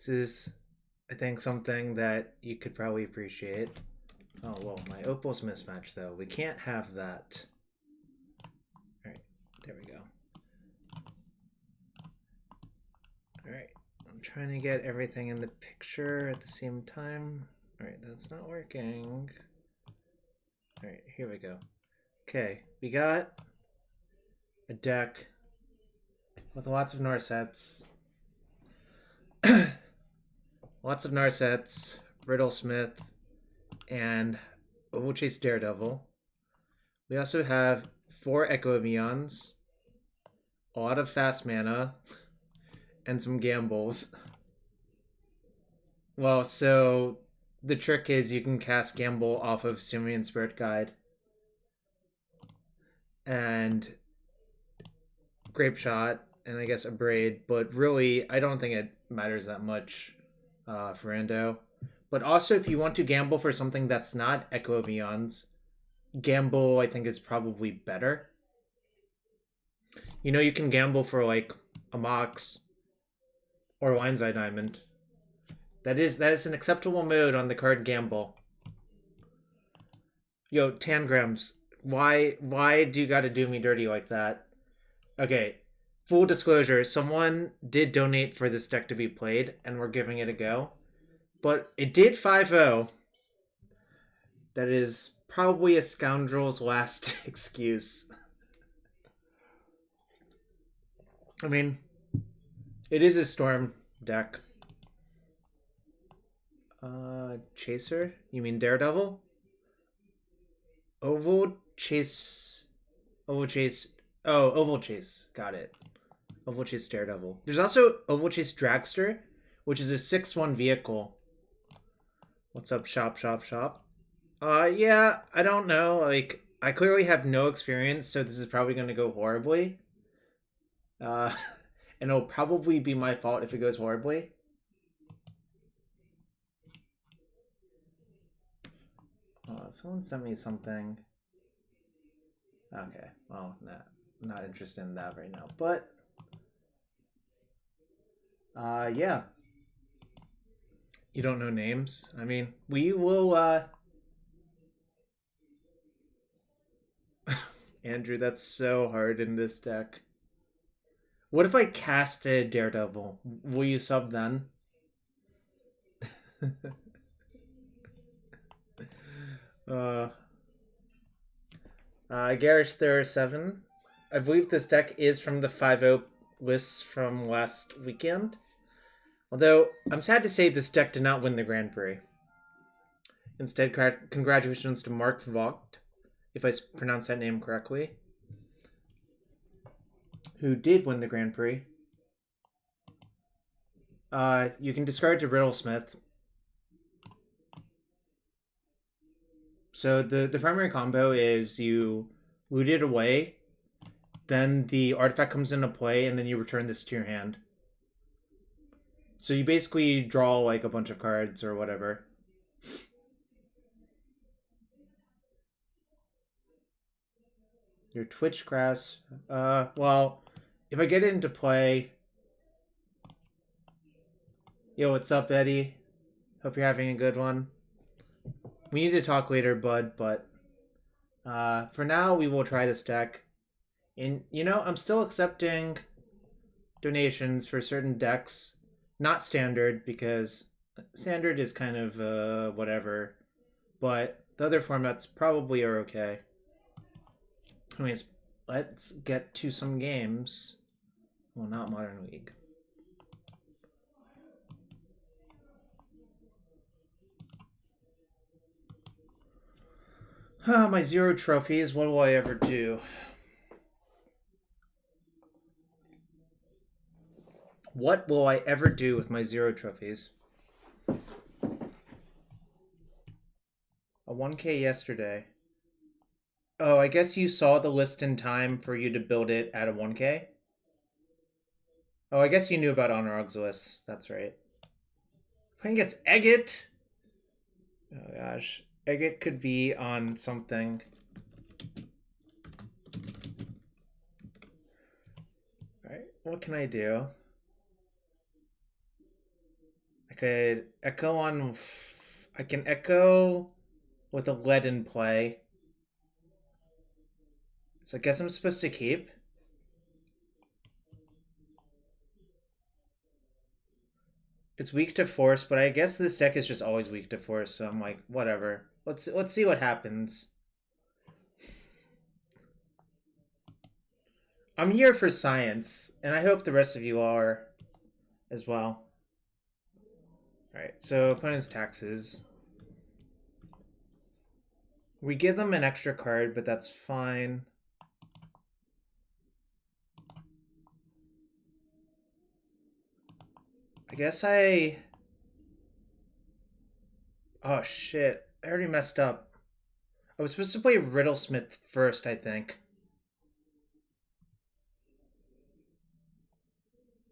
This is, I think, something that you could probably appreciate. Oh, well, my Opal's mismatched, though. We can't have that. Alright, there we go. Alright, I'm trying to get everything in the picture at the same time. Alright, that's not working. Alright, here we go. Okay, we got a deck with lots of Narsets. Lots of Narsets, Riddlesmith, and Ovalchase Daredevil. We also have 4 Echo of Eons, a lot of fast mana, and some gambles. Well, so the trick is you can cast Gamble off of Simian Spirit Guide and Grapeshot and I guess Abrade, but really I don't think it matters that much for Rando. But also if you want to gamble for something that's not Echo of Eons, Gamble I think is probably better. You know, you can gamble for like a Mox or Lion's Eye Diamond. That is an acceptable mode on the card Gamble. Yo, Tangrams, why do you gotta do me dirty like that? Okay, full disclosure, someone did donate for this deck to be played, and we're giving it a go. But it did 5-0. That is probably a scoundrel's last excuse. I mean, it is a Storm deck. Chaser? You mean Daredevil? Ovalchase. Oh, Ovalchase. Got it. Ovalchase Daredevil. There's also Ovalchase Dragster, which is a 6/1 vehicle. What's up, shop? Yeah, I don't know. Like, I clearly have no experience, so this is probably going to go horribly. And it'll probably be my fault if it goes horribly. Someone sent me something. Okay, well, not interested in that right now. But, yeah. You don't know names? I mean, we will, Andrew, that's so hard in this deck. What if I casted Daredevil? Will you sub then? Garish there 7. I believe this deck is from the 5-0 lists from last weekend. Although, I'm sad to say this deck did not win the Grand Prix. Instead, congratulations to Mark Vogt, if I pronounce that name correctly, who did win the Grand Prix. You can discard to Riddlesmith. So the primary combo is you loot it away, then the artifact comes into play, and then you return this to your hand. So you basically draw like a bunch of cards or whatever. Your Twitch Grass. Well, if I get it into play... Yo, what's up, Eddie? Hope you're having a good one. We need to talk later, bud, but for now, we will try this deck. And, you know, I'm still accepting donations for certain decks. Not Standard, because Standard is kind of whatever. But the other formats probably are okay. Anyways, let's get to some games. Well, not Modern League. My 0 trophies, what will I ever do? What will I ever do with my 0 trophies? A 1K yesterday. Oh, I guess you saw the list in time for you to build it at a 1K? Oh, I guess you knew about Honor Auxilius. That's right. I think it's Egget! Oh gosh. Egget could be on something. Alright, what can I do? I could echo on... I can echo with a lead in play. So I guess I'm supposed to keep. It's weak to force, but I guess this deck is just always weak to force, so I'm like, whatever. Let's see what happens. I'm here for science, and I hope the rest of you are as well. Alright, so opponent's taxes. We give them an extra card, but that's fine. I guess I... Oh shit, I already messed up. I was supposed to play Riddlesmith first, I think.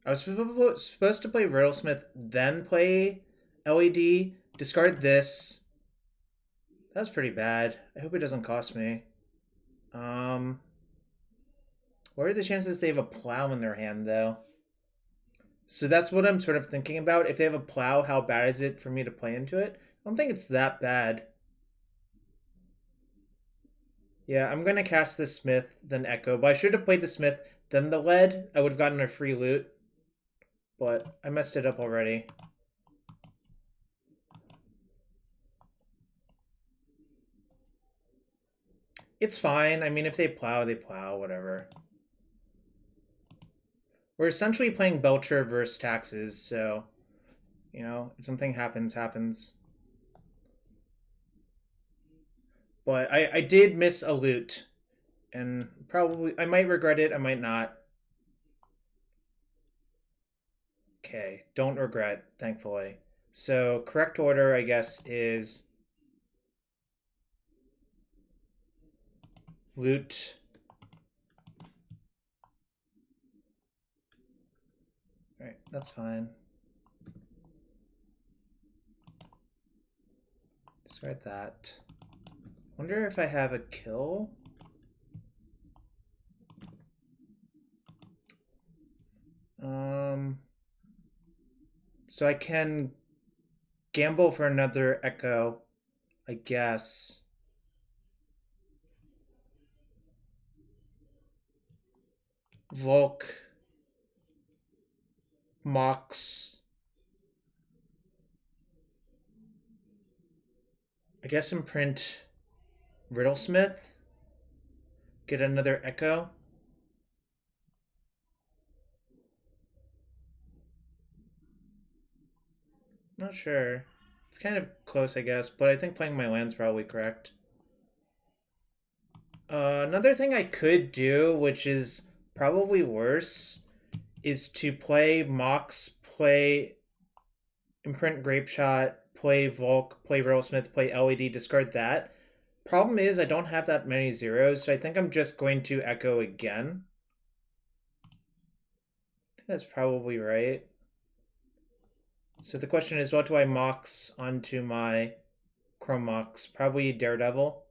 I was supposed to play Riddlesmith, then play LED, discard this. That was pretty bad. I hope it doesn't cost me. What are the chances they have a plow in their hand, though? So that's what I'm sort of thinking about. If they have a plow, how bad is it for me to play into it? I don't think it's that bad. Yeah, I'm going to cast the Smith, then Echo. But I should have played the Smith, then the lead. I would have gotten a free loot. But I messed it up already. It's fine. I mean, if they plow, whatever. We're essentially playing Belcher versus taxes, so, you know, if something happens, happens. But I did miss a loot, and probably, I might regret it, I might not. Okay, don't regret, thankfully. So, correct order, I guess, is loot. Alright, that's fine. Discard that. Wonder if I have a kill? So I can gamble for another Echo, I guess. Volk. Mox. I guess imprint Riddlesmith. Get another Echo. Not sure. It's kind of close, I guess, but I think playing my land's probably correct. Another thing I could do, which is probably worse, is to play Mox, play imprint Grapeshot, play Volk, play Riddlesmith, play LED, discard that. Problem is, I don't have that many zeros, so I think I'm just going to Echo again. I think that's probably right. So the question is, what do I Mox onto my Chrome Mox? Probably Daredevil.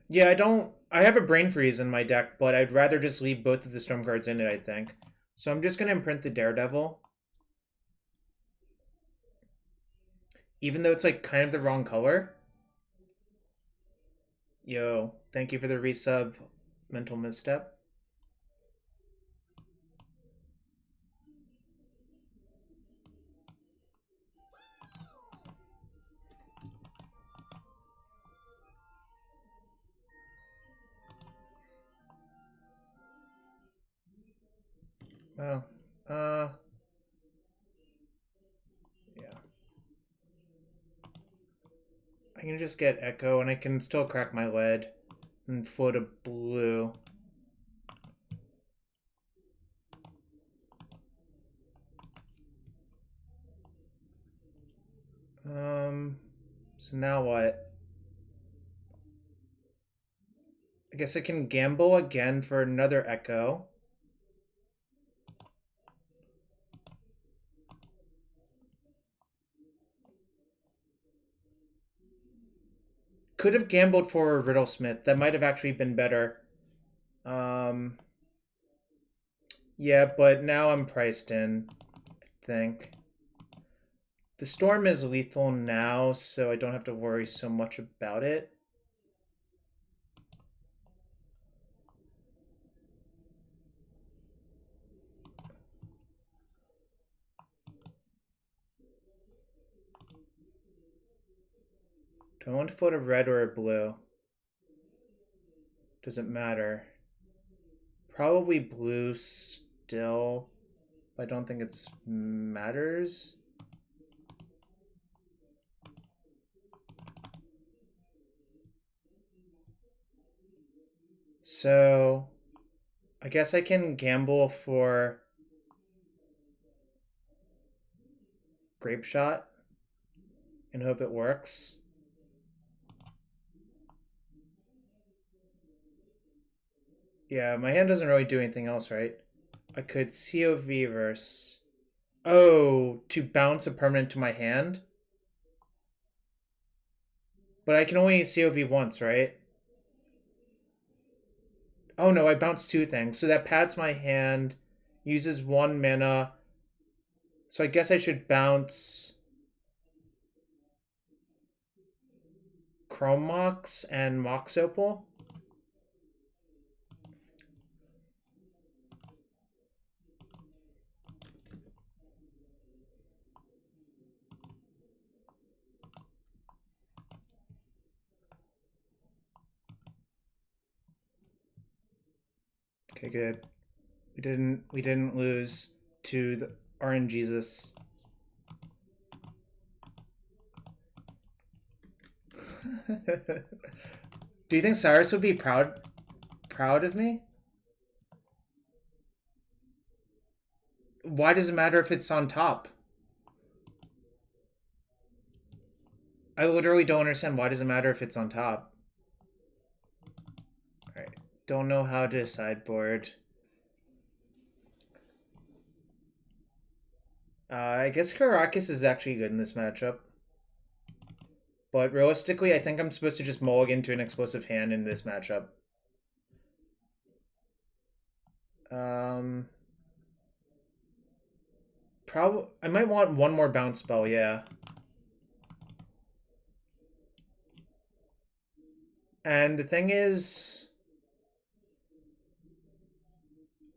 Yeah, I have a Brain Freeze in my deck, but I'd rather just leave both of the Storm cards in it, I think. So I'm just going to imprint the Daredevil. Even though it's like kind of the wrong color. Yo, thank you for the resub, Mental Misstep. Oh, yeah. I can just get Echo, and I can still crack my lead and float a blue. So now what? I guess I can gamble again for another Echo. Could have gambled for Riddlesmith. That might have actually been better. Yeah, but now I'm priced in, I think. The storm is lethal now, so I don't have to worry so much about it. Do I want to float a red or a blue? Doesn't matter. Probably blue still. I don't think it matters. So I guess I can gamble for Grapeshot and hope it works. Yeah, my hand doesn't really do anything else, right? I could COV verse. Oh, to bounce a permanent to my hand? But I can only COV once, right? Oh no, I bounced two things. So that pads my hand, uses 1 mana. So I guess I should bounce Chrome Mox and Mox Opal. Okay, good. We didn't lose to the RNGesus. Do you think Cyrus would be proud of me? Why does it matter if it's on top? I literally don't understand why does it matter if it's on top. Alright. Don't know how to sideboard. I guess Karakas is actually good in this matchup. But realistically, I think I'm supposed to just mulligan to an explosive hand in this matchup. Probably I might want one more bounce spell, yeah. And the thing is,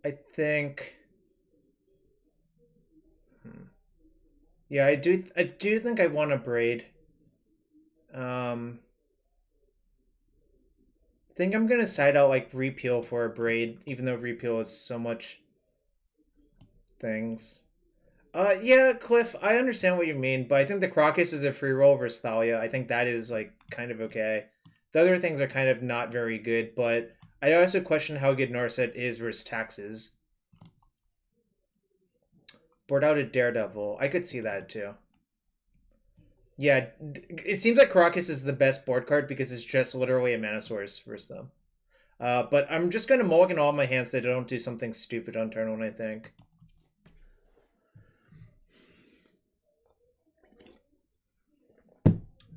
I think, yeah, I do think I want Abrade. I think I'm gonna side out like Repeal for Abrade, even though Repeal is so much things. Yeah, Cliff, I understand what you mean, but I think the Karakas is a free roll versus Thalia. I think that is like kind of okay. The other things are kind of not very good, but I also question how good Narset is versus taxes. Board out a Daredevil. I could see that too. Yeah, it seems like Karakas is the best board card because it's just literally a mana source versus them. But I'm just going to mulligan all my hands that don't do something stupid on turn one, I think.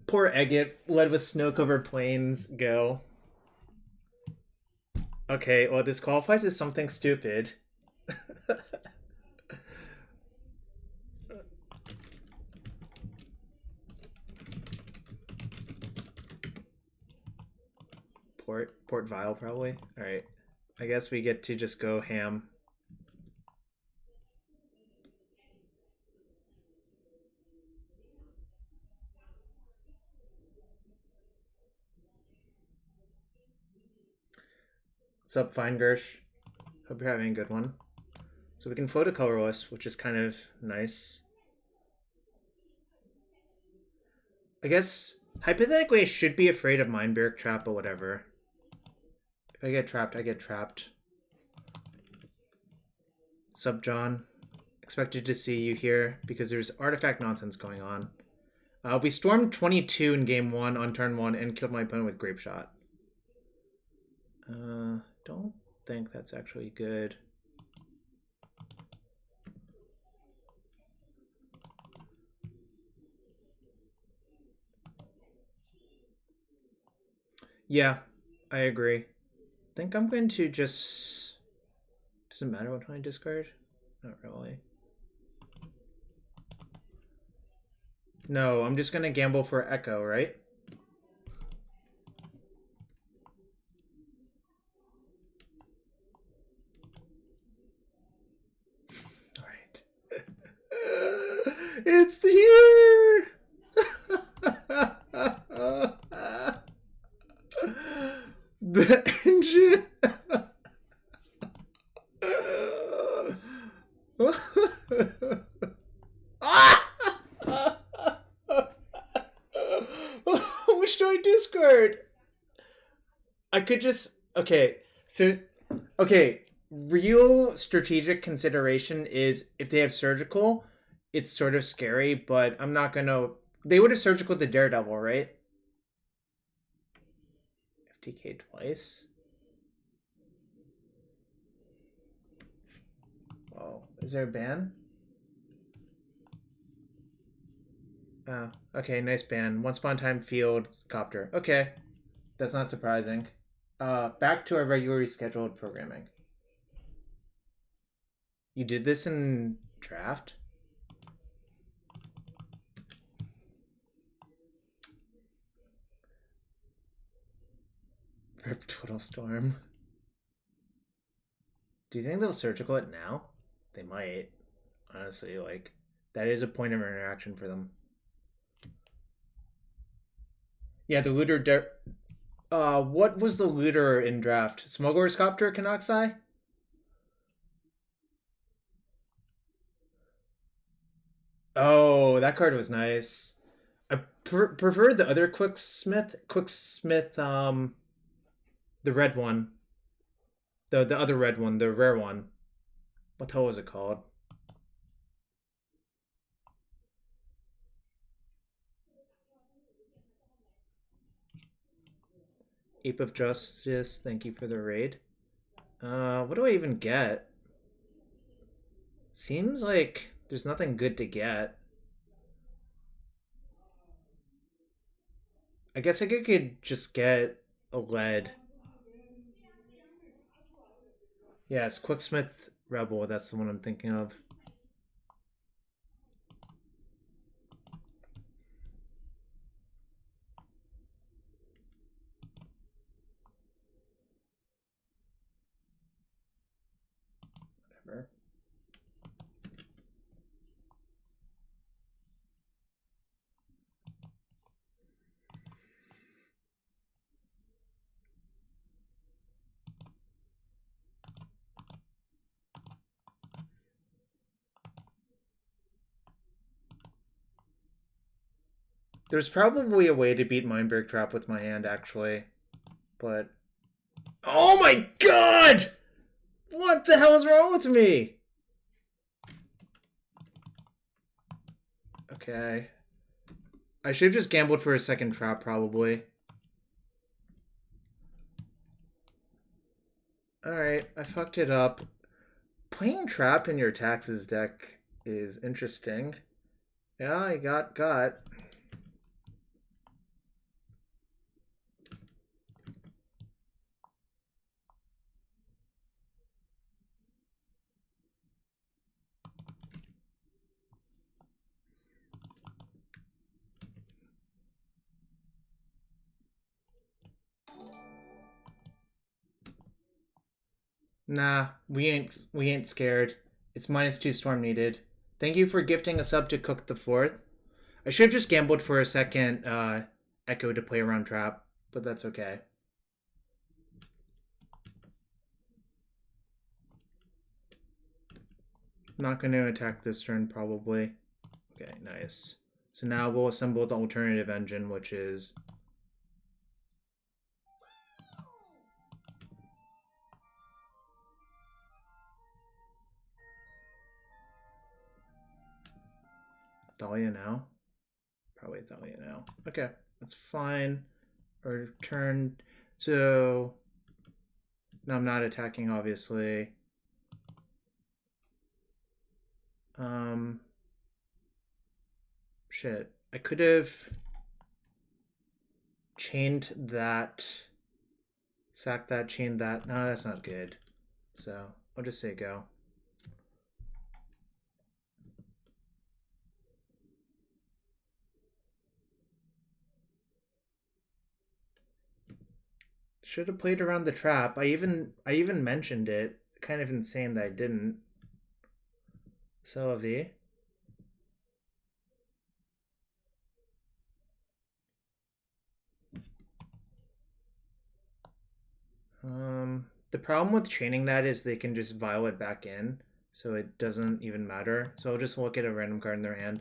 Poor Egget, led with snow-covered plains, go. Okay, well, this qualifies as something stupid. Port Vial, probably. Alright. I guess we get to just go ham. What's up, Fine Gersh? Hope you're having a good one. So we can float a colorless, which is kind of nice. I guess, hypothetically, I should be afraid of Mindberg Trap, but whatever. If I get trapped, I get trapped. Sup, John? Expected to see you here because there's artifact nonsense going on. We stormed 22 in game 1 on turn 1 and killed my opponent with Grapeshot. Don't think that's actually good. Yeah, I agree. I think I'm going to just Does it matter what I discard? Not really. No, I'm just gonna gamble for Echo, right? Alright. It's here! The engine! Which do I discard? I could just... Okay, so... Okay, real strategic consideration is if they have surgical, it's sort of scary, but I'm not gonna... They would have surgical the Daredevil, right? FTK twice? Oh, is there a ban? Oh, okay, nice ban. Once upon a time field, copter. Okay, that's not surprising. Back to our regularly scheduled programming. You did this in draft? Rip Twiddle Storm. Do you think they'll surgical it now? They might. Honestly, like, that is a point of interaction for them. Yeah, the looter... what was the looter in draft? Smuggler's Copter, Kanoxai? Oh, that card was nice. I preferred the other Quicksmith, the red one. The other red one, the rare one. What the hell was it called? Ape of Justice, thank you for the raid. What do I even get? Seems like there's nothing good to get. I guess I could just get a lead. Yes, Quicksmith Rebel, that's the one I'm thinking of. Whatever. There's probably a way to beat Mindbreak Trap with my hand, actually. But... Oh my god! What the hell is wrong with me? Okay. I should have just gambled for a second trap, probably. Alright, I fucked it up. Playing trap in your taxes deck is interesting. Yeah, I got. Nah, we ain't scared. It's -2 storm needed. Thank you for gifting a sub to Cook the Fourth. I should have just gambled for a second Echo to play around trap, but that's okay. Not going to attack this turn, probably. Okay, nice. So now we'll assemble the alternative engine, which is... Thalia now? Probably Thalia now. Okay, that's fine. Return to... No, I'm not attacking, obviously. Shit. I could have chained that, sacked that, chained that. No, that's not good. So, I'll just say go. Should have played around the trap. I even mentioned it. Kind of insane that I didn't. So V. The problem with chaining that is they can just vial it back in, so it doesn't even matter. So I'll just look at a random card in their hand.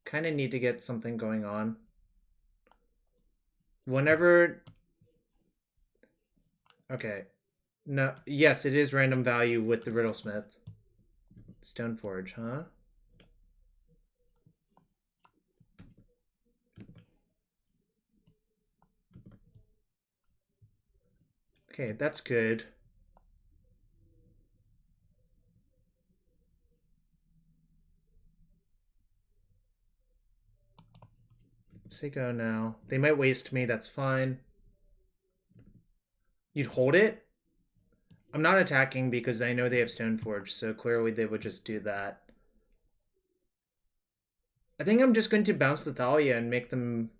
Kind of need to get something going on. Whenever... Okay. No, yes, it is random value with the Riddlesmith. Stoneforge, huh? Okay, that's good. Say go now. They might waste me, that's fine. You'd hold it? I'm not attacking because I know they have Stoneforge, so clearly they would just do that. I think I'm just going to bounce the Thalia and make them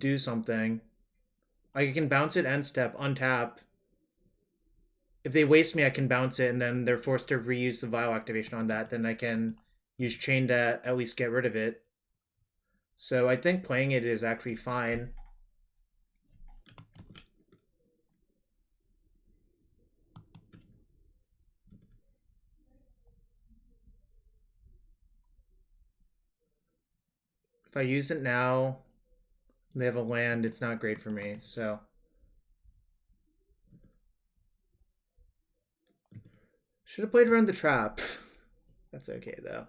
do something. I can bounce it and step, untap. If they waste me, I can bounce it, and then they're forced to reuse the Vial activation on that. Then I can use Chain to at least get rid of it. So I think playing it is actually fine. If I use it now, they have a land, it's not great for me, so... Should have played around the trap. That's okay, though.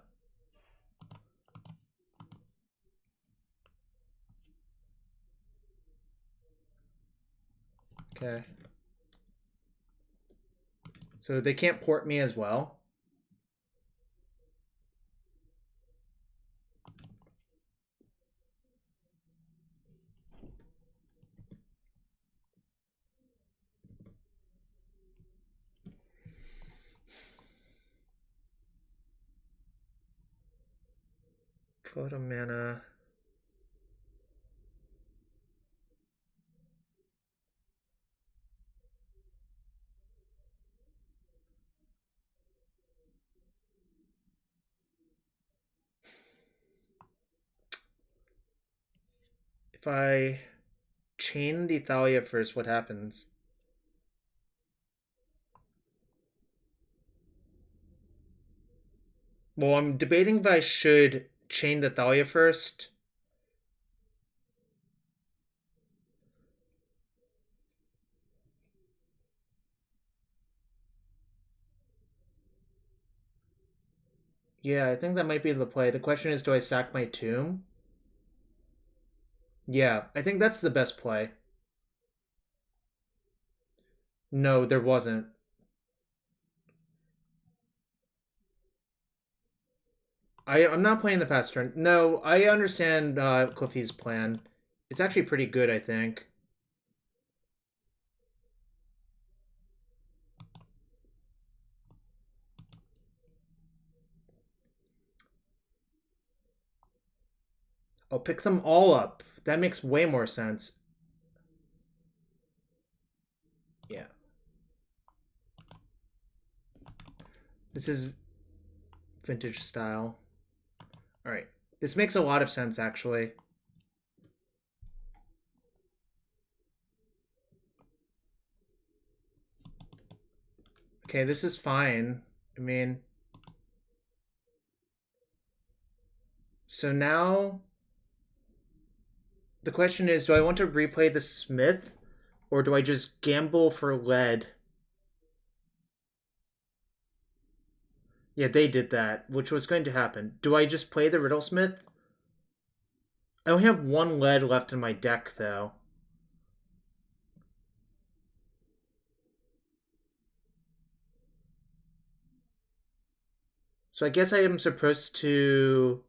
Okay. So they can't port me as well. Photo mana. If I chain the Thalia first, what happens? Well, I'm debating if I should chain the Thalia first. Yeah, I think that might be the play. The question is, do I sack my tomb? Yeah, I think that's the best play. No, there wasn't. I'm not playing the past turn. No, I understand Cliffy's plan. It's actually pretty good, I think. I'll pick them all up. That makes way more sense. Yeah. This is vintage style. All right. This makes a lot of sense, actually. Okay, this is fine. I mean... So now... The question is, do I want to replay the Smith? Or do I just gamble for lead? Yeah, they did that, which was going to happen. Do I just play the Riddlesmith? I only have one lead left in my deck, though. So I guess I am supposed to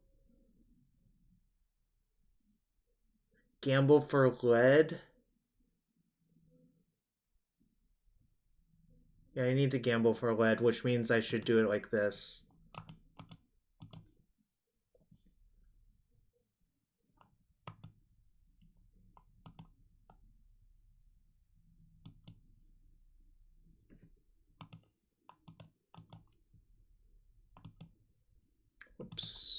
gamble for lead. Yeah, I need to gamble for lead, which means I should do it like this. Oops.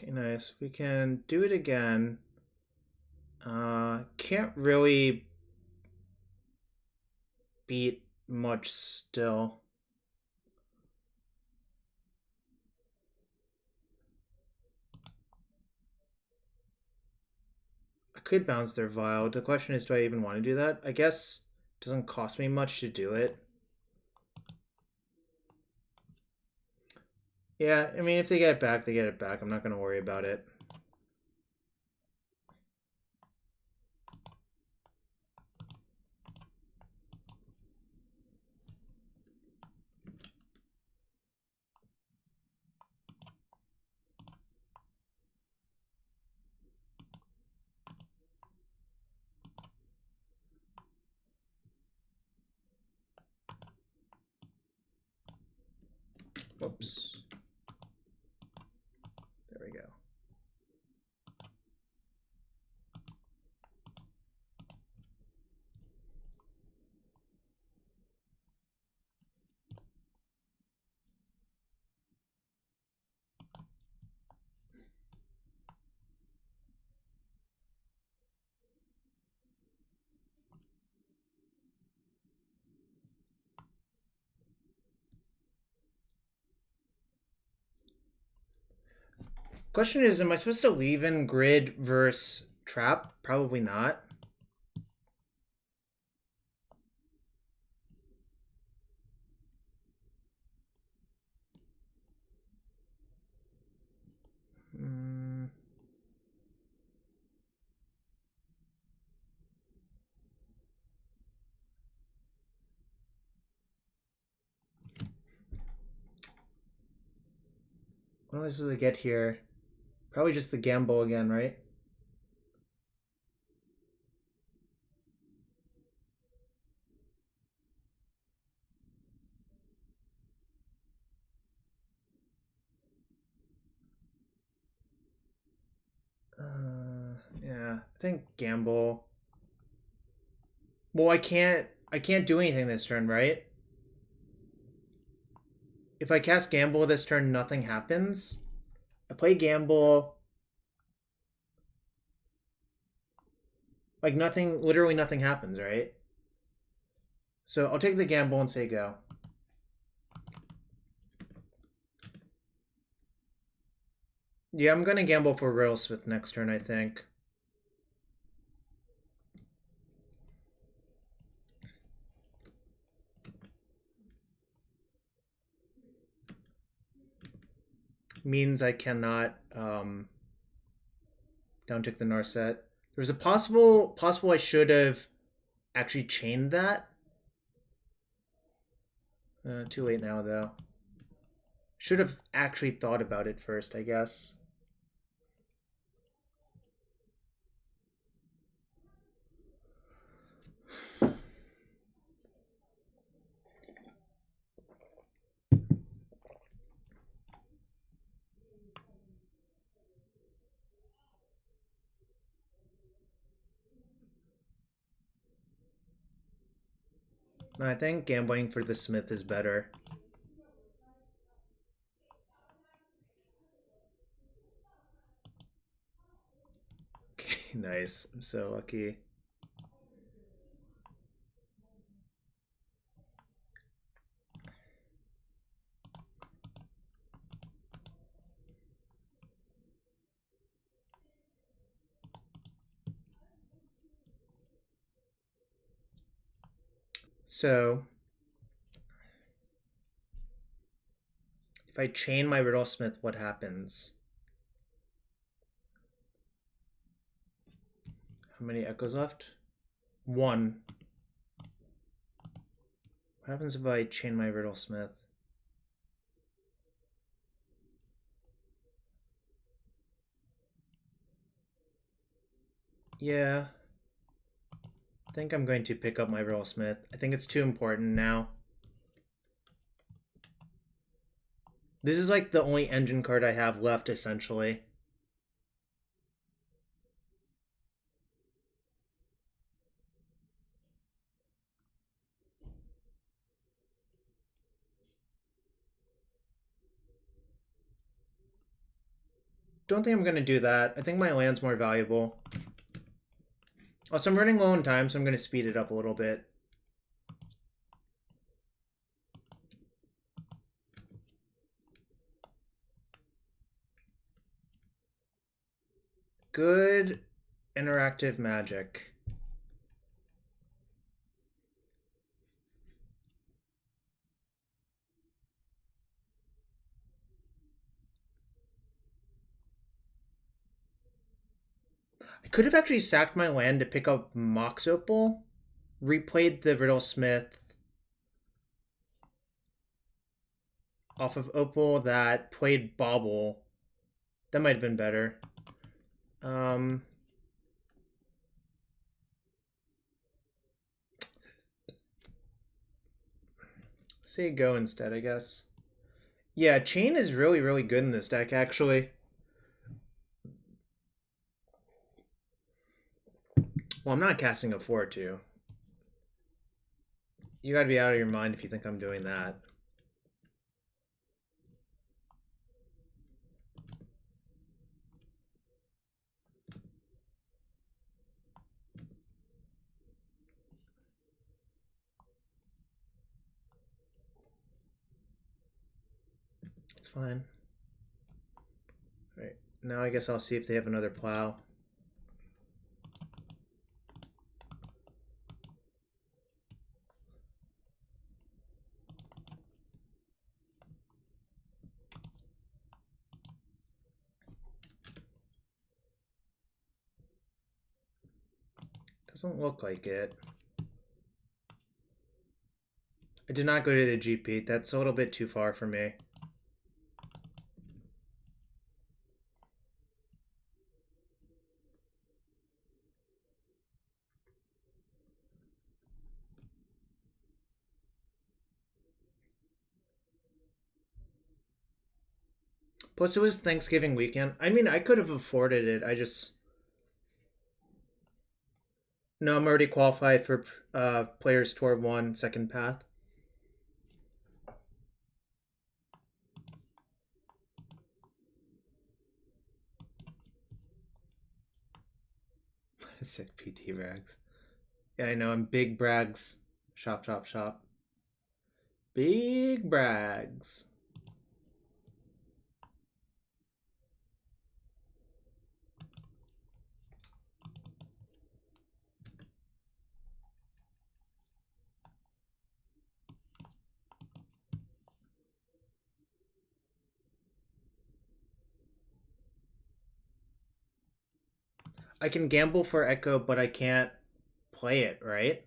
Okay, nice. We can do it again. Can't really beat much still. I could bounce their Vial. The question is, do I even want to do that? I guess it doesn't cost me much to do it. Yeah, I mean, if they get it back, they get it back. I'm not going to worry about it. Whoops. There we go. Question is, am I supposed to leave in grid versus trap? Probably not. What am I supposed to get here? Probably just the gamble again, right? Yeah, I think gamble. Well, I can't do anything this turn, right? If I cast gamble this turn, nothing happens. I play gamble. Like nothing, literally nothing happens, right? So I'll take the gamble and say go. Yeah, I'm gonna gamble for Riddlesmith next turn, I think. Means I cannot downtick the Narset. There's a possible I should have actually chained that. Too late now though. Should have actually thought about it first, I guess. I think gambling for the Smith is better. Okay, nice. I'm so lucky. So if I chain my Riddlesmith, what happens? How many echoes left? 1. What happens if I chain my Riddlesmith? Yeah. I think I'm going to pick up my Riddlesmith. I think it's too important now. This is like the only engine card I have left, essentially. Don't think I'm going to do that. I think my land's more valuable. Also, I'm running low on time, so I'm going to speed it up a little bit. Good interactive magic. I could have actually sacked my land to pick up Mox Opal, replayed the Riddlesmith off of Opal that played Bauble. That might have been better. Say go instead, I guess. Yeah, Chain is really, really good in this deck, actually. Well, I'm not casting a 4-2. You gotta be out of your mind if you think I'm doing that. It's fine. Alright, now I guess I'll see if they have another plow. Doesn't look like it. I did not go to the GP. That's a little bit too far for me. Plus, it was Thanksgiving weekend. I mean, I could have afforded it. I just... No, I'm already qualified for Players Tour 1 second path. Sick PT Rags. Yeah, I know. I'm Big Brags. Shop, shop, shop. Big Brags. I can gamble for Echo, but I can't play it, right?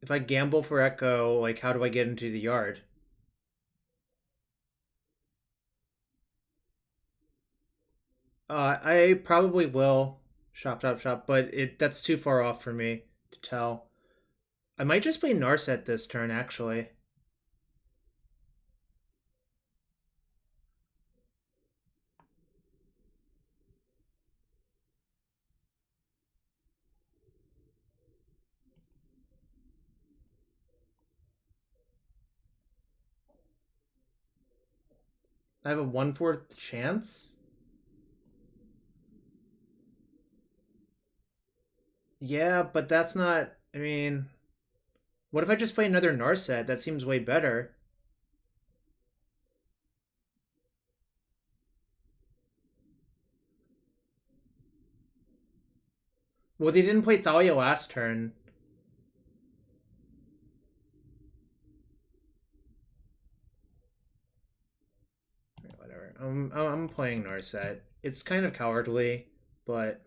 If I gamble for Echo, like, how do I get into the yard? I probably will shop, shop, shop, but that's too far off for me to tell. I might just play Narset this turn, actually. I have a 1/4 chance? Yeah, but that's not... I mean... What if I just play another Narset? That seems way better. Well, they didn't play Thalia last turn. Whatever. I'm playing Narset. It's kind of cowardly, but...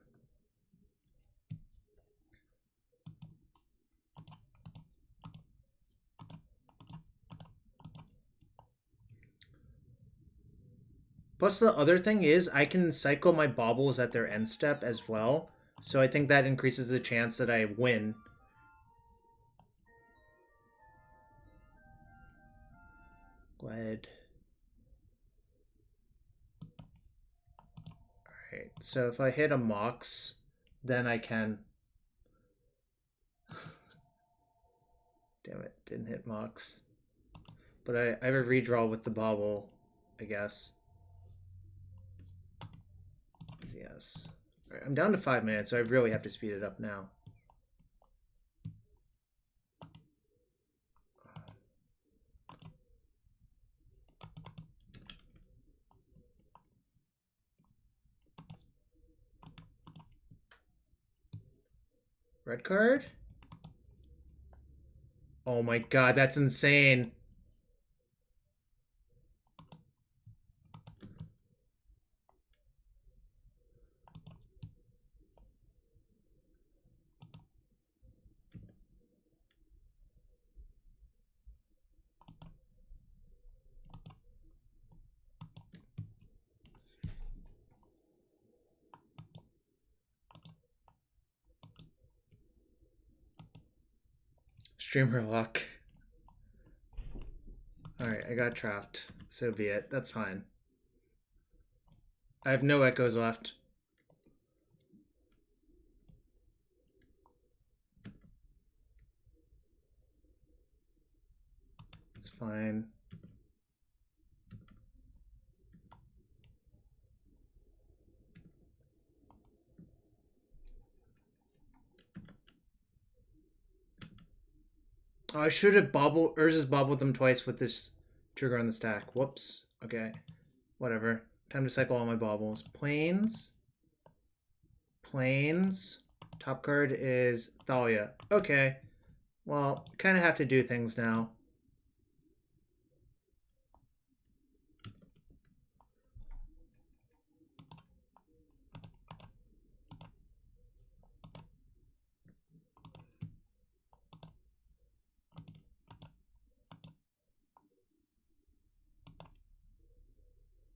Plus, the other thing is I can cycle my baubles at their end step as well. So I think that increases the chance that I win. Go ahead. Alright, so if I hit a Mox, then I can... Damn it, didn't hit Mox. But I have a redraw with the Bauble, I guess. Yes. Alright, I'm down to 5 minutes, so I really have to speed it up now. Red card? Oh my god, that's insane. Streamer luck. Alright, I got trapped. So be it. That's fine. I have no echoes left. It's fine. Oh, I should have Urza's bobbled them twice with this trigger on the stack. Whoops. Okay. Whatever. Time to cycle all my baubles. Plains. Plains. Top card is Thalia. Okay. Well, kind of have to do things now.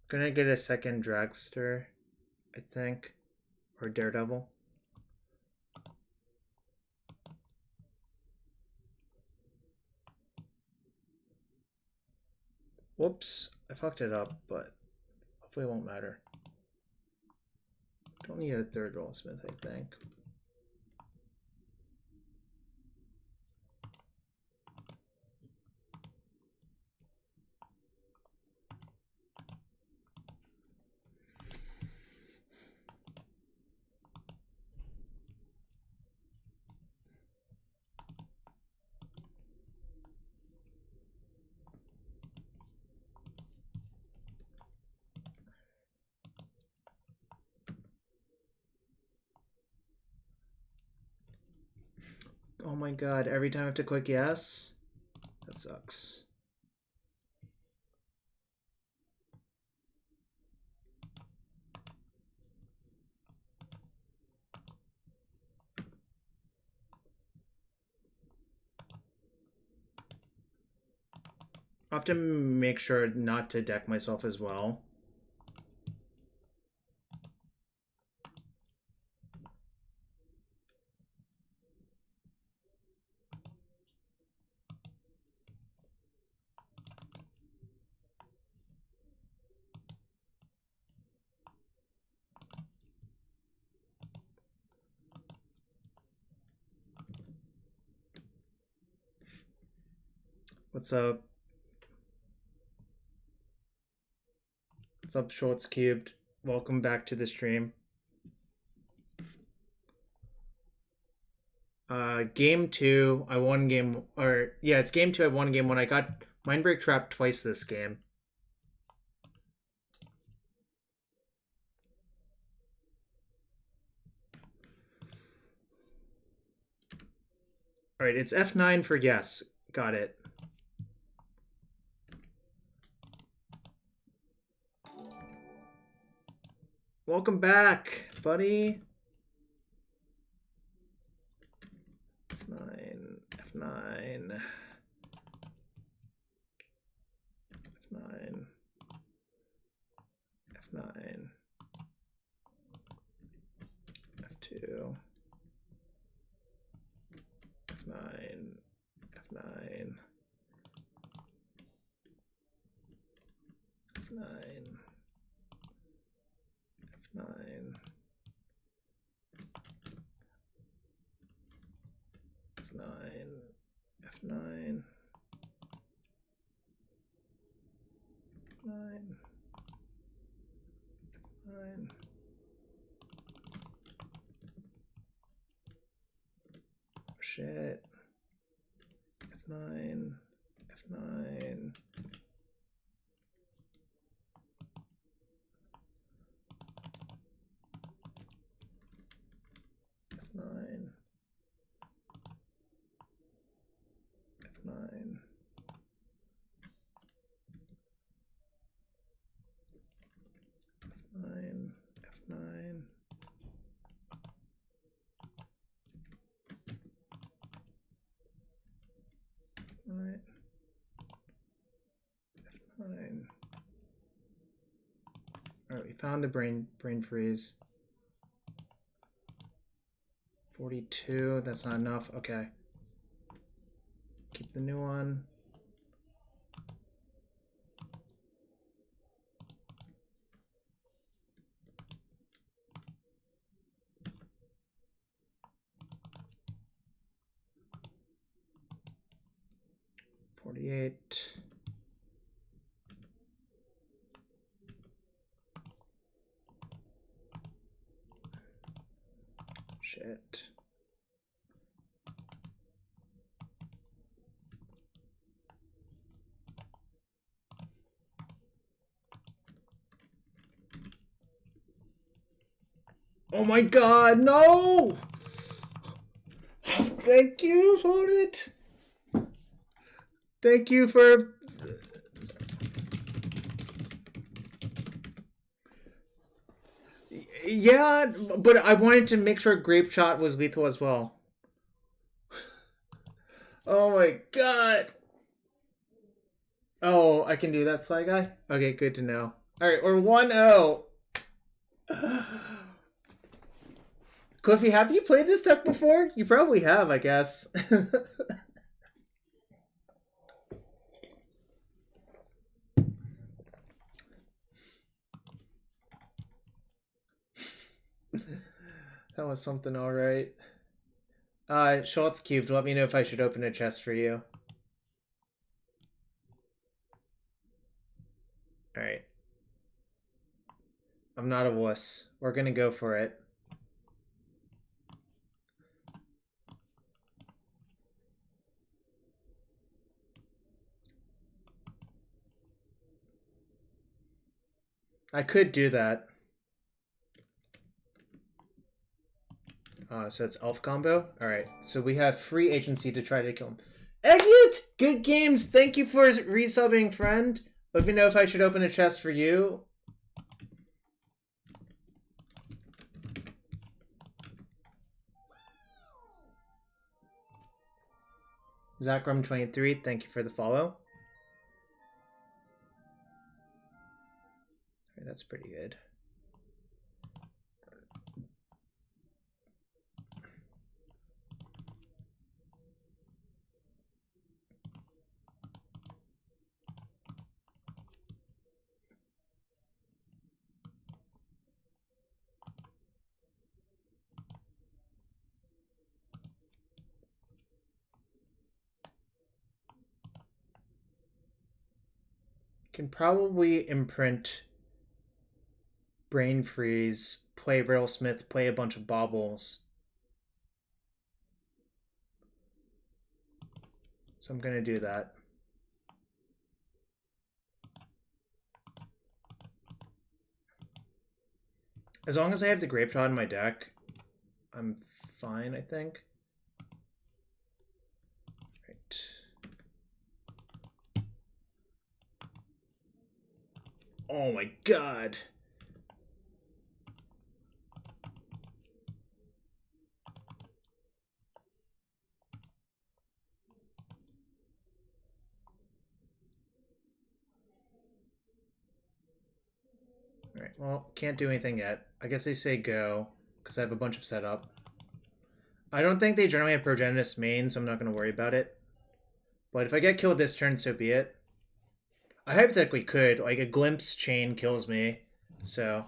Gonna get a second Dragster, I think, or Daredevil. Whoops, I fucked it up, but hopefully it won't matter. Don't need a third Riddlesmith, I think. Oh my god, every time I have to click yes? That sucks. I have to make sure not to deck myself as well. What's up? What's up, Schultz Cubed? Welcome back to the stream. Game 2, I won game, or yeah, it's game 2, I won game 1. I got Mindbreak trapped twice this game. Alright, it's F9 for yes. Got it. Welcome back, buddy. F9, F9, F9, Shit. F9. F9. F9. F9. F9. F9. Right. F9. Alright, we found the brain freeze. 42, that's not enough. Okay. Keep the new one. Shit. Oh my god, no! Thank you for it. Thank you for... Yeah, but I wanted to make sure Grapeshot was lethal as well. Oh my god. Oh, I can do that, Sly Guy? Okay, good to know. Alright, we're 1-0. Cliffy, have you played this deck before? You probably have, I guess. That was something alright. Schultz Cubed, let me know if I should open a chest for you. Alright. I'm not a wuss. We're gonna go for it. I could do that. So it's elf combo? Alright, so we have free agency to try to kill him. Egget! Good games! Thank you for resubbing, friend. Let me know if I should open a chest for you. Zachrum23, thank you for the follow. Alright, that's pretty good. Can probably imprint Brain Freeze, play Riddlesmith, play a bunch of Baubles. So I'm gonna do that. As long as I have the Grapeshot in my deck, I'm fine, I think. Right. Oh my god. Alright, well, can't do anything yet. I guess they say go, because I have a bunch of setup. I don't think they generally have Progenitus main, so I'm not going to worry about it. But if I get killed this turn, so be it. I hypothetically could. Like, a Glimpse chain kills me, so...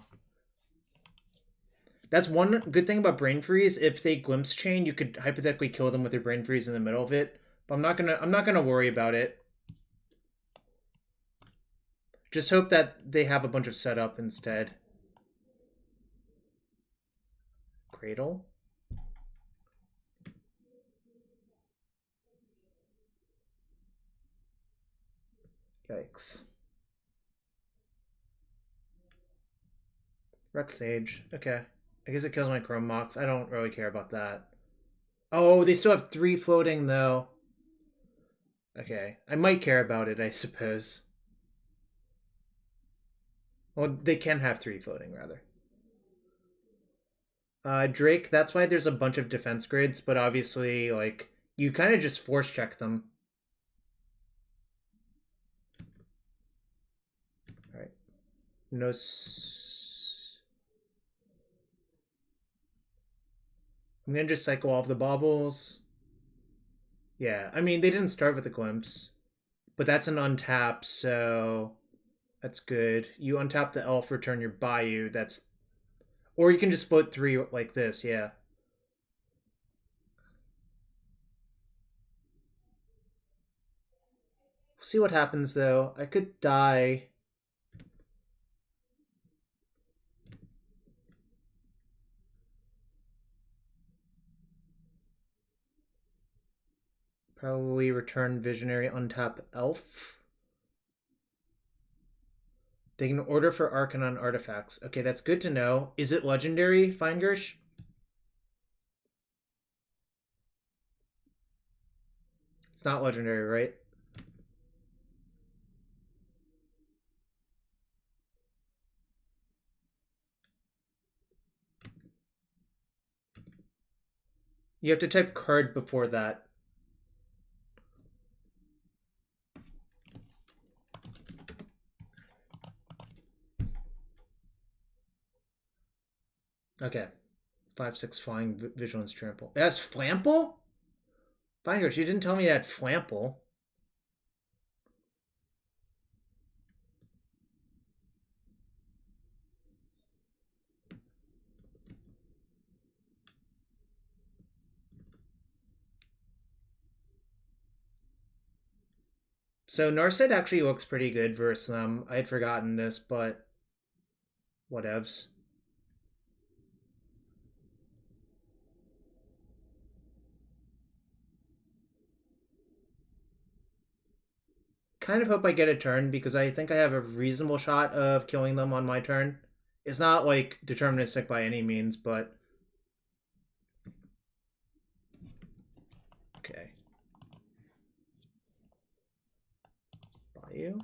That's one good thing about Brain Freeze. If they Glimpse chain, you could hypothetically kill them with your Brain Freeze in the middle of it. But I'm not gonna worry about it. Just hope that they have a bunch of setup instead. Cradle. Yikes. Rex Sage. Okay. I guess it kills my Chrome Mox. I don't really care about that. Oh, they still have 3 floating, though. Okay. I might care about it, I suppose. Well, they can have 3 floating, rather. Drake, that's why there's a bunch of defense grids, but obviously, like, you kind of just force check them. Alright. No... I'm gonna just cycle all of the baubles. Yeah, I mean, they didn't start with the glimpse, but that's an untap, so that's good. You untap the elf, return your Bayou, that's... Or you can just float 3 like this, yeah. We'll see what happens, though. I could die. Probably return Visionary, untap Elf. They can order for Arcanon artifacts. Okay, that's good to know. Is it legendary, Feingersh? It's not legendary, right? You have to type card before that. Okay. 5/6 flying, vigilance, trample. It has flample? Fingers, you didn't tell me it had flample. So Narset actually looks pretty good versus them. I had forgotten this, but whatevs. Kind of hope I get a turn because I think I have a reasonable shot of killing them on my turn. It's not like deterministic by any means, but okay. Bayou.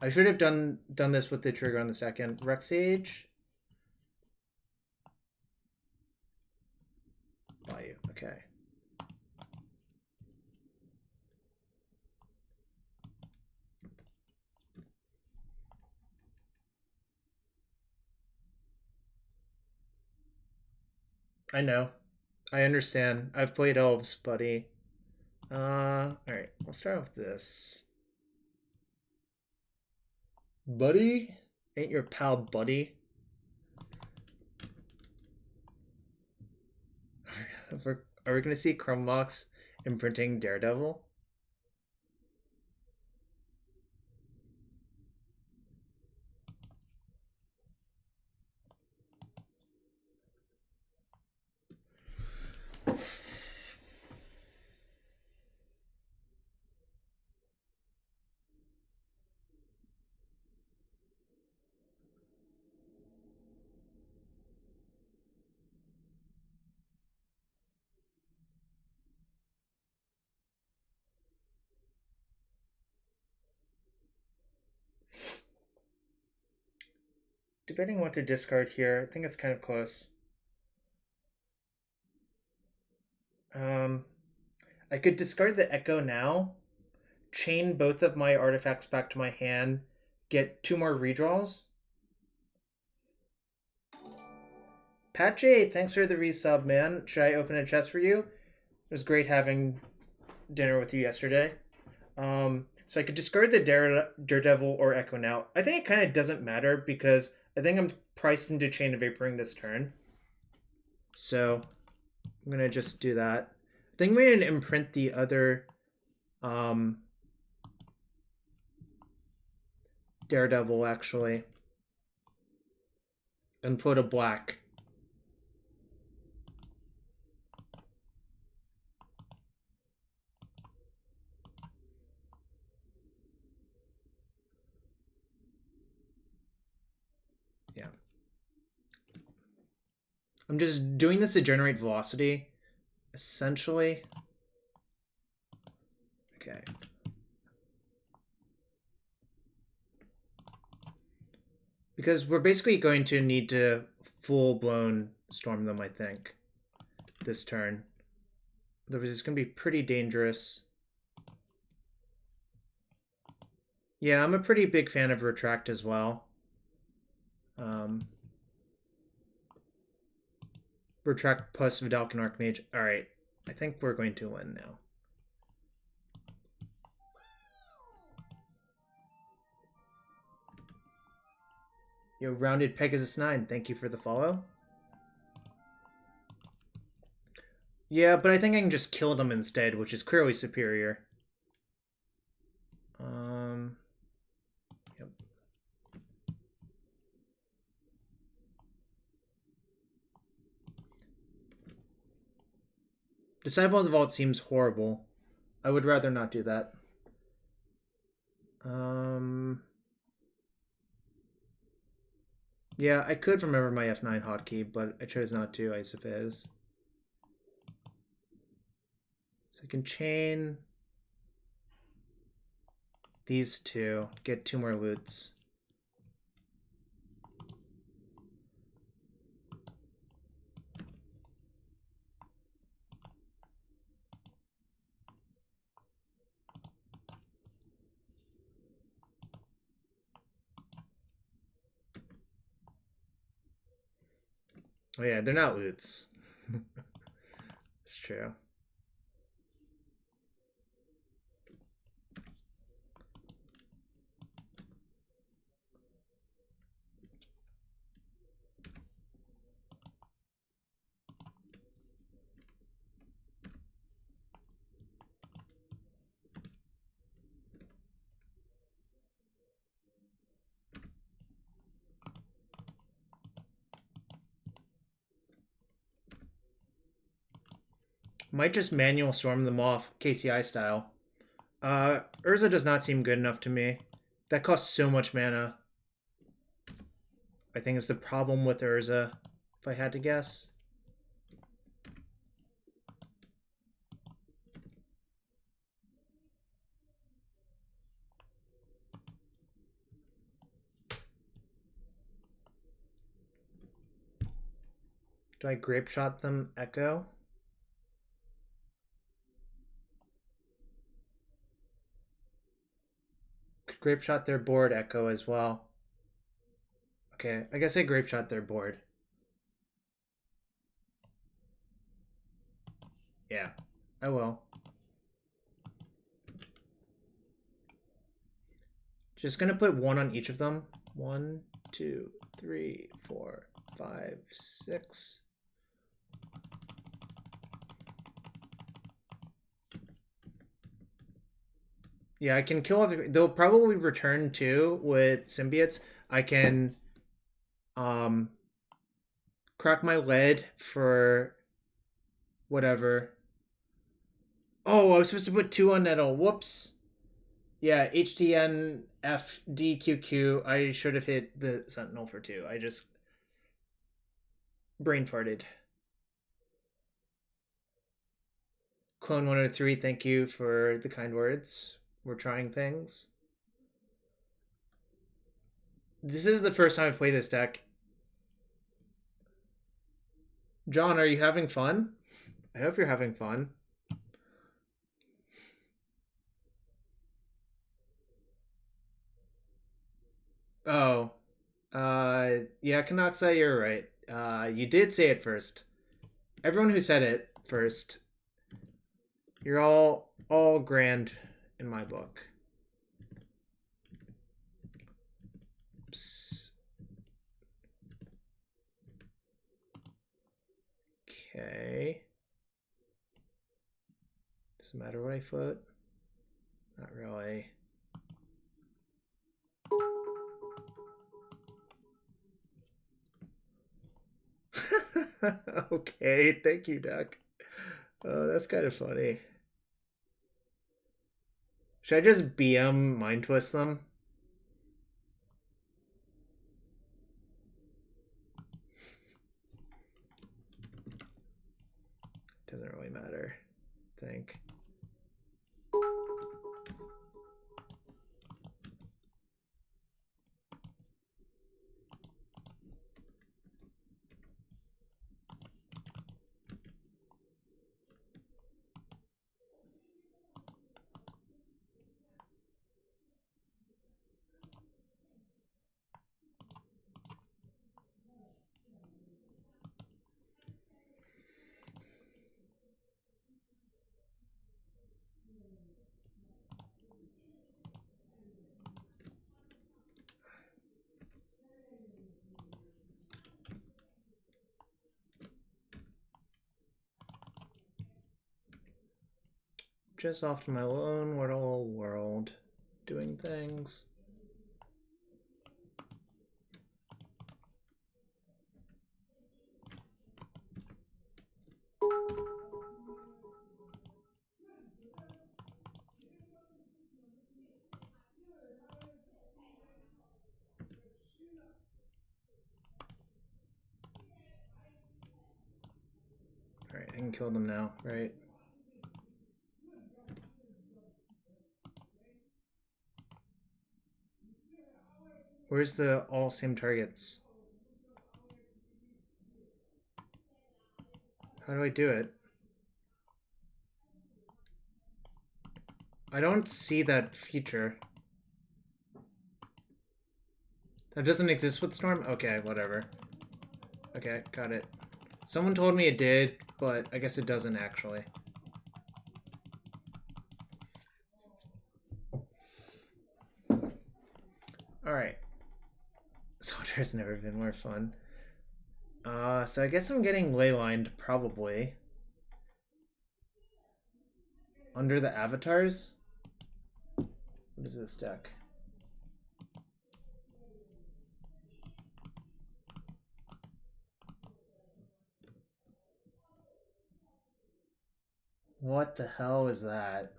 I should have done this with the trigger on the second. Rex Sage. Bayou. Okay. I know. I understand. I've played elves, buddy. Alright. We'll start with this. Buddy? Ain't your pal Buddy? Are we gonna see Chrome Mox imprinting Daredevil? Debating what to discard here. I think it's kind of close. I could discard the Echo now, chain both of my artifacts back to my hand, get 2 more redraws. Patchy, thanks for the resub, man. Should I open a chest for you? It was great having dinner with you yesterday. So I could discard the Daredevil or Echo now. I think it kind of doesn't matter because I think I'm priced into Chain of Vaporing this turn. So I'm going to just do that. I think we're going to imprint the other Daredevil, actually. And put a black. Yeah. I'm just doing this to generate velocity, essentially. Okay. Because we're basically going to need to full-blown storm them, I think, this turn. Otherwise, it's going to be pretty dangerous. Yeah, I'm a pretty big fan of Retract as well. Retract plus Vidalcan Archmage. Alright, I think we're going to win now. Yo, Rounded Pegasus 9, thank you for the follow. Yeah, but I think I can just kill them instead, which is clearly superior. Yep. Disciple of the Vault seems horrible. I would rather not do that. Yeah, I could remember my F9 hotkey, but I chose not to, I suppose. So I can chain these two, get 2 more loots. Oh yeah, they're not loots. It's true. Might just manual storm them off, KCI style. Urza does not seem good enough to me. That costs so much mana. I think it's the problem with Urza, if I had to guess. Do I Grapeshot them Echo? Could Grapeshot their board Echo as well. Okay, I guess I Grapeshot their board. Yeah, I will. Just gonna put 1 on each of them. 1, 2, 3, 4, 5, 6. Yeah, I can kill all the... They'll probably return too with symbiotes. I can crack my lead for whatever. Oh, I was supposed to put 2 on Nettle. Whoops. Yeah, HTN FDQQ. I should have hit the Sentinel for 2. I just brain farted. Clone 103, thank you for the kind words. We're trying things. This is the first time I've played this deck. John, are you having fun? I hope you're having fun. Oh. Yeah, Kanatsa, you're right. You did say it first. Everyone who said it first, you're all grand in my book. Oops. Okay. Doesn't matter what I float. Not really. Okay, thank you, Duck. Oh, that's kind of funny. Should I just BM Mind Twist them? think. Just off to my lone little world, doing things. Alright, I can kill them now, right? Where's the all same targets? How do I do it? I don't see that feature. That doesn't exist with Storm? Okay, whatever. Okay, got it. Someone told me it did, but I guess it doesn't actually. Alright. Soldier never been more fun. So I guess I'm getting Leylined, probably. Under the avatars? What is this deck? What the hell is that?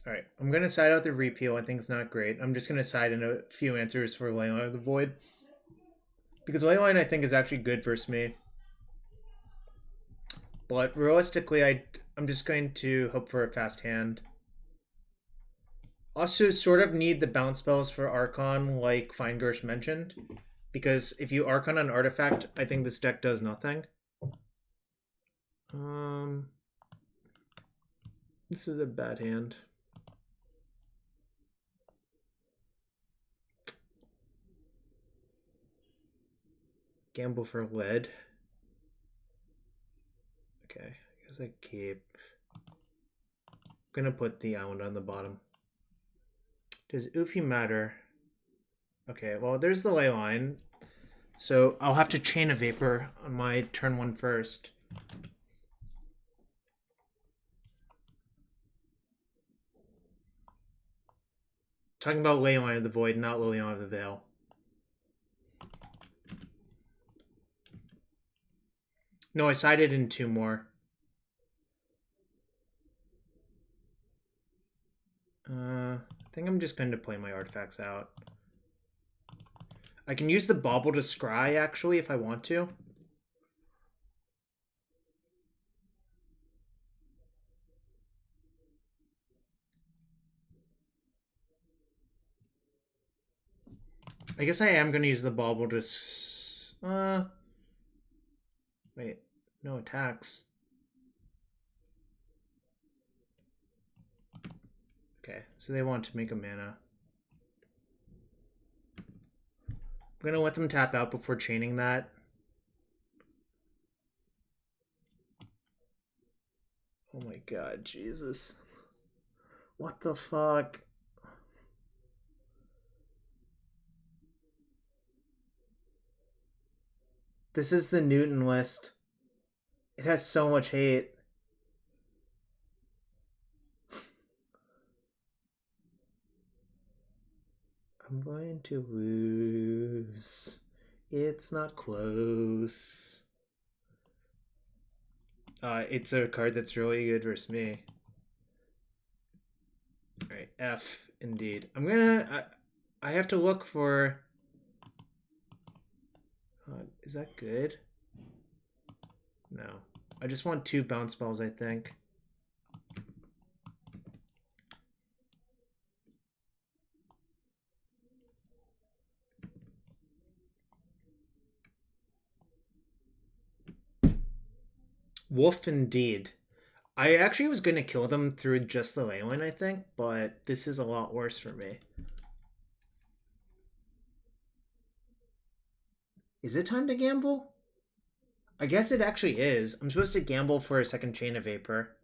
Alright, I'm gonna side out the repeal. I think it's not great. I'm just gonna side in a few answers for Leyline of the Void. Because Leyline, I think, is actually good versus me. But realistically, I'm just going to hope for a fast hand. Also, sort of need the bounce spells for Archon, like Feingersh mentioned. Because if you Archon an artifact, I think this deck does nothing. This is a bad hand. Gamble for lead. Okay, I guess I keep. I'm gonna put the island on the bottom. Does Oofy matter? Okay, well, there's the Leyline. So I'll have to chain a Vapor on my turn 1 first. Talking about Leyline of the Void, not Liliana of the Veil. No, I sided in 2 more. I think I'm just going to play my artifacts out. I can use the Bauble to scry, actually, if I want to. I guess I am going to use the Bauble to... Wait, no attacks. Okay, so they want to make a mana. I'm going to let them tap out before chaining that. Oh my god, Jesus. What the fuck? This is the Newton list. It has so much hate. I'm going to lose. It's not close. It's a card that's really good versus me. Alright, F, indeed. I'm gonna... I have to look for... is that good? No. I just want 2 bounce spells, I think. Wolf, indeed. I actually was going to kill them through just the Leyline, I think, but this is a lot worse for me. Is it time to gamble? I guess it actually is. I'm supposed to gamble for a second Chain of Vapor,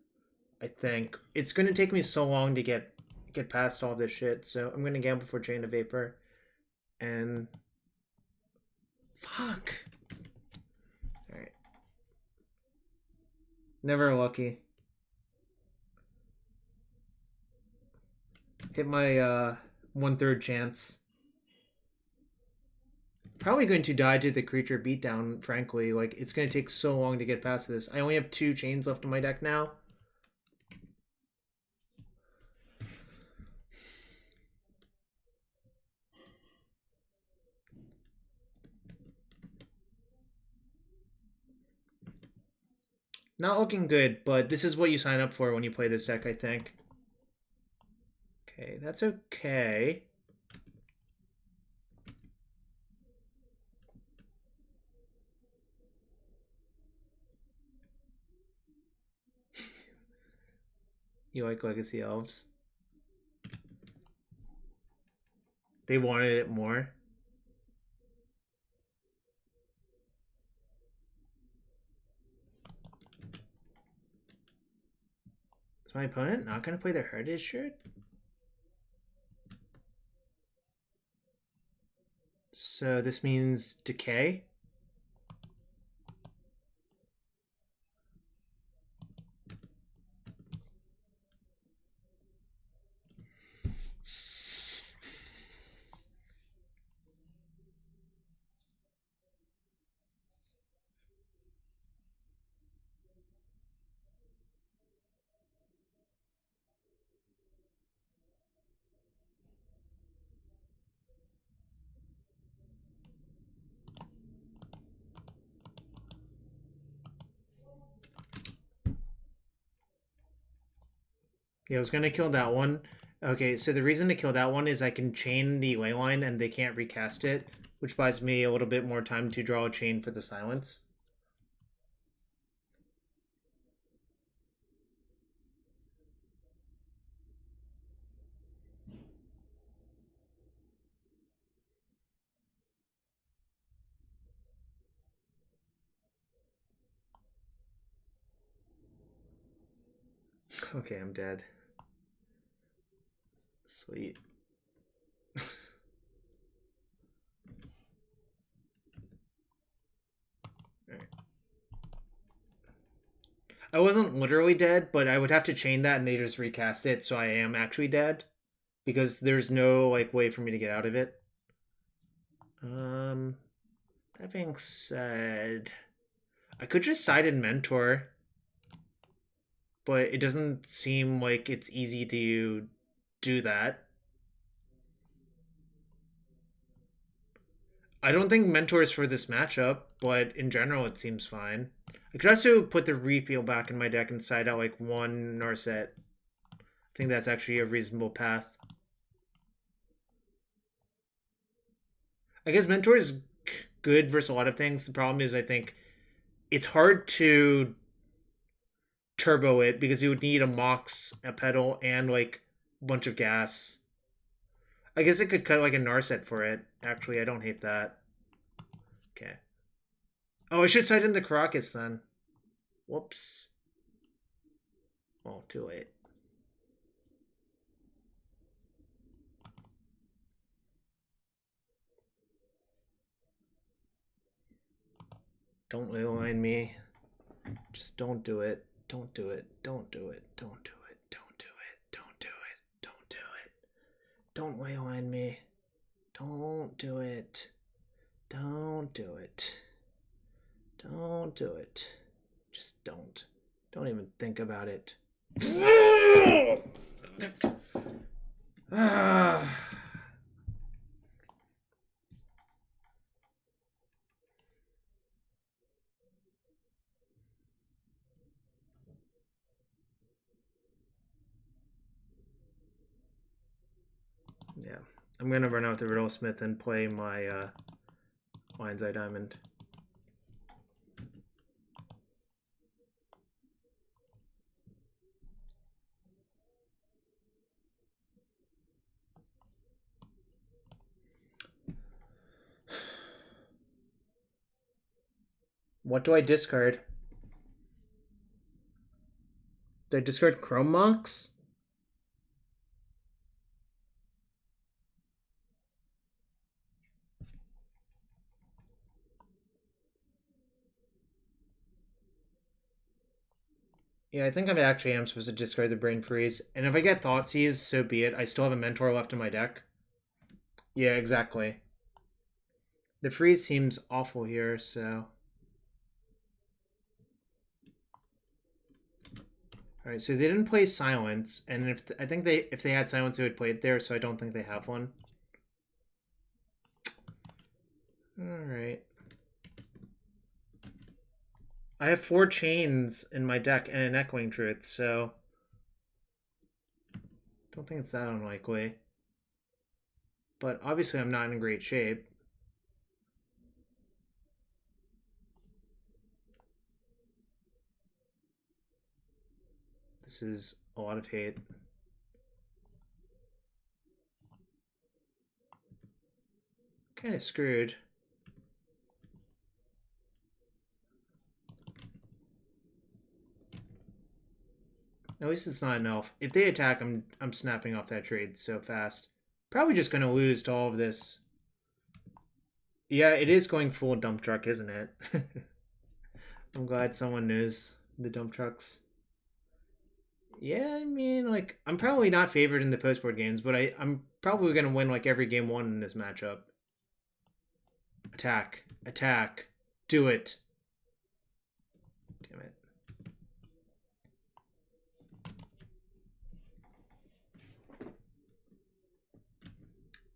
I think. It's going to take me so long to get past all this shit, so I'm going to gamble for Chain of Vapor. And... fuck! Alright. Never lucky. Hit my 1/3 chance. Probably going to die to the creature beatdown, frankly. Like, it's going to take so long to get past this. I only have 2 chains left in my deck now. Not looking good, but this is what you sign up for when you play this deck, I think. Okay, that's okay. You like Legacy Elves? They wanted it more. Is my opponent not going to play their Heritage shirt? So this means Decay? Yeah, I was gonna kill that one. Okay, so the reason to kill that one is I can chain the Leyline and they can't recast it, which buys me a little bit more time to draw a chain for the silence. Okay, I'm dead. Sweet. Alright. I wasn't literally dead, but I would have to chain that and they just recast it, so I am actually dead. Because there's no like way for me to get out of it. That being said, I could just side and mentor, but it doesn't seem like it's easy to do that. I don't think mentors for this matchup, but in general it seems fine. I could also put the Repeal back in my deck and side out like 1 Narset. I think that's actually a reasonable path. I guess mentor is good versus a lot of things. The problem is I think it's hard to turbo it because you would need a Mox, a Petal, and like a bunch of gas. I guess it could cut like a Narset for it. Actually, I don't hate that. Okay. Oh, I should side into Karakas then. Whoops. Oh, too late. Don't Leyline me. Just don't do it. Don't do it. Don't do it. Don't do it. Don't do it. Don't do it. Don't do it. Don't Leyline me. Don't do it. Don't do it. Don't do it. Just don't. think about it. Yeah, I'm gonna run out the Riddlesmith and play my Lion's Eye Diamond. What do I discard? Do I discard Chrome Mox? Yeah, I think I actually am supposed to discard the Brain Freeze. And if I get Thoughtseize, so be it. I still have a Mentor left in my deck. Yeah, exactly. The freeze seems awful here, so... Alright, so they didn't play Silence, and I think if they had Silence, they would play it there, so I don't think they have one. Alright. I have 4 Chains in my deck and an Echoing Truth, so... don't think it's that unlikely. But obviously I'm not in great shape. This is a lot of hate. Kind of screwed. At least it's not an elf. If they attack, I'm snapping off that trade so fast. Probably just gonna lose to all of this. Yeah, it is going full dump truck, isn't it? I'm glad someone knows the dump trucks. Yeah, I mean, like, I'm probably not favored in the postboard games, but I'm probably gonna win like every game 1 in this matchup. Attack. Attack. Do it. Damn it.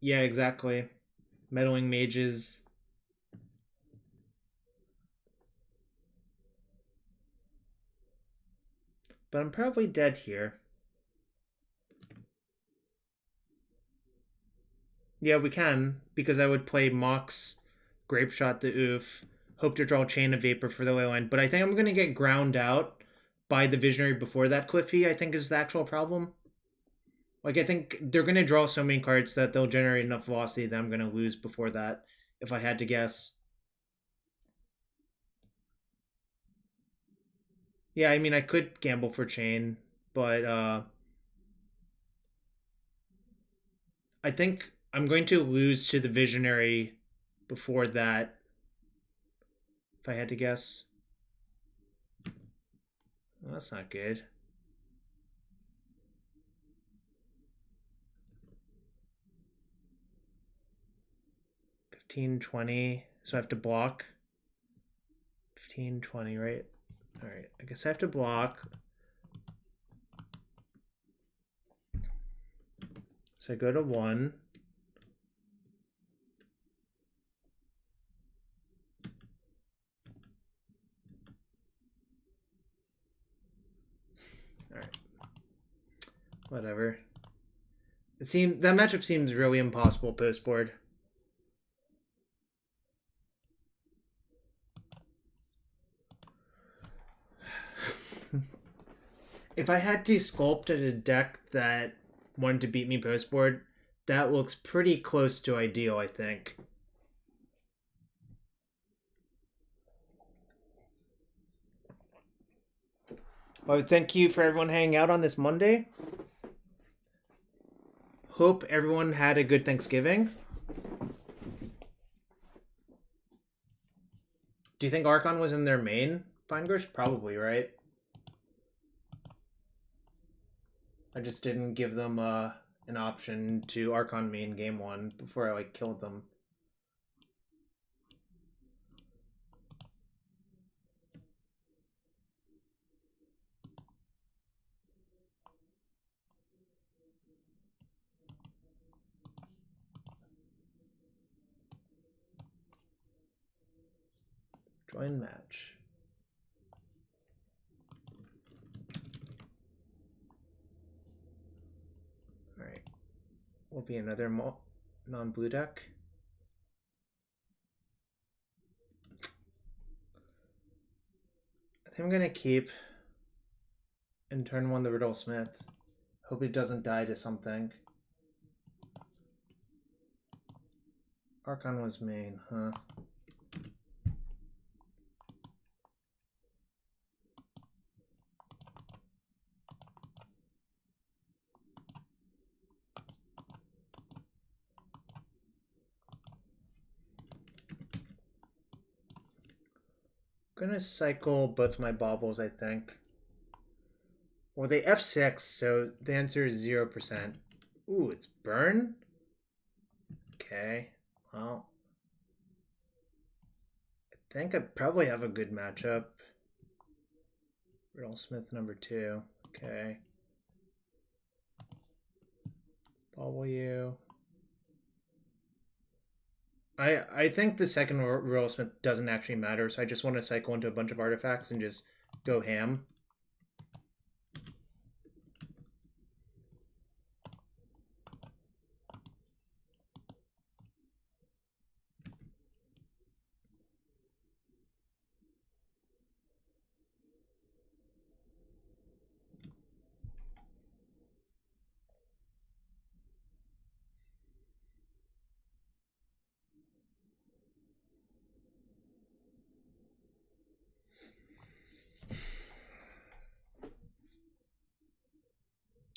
Yeah, exactly. Meddling mages. But I'm probably dead here. Yeah, we can, because I would play Mox, Grapeshot the Oof, hope to draw Chain of Vapor for the Leyline, but I think I'm going to get ground out by the Visionary before that Cliffy, I think is the actual problem. Like, I think they're going to draw so many cards that they'll generate enough velocity that I'm going to lose before that, if I had to guess. Yeah, I mean, I could gamble for Chain, but I think I'm going to lose to the Visionary before that, if I had to guess. Well, that's not good. $15-20, so I have to block. 15-20, right? All right, I guess I have to block. So I go to 1. All right. Whatever. That matchup seems really impossible post board. If I had to sculpt a deck that wanted to beat me post board, that looks pretty close to ideal, I think. Well, thank you for everyone hanging out on this Monday. Hope everyone had a good Thanksgiving. Do you think Archon was in their main? Feinger's probably, right? I just didn't give them an option to Archon main game 1 before I like killed them. Join match. Alright. Will be another non-blue deck. I think I'm gonna keep and turn one the Riddlesmith. Hope it doesn't die to something. Archon was main, huh? I'm gonna cycle both my baubles, I think. Well, they F6, so the answer is 0%. Ooh, it's burn? Okay, well. I think I probably have a good matchup. Riddlesmith number 2. Okay. Bauble you. I think the second Riddlesmith doesn't actually matter, so I just want to cycle into a bunch of artifacts and just go ham.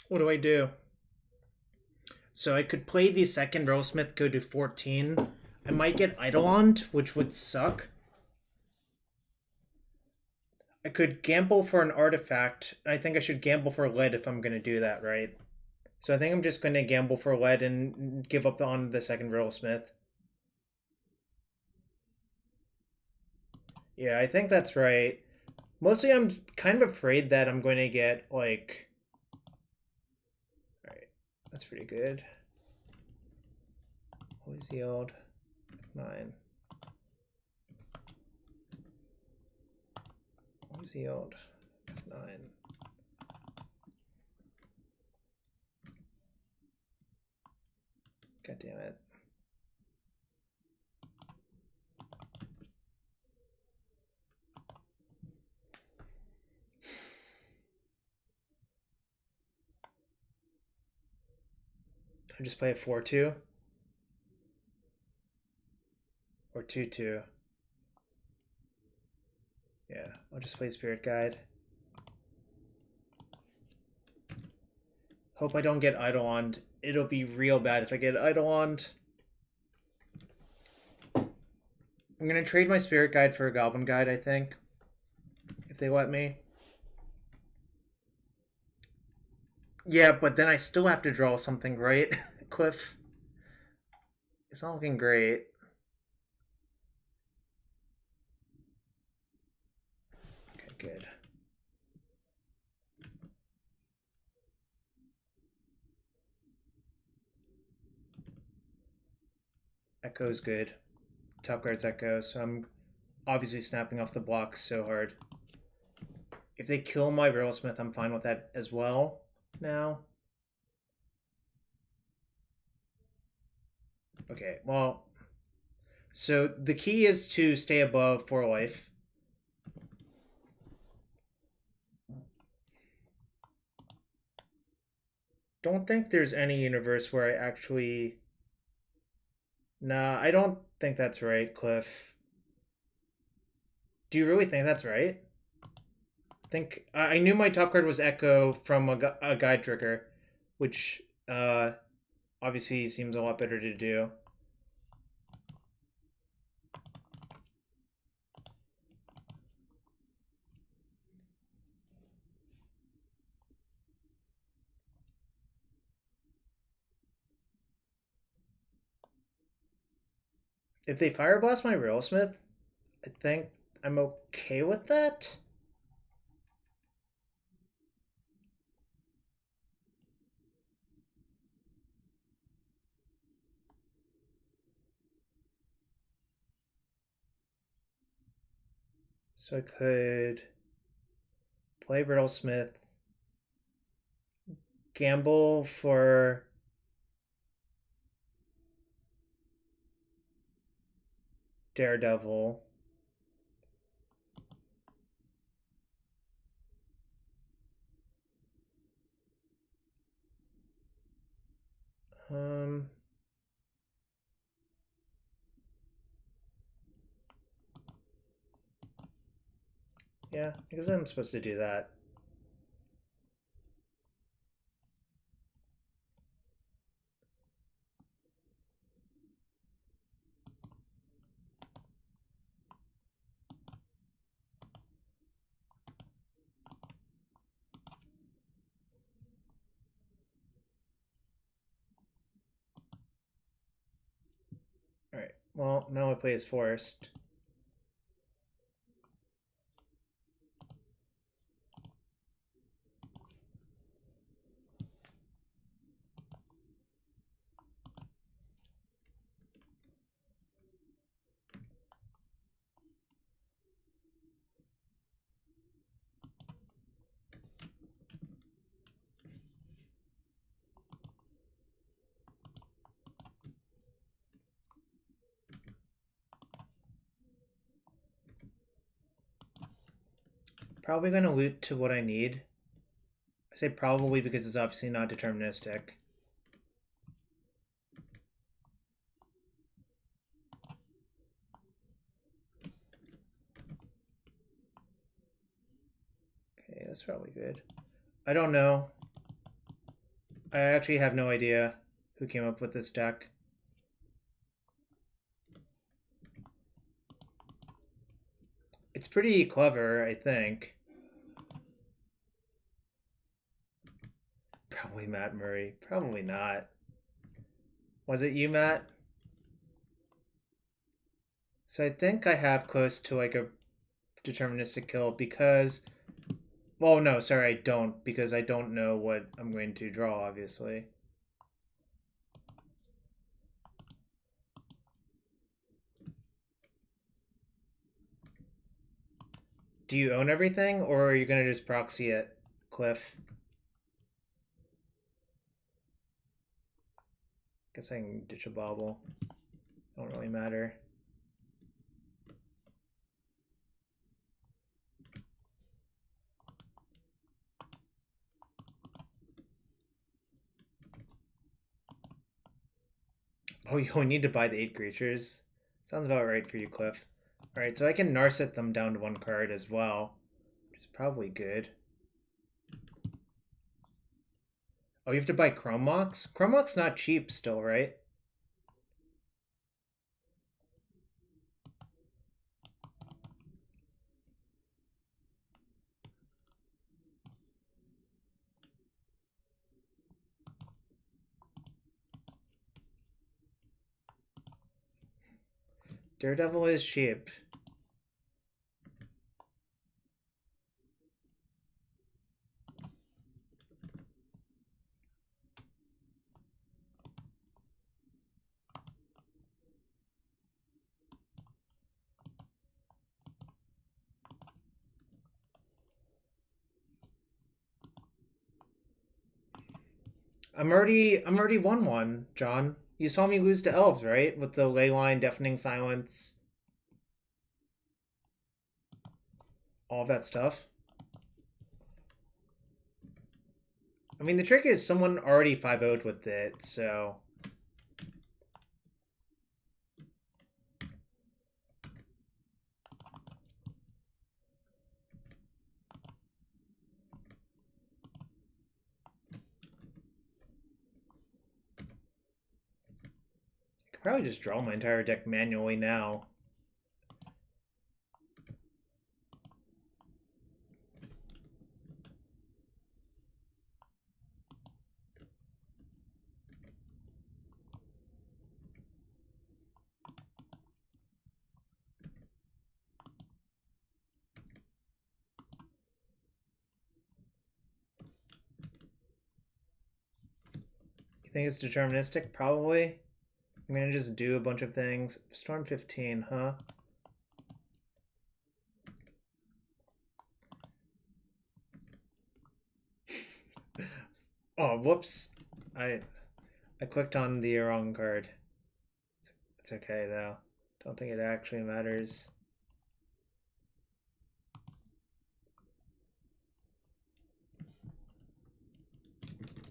What do I do? So I could play the second Riddlesmith, go to 14. I might get Eidolon, which would suck. I could gamble for an artifact. I think I should gamble for lead if I'm going to do that, right? So I think I'm just going to gamble for lead and give up on the second Riddlesmith. Yeah, I think that's right. Mostly I'm kind of afraid that I'm going to get, like... Alright, that's pretty good. Always yield. 9. Always yield. 9. God damn it. I just play a 4-2 or 2-2. Yeah, I'll just play Spirit Guide. Hope I don't get Eidolon. It'll be real bad if I get Eidolon. I'm gonna trade my Spirit Guide for a Goblin Guide, I think. If they let me. Yeah, but then I still have to draw something, right? Cliff. It's not looking great. Okay, good. Echo's good. Top guard's Echo, so I'm obviously snapping off the blocks so hard. If they kill my Riddlesmith, I'm fine with that as well now. Okay, well, so the key is to stay above 4 life. Don't think there's any universe where I actually... Nah, I don't think that's right, Cliff. Do you really think that's right? I knew my top card was Echo from a guide trigger, which obviously seems a lot better to do. If they Fire Blast my Riddlesmith, I think I'm okay with that. So I could play Riddlesmith, gamble for Daredevil. Yeah, because I'm supposed to do that. Alright, well, now I play as Forest. Probably going to loot to what I need. I say probably because it's obviously not deterministic. Okay, that's probably good. I don't know. I actually have no idea who came up with this deck. It's pretty clever, I think. Probably Matt Murray. Probably not. Was it you, Matt? So I think I have close to like a deterministic kill because... Well, no, sorry, I don't, because I don't know what I'm going to draw, obviously. Do you own everything, or are you going to just proxy it, Cliff? Guess I can ditch a Bauble. Don't really matter. Oh, you only need to buy the 8 creatures. Sounds about right for you, Cliff. Alright, so I can Narset them down to 1 card as well, which is probably good. Oh, you have to buy Chrome Mox? Chrome Mox not cheap still, right? Daredevil is cheap. I'm already 1-1, John. You saw me lose to elves, right? With the Leyline, Deafening Silence, all of that stuff. I mean, the trick is someone already 5-0'd with it, so... I could probably just draw my entire deck manually now. You think it's deterministic? Probably. I'm gonna just do a bunch of things. Storm 15, huh? Oh, whoops. I clicked on the wrong card. It's okay though. Don't think it actually matters.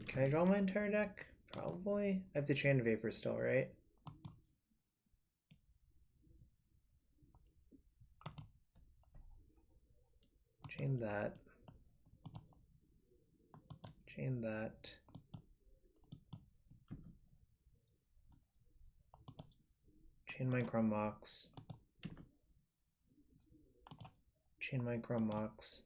Can I draw my entire deck? Probably. I have the Chain of Vapor still, right? Chain that. Chain that. Chain my Chrome Mox. Chain my Chrome Mox.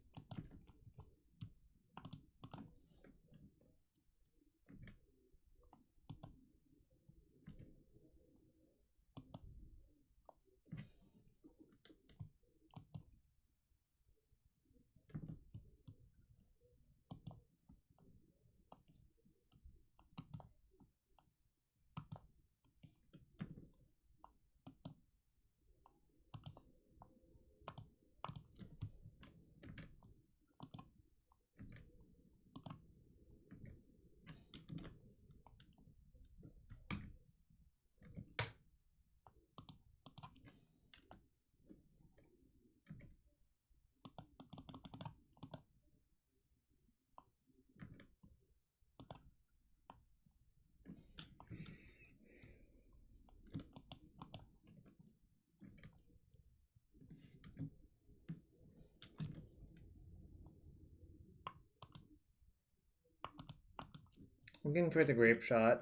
Looking for the Grapeshot.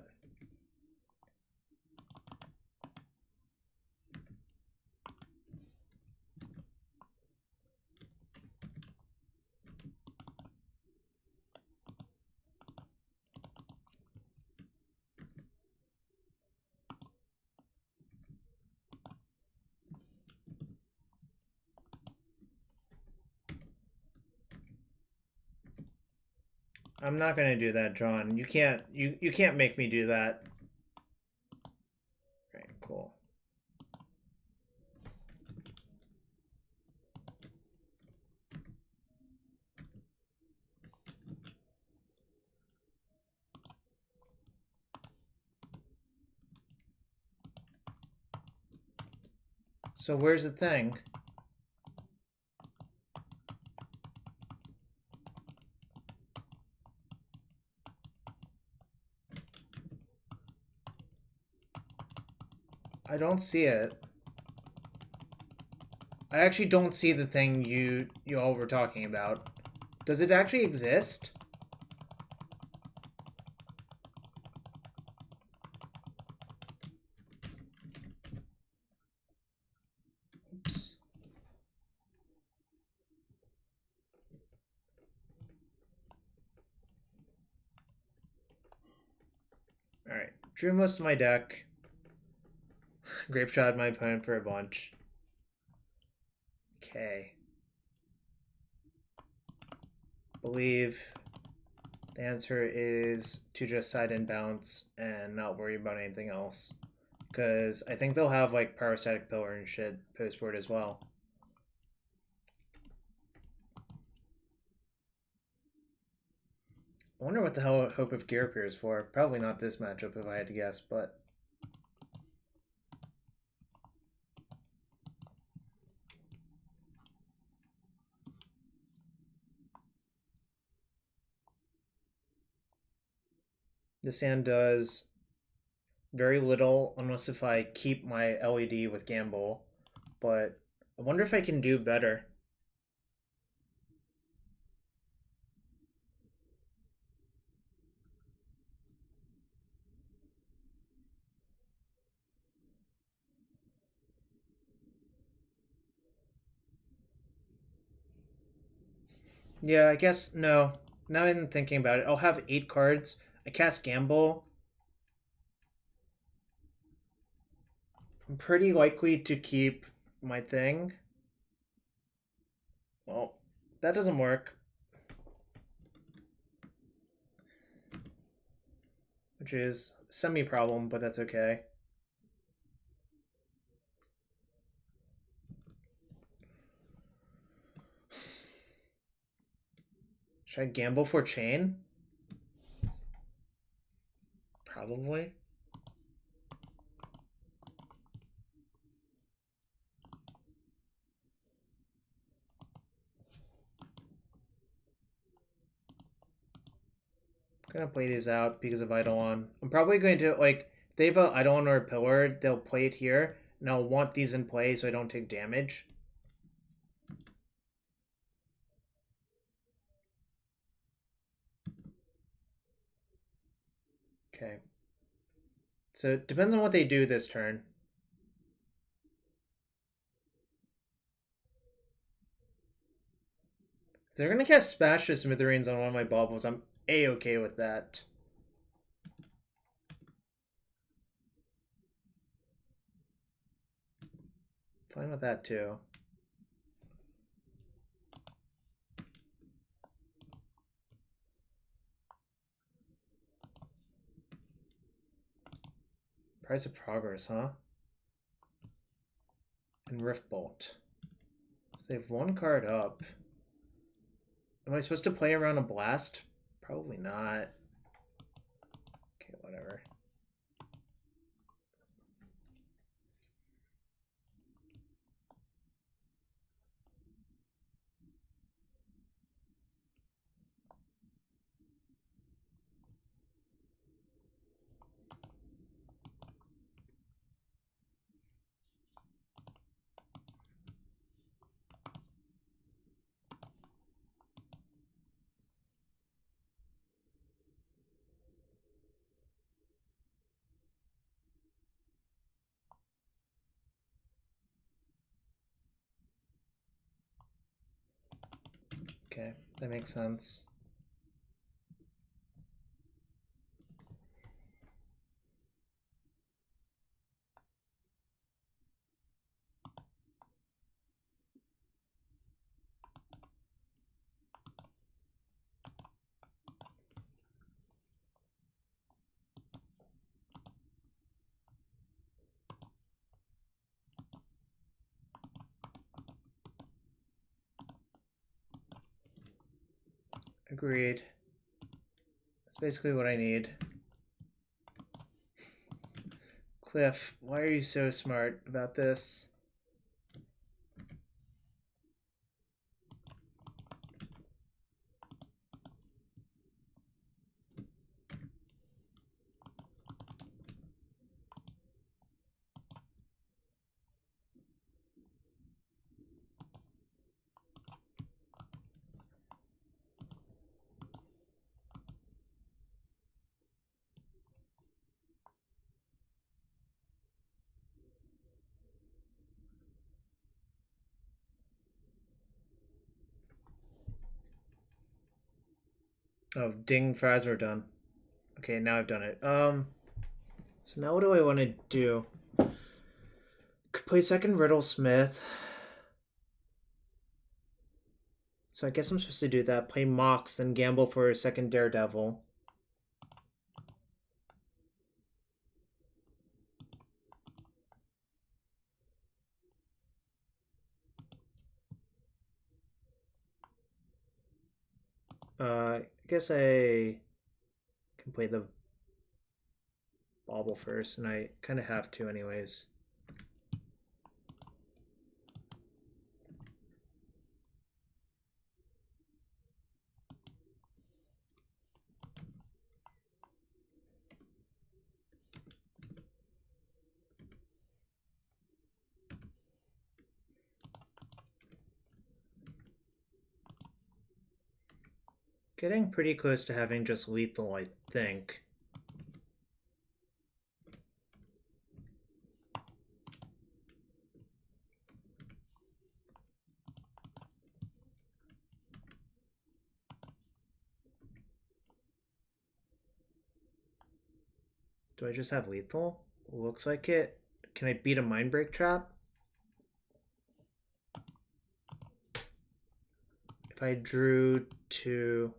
I'm not gonna do that, John. You can't make me do that. Right, cool. So where's the thing? I don't see it. I actually don't see the thing you all were talking about. Does it actually exist? Oops. Alright. Drew most of my deck. Grapeshot my opponent for a bunch. Okay. Believe the answer is to just side and bounce and not worry about anything else. Because I think they'll have like Parasitic Pillar and shit post-board as well. I wonder what the hell Hope of Ghirapur is for. Probably not this matchup if I had to guess, but... This hand does very little, unless if I keep my LED with Gamble. But I wonder if I can do better. Yeah, I guess, no. Now I'm thinking about it, I'll have 8 cards. I cast Gamble. I'm pretty likely to keep my thing. Well, that doesn't work. Which is a semi-problem, but that's okay. Should I gamble for chain? Probably. I'm gonna play these out because of Eidolon. I'm probably going to, like, if they have an Eidolon or a Pillar, they'll play it here, and I'll want these in play so I don't take damage. Okay. So it depends on what they do this turn. If they're gonna cast Smash to Smithereens on one of my Baubles, I'm A-okay with that. Fine with that too. Price of Progress, huh? And Rift Bolt. So they have one card up. Am I supposed to play around a Blast? Probably not. Okay, whatever. Okay, that makes sense. Agreed. That's basically what I need. Cliff, why are you so smart about this? Oh, ding, fries were done. Okay, now I've done it. So now what do I want to do? Could play second Riddlesmith. So I guess I'm supposed to do that. Play Mox, then gamble for a second Daredevil. I guess I can play the Bauble first, and I kind of have to anyways. Getting pretty close to having just lethal, I think. Do I just have lethal? Looks like it. Can I beat a Mindbreak Trap? If I drew to...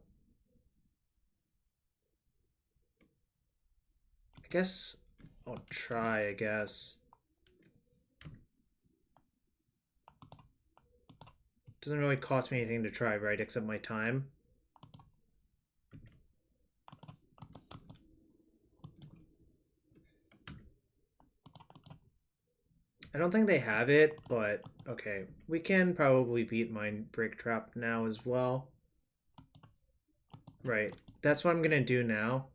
I guess I'll try, I guess. Doesn't really cost me anything to try, right? Except my time. I don't think they have it, but okay. We can probably beat Mind Break Trap now as well. Right. That's what I'm gonna do now.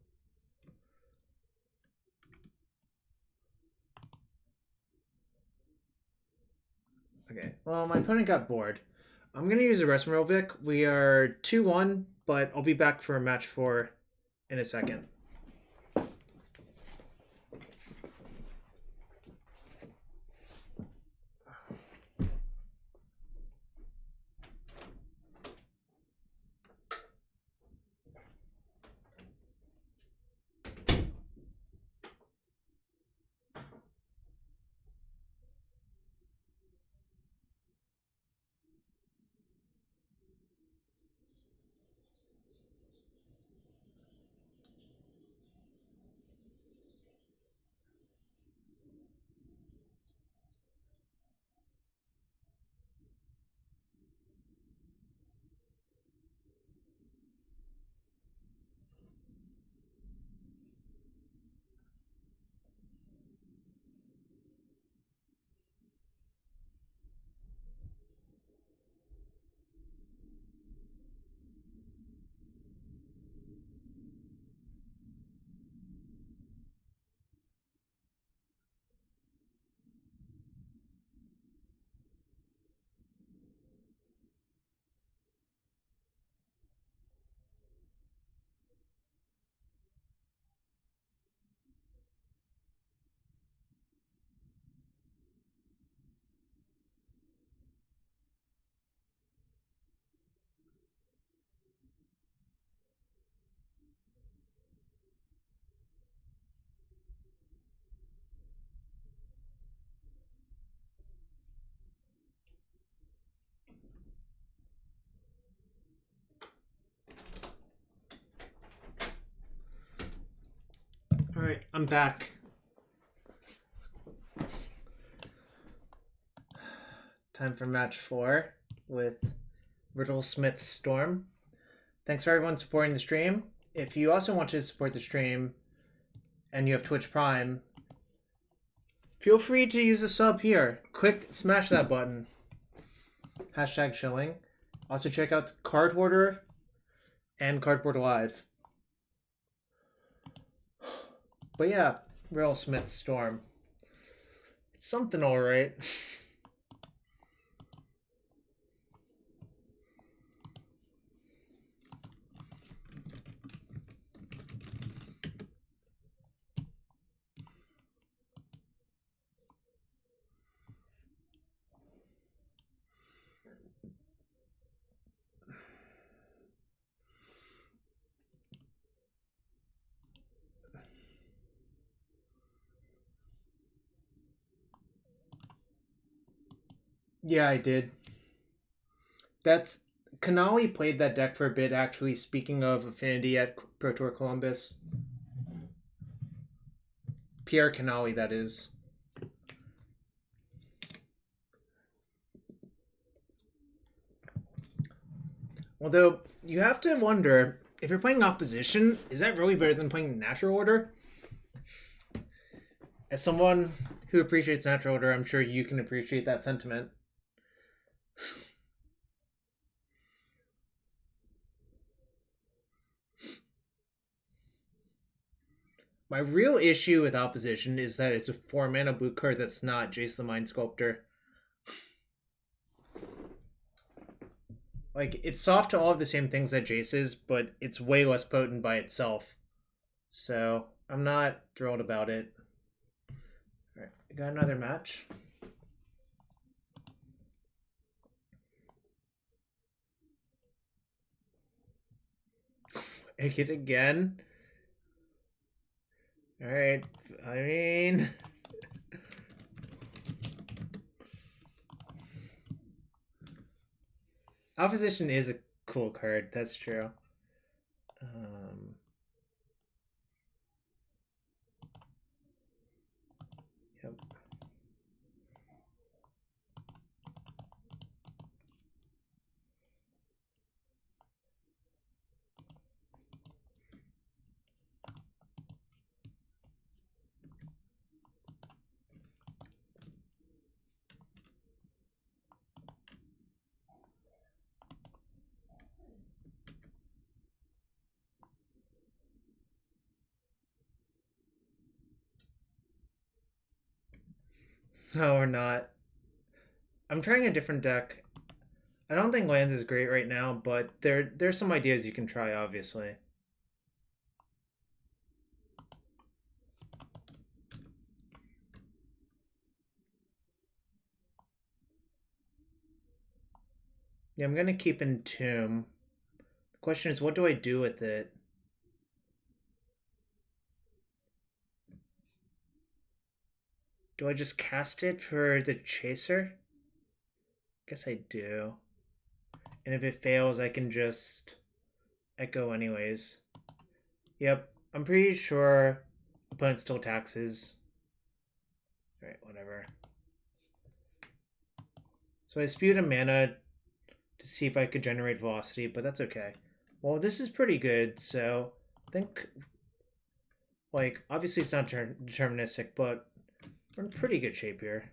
Okay. Well, my opponent got bored. I'm gonna use a Resmero Vic. We are 2-1, but I'll be back for match 4 in a second. Alright, I'm back. Time for match 4 with Riddlesmith Storm. Thanks for everyone supporting the stream. If you also want to support the stream and you have Twitch Prime, feel free to use a sub here. Quick, smash that button. Hashtag shilling. Also check out Card Hoarder and Cardboard Live. But yeah, Riddlesmith Storm. It's something alright. Yeah, I did. That's Kanali played that deck for a bit, actually, speaking of Affinity at Pro Tour Columbus. Pierre Kanali, that is. Although, you have to wonder, if you're playing opposition, is that really better than playing natural order? As someone who appreciates natural order, I'm sure you can appreciate that sentiment. My real issue with opposition is that it's a 4-mana blue card that's not Jace the Mind Sculptor. Like, it's soft to all of the same things that Jace is, but it's way less potent by itself. So, I'm not thrilled about it. Alright, we got another match. Egg it again. Alright, I mean... Opposition is a cool card, that's true. Yep. No, we're not. I'm trying a different deck. I don't think lands is great right now, but there's some ideas you can try, obviously. Yeah, I'm gonna keep Entomb. The question is, what do I do with it? Do I just cast it for the Chaser? Guess I do. And if it fails, I can just Echo anyways. Yep, I'm pretty sure opponent still taxes. Alright, whatever. So I spewed a mana to see if I could generate velocity, but that's okay. Well, this is pretty good, so I think, like, obviously it's not deterministic, but we're in pretty good shape here.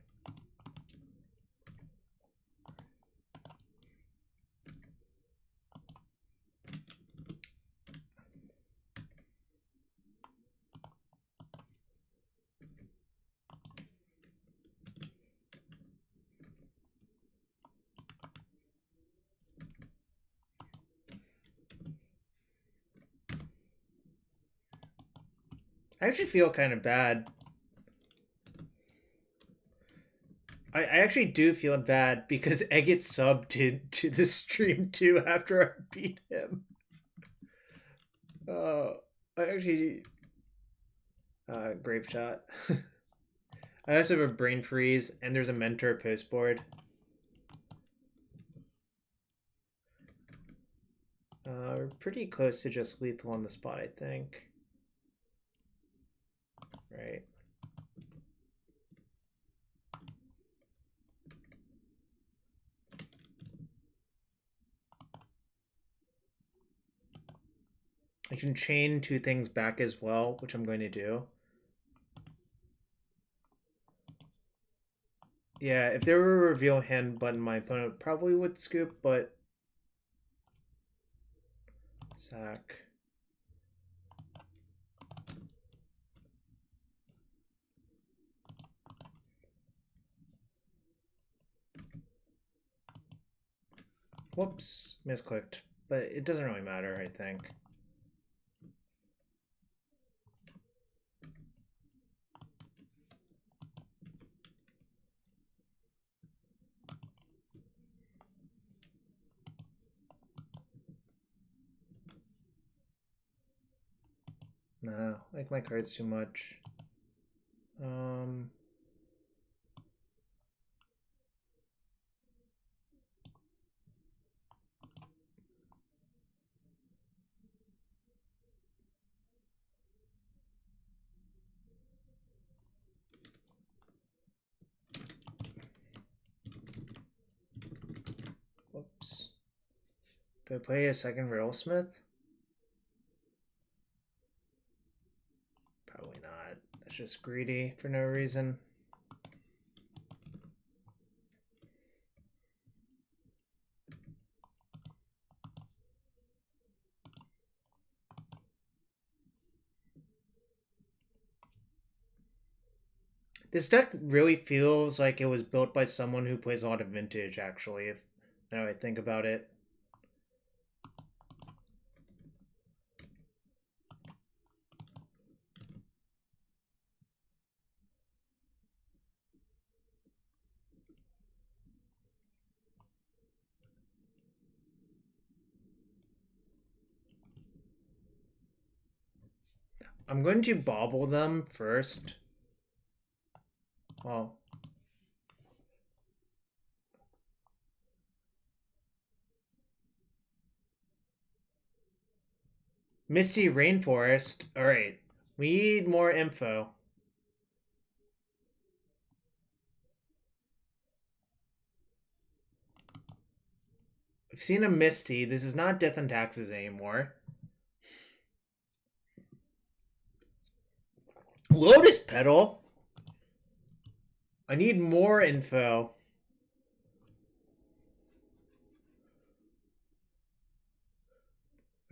I actually feel kind of bad. I actually do feel bad because Egget subbed to the stream too after I beat him. I actually Grapeshot. I also have a Brain Freeze, and there's a Mentor post board. We're pretty close to just lethal on the spot, I think. Right. I can chain two things back as well, which I'm going to do. Yeah, if there were a reveal hand button, my opponent probably would scoop, but sack. Whoops, misclicked. But it doesn't really matter, I think. No, I like my cards too much. Whoops. Do I play a second Riddlesmith? Probably not. That's just greedy for no reason. This deck really feels like it was built by someone who plays a lot of Vintage, actually, if now I think about it. I'm going to Bauble them first. Well, Misty Rainforest. Alright. We need more info. We've seen a Misty. This is not Death and Taxes anymore. Lotus Petal? I need more info.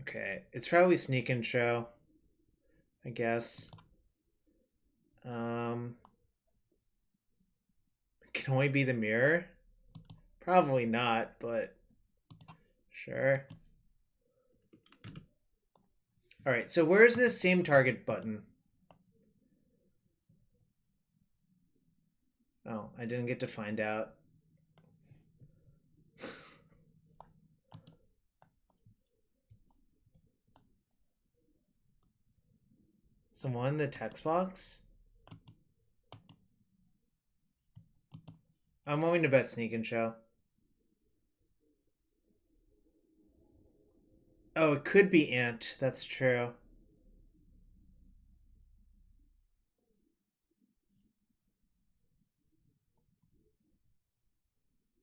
Okay, it's probably Sneak and Show, I guess. Can only be the mirror? Probably not, but sure. Alright, so where's this same target button? Oh, I didn't get to find out. Someone in the text box? I'm willing to bet Sneak and Show. Oh, it could be Ant. That's true.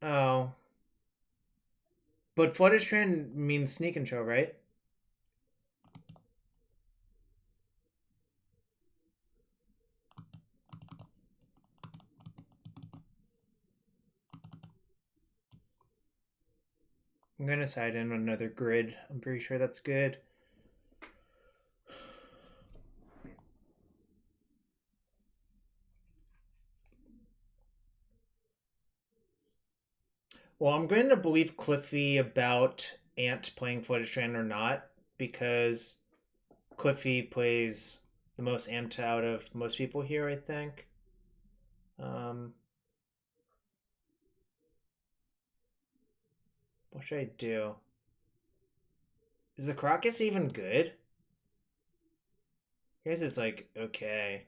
Oh. But Flooded Strand means Sneak and Show, right? I'm gonna side in on another grid. I'm pretty sure that's good. Well, I'm going to believe Cliffy about Ant playing Flooded Strand or not, because Cliffy plays the most Ant out of most people here, I think. What should I do? Is the Karakas even good? I guess it's like, okay.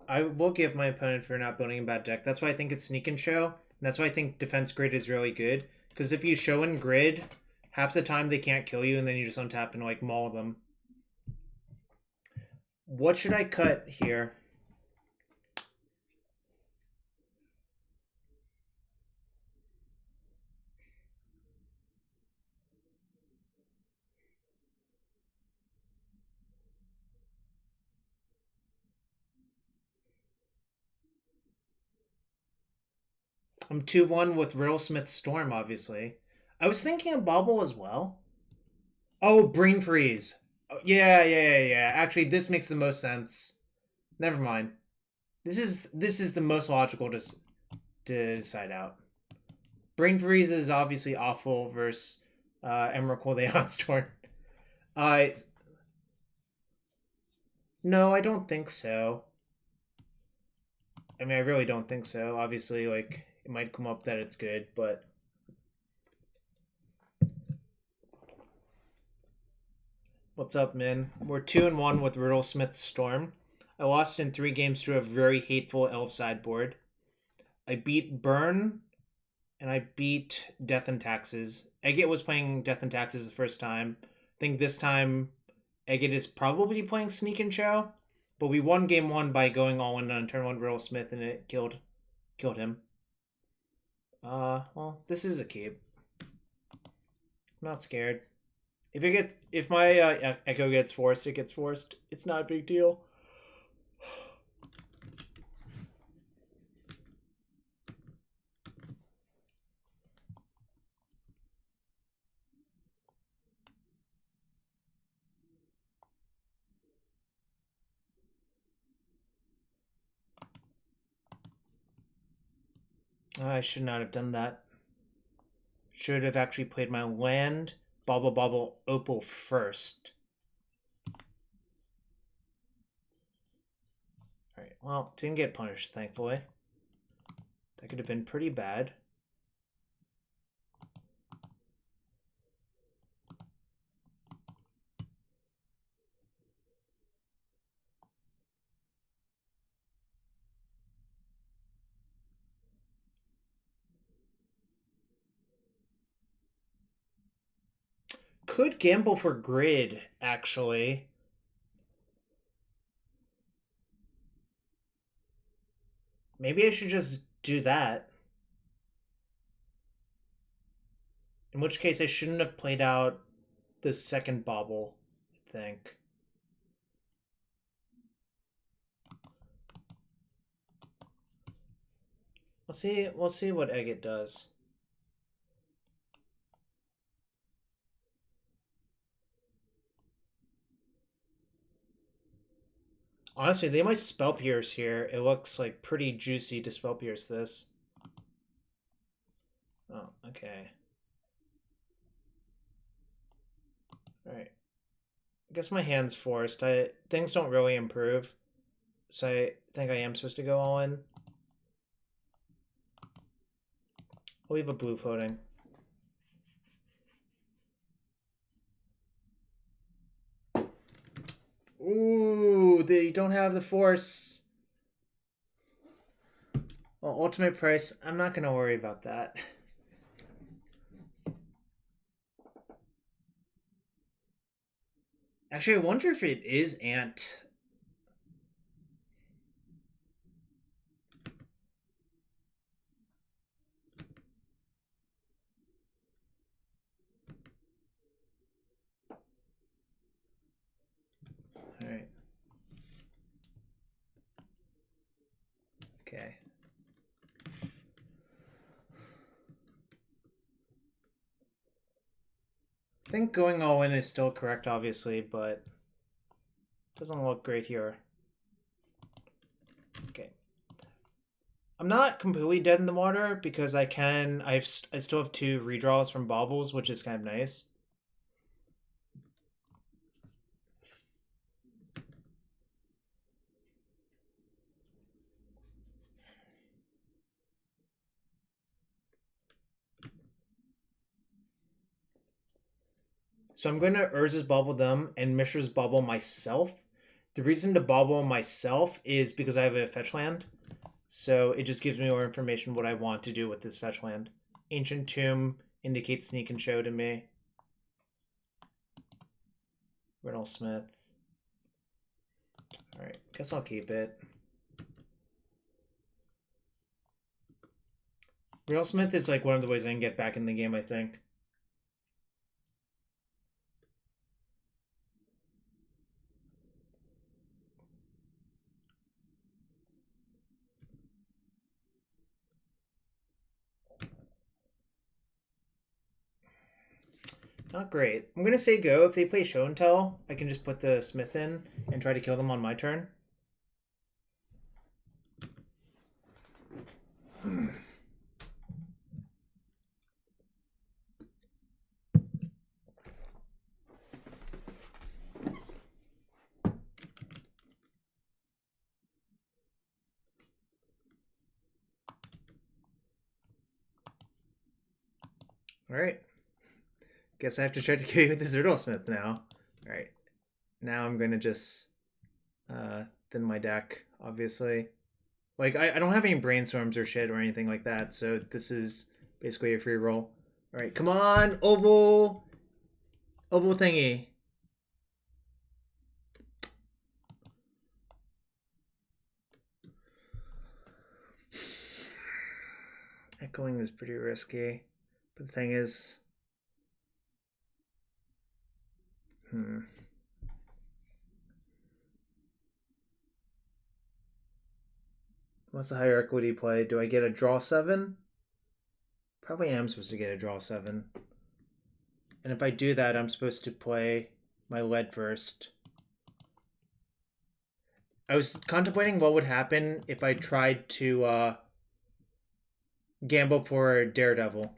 I will give my opponent for not building a bad deck. That's why I think it's Sneak and Show. And that's why I think Defense Grid is really good. Because if you show in Grid, half the time they can't kill you, and then you just untap and like maul them. What should I cut here? I'm 2-1 with Riddlesmith Storm, obviously. I was thinking of Bauble as well. Oh, Brain Freeze. Oh, yeah. Actually, this makes the most sense. Never mind. This is the most logical to decide out. Brain Freeze is obviously awful versus Emrakul the Onstorm. No, I don't think so. I mean, I really don't think so. Obviously, like, it might come up that it's good, but... What's up, man? We're 2-1 with Riddlesmith Storm. I lost in 3 games to a very hateful elf sideboard. I beat Burn, and I beat Death and Taxes. Eggit was playing Death and Taxes the first time. I think this time Eggit is probably playing Sneak and Show. But we won game 1 by going all in on turn 1 Riddlesmith, and it killed him. Well, this is a keep. I'm not scared. If my Echo gets forced, it gets forced. It's not a big deal. I should not have done that. Should have actually played my land, Bauble Opal first. Alright, well, didn't get punished, thankfully. That could have been pretty bad. Could gamble for grid, actually. Maybe I should just do that. In which case, I shouldn't have played out the second Bauble, I think. We'll see what Eggit does. Honestly, they might Spell Pierce here. It looks like pretty juicy to Spell Pierce this. Oh, okay. Alright. I guess my hand's forced. Things don't really improve. So I think I am supposed to go all in. I'll leave a blue floating. Ooh, they don't have the force. Well, ultimate price, I'm not going to worry about that. Actually, I wonder if it is Ant. All right. Okay. I think going all in is still correct, obviously, but doesn't look great here. Okay. I'm not completely dead in the water because I still have 2 redraws from Baubles, which is kind of nice. So I'm going to Urza's Bauble them and Mishra's Bauble myself. The reason to Bauble myself is because I have a fetch land. So it just gives me more information what I want to do with this fetch land. Ancient Tomb indicates Sneak and Show to me. Riddlesmith. Alright, guess I'll keep it. Riddlesmith is like one of the ways I can get back in the game, I think. Not great. I'm going to say go. If they play Show and Tell, I can just put the Smith in and try to kill them on my turn. Alright. Guess I have to try to kill you with this Riddlesmith now. Alright. Now I'm going to just thin my deck, obviously. Like, I don't have any brainstorms or shit or anything like that, so this is basically a free roll. Alright, come on, Oval! Oval thingy. Echoing is pretty risky. But the thing is... What's the higher equity play? Do I get a draw 7? Probably am supposed to get a draw 7. And if I do that, I'm supposed to play my lead first. I was contemplating what would happen if I tried to gamble for Daredevil.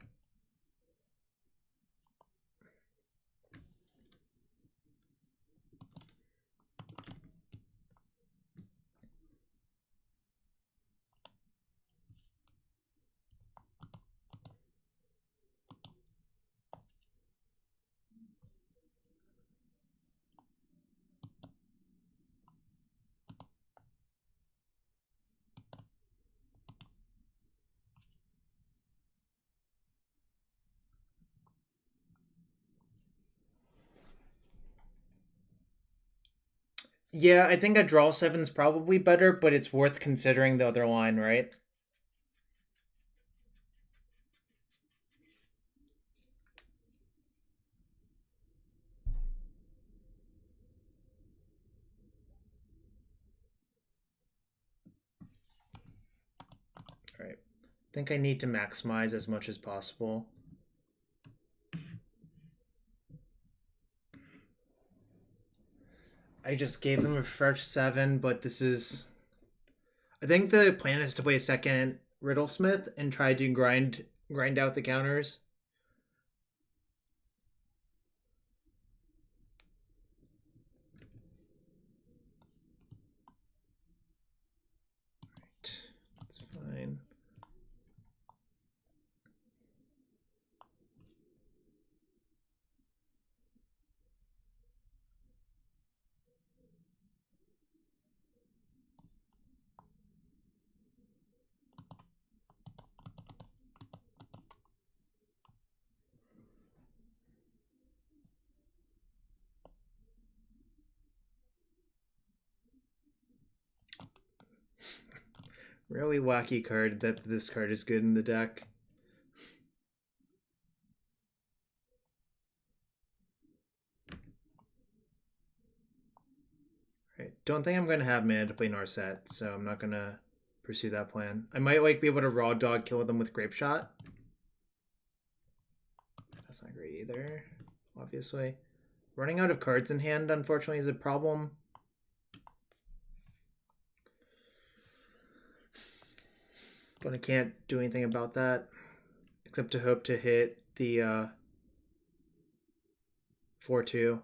Yeah, I think a draw 7 is probably better, but it's worth considering the other line, right? Alright. I think I need to maximize as much as possible. I just gave them a fresh 7, but this is... I think the plan is to play a second Riddlesmith and try to grind out the counters. Right, that's fine. Really wacky card that this card is good in the deck. Right. Don't think I'm going to have mana to play Narset, so I'm not going to pursue that plan. I might like be able to raw dog kill them with Grapeshot. That's not great either, obviously. Running out of cards in hand, unfortunately, is a problem. But I can't do anything about that, except to hope to hit the 4-2.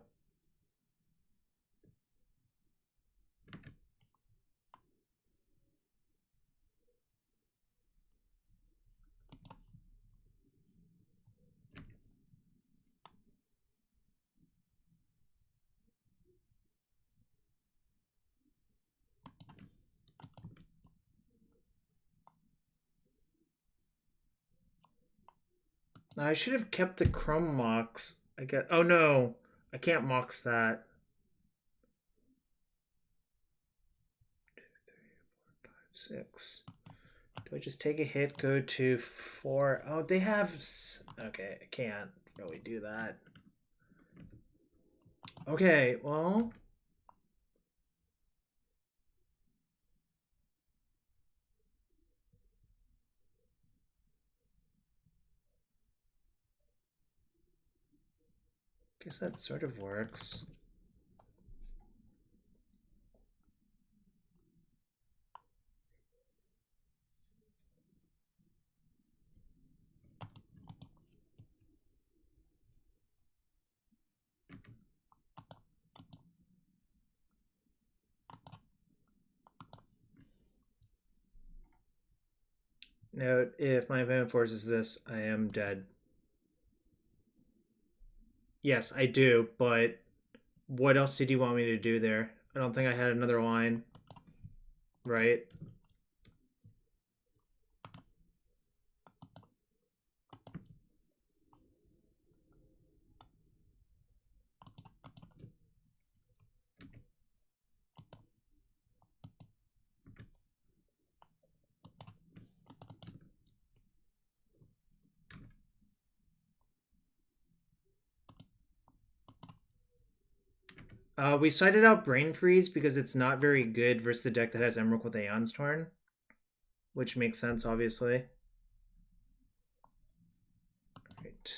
I should have kept the Chrome Mox. I guess. Oh no, I can't Mox that. 2, 3, 4, 5, 6. Do I just take a hit, go to 4? Oh, they have... Okay, I can't really do that. Okay, well... Guess that sort of works. Note, if my opponent forces this, I am dead. Yes, I do, but what else did you want me to do there? I don't think I had another line. Right? We cited out Brain Freeze because it's not very good versus the deck that has Emerald with Aeon's Torn. Which makes sense, obviously. Right.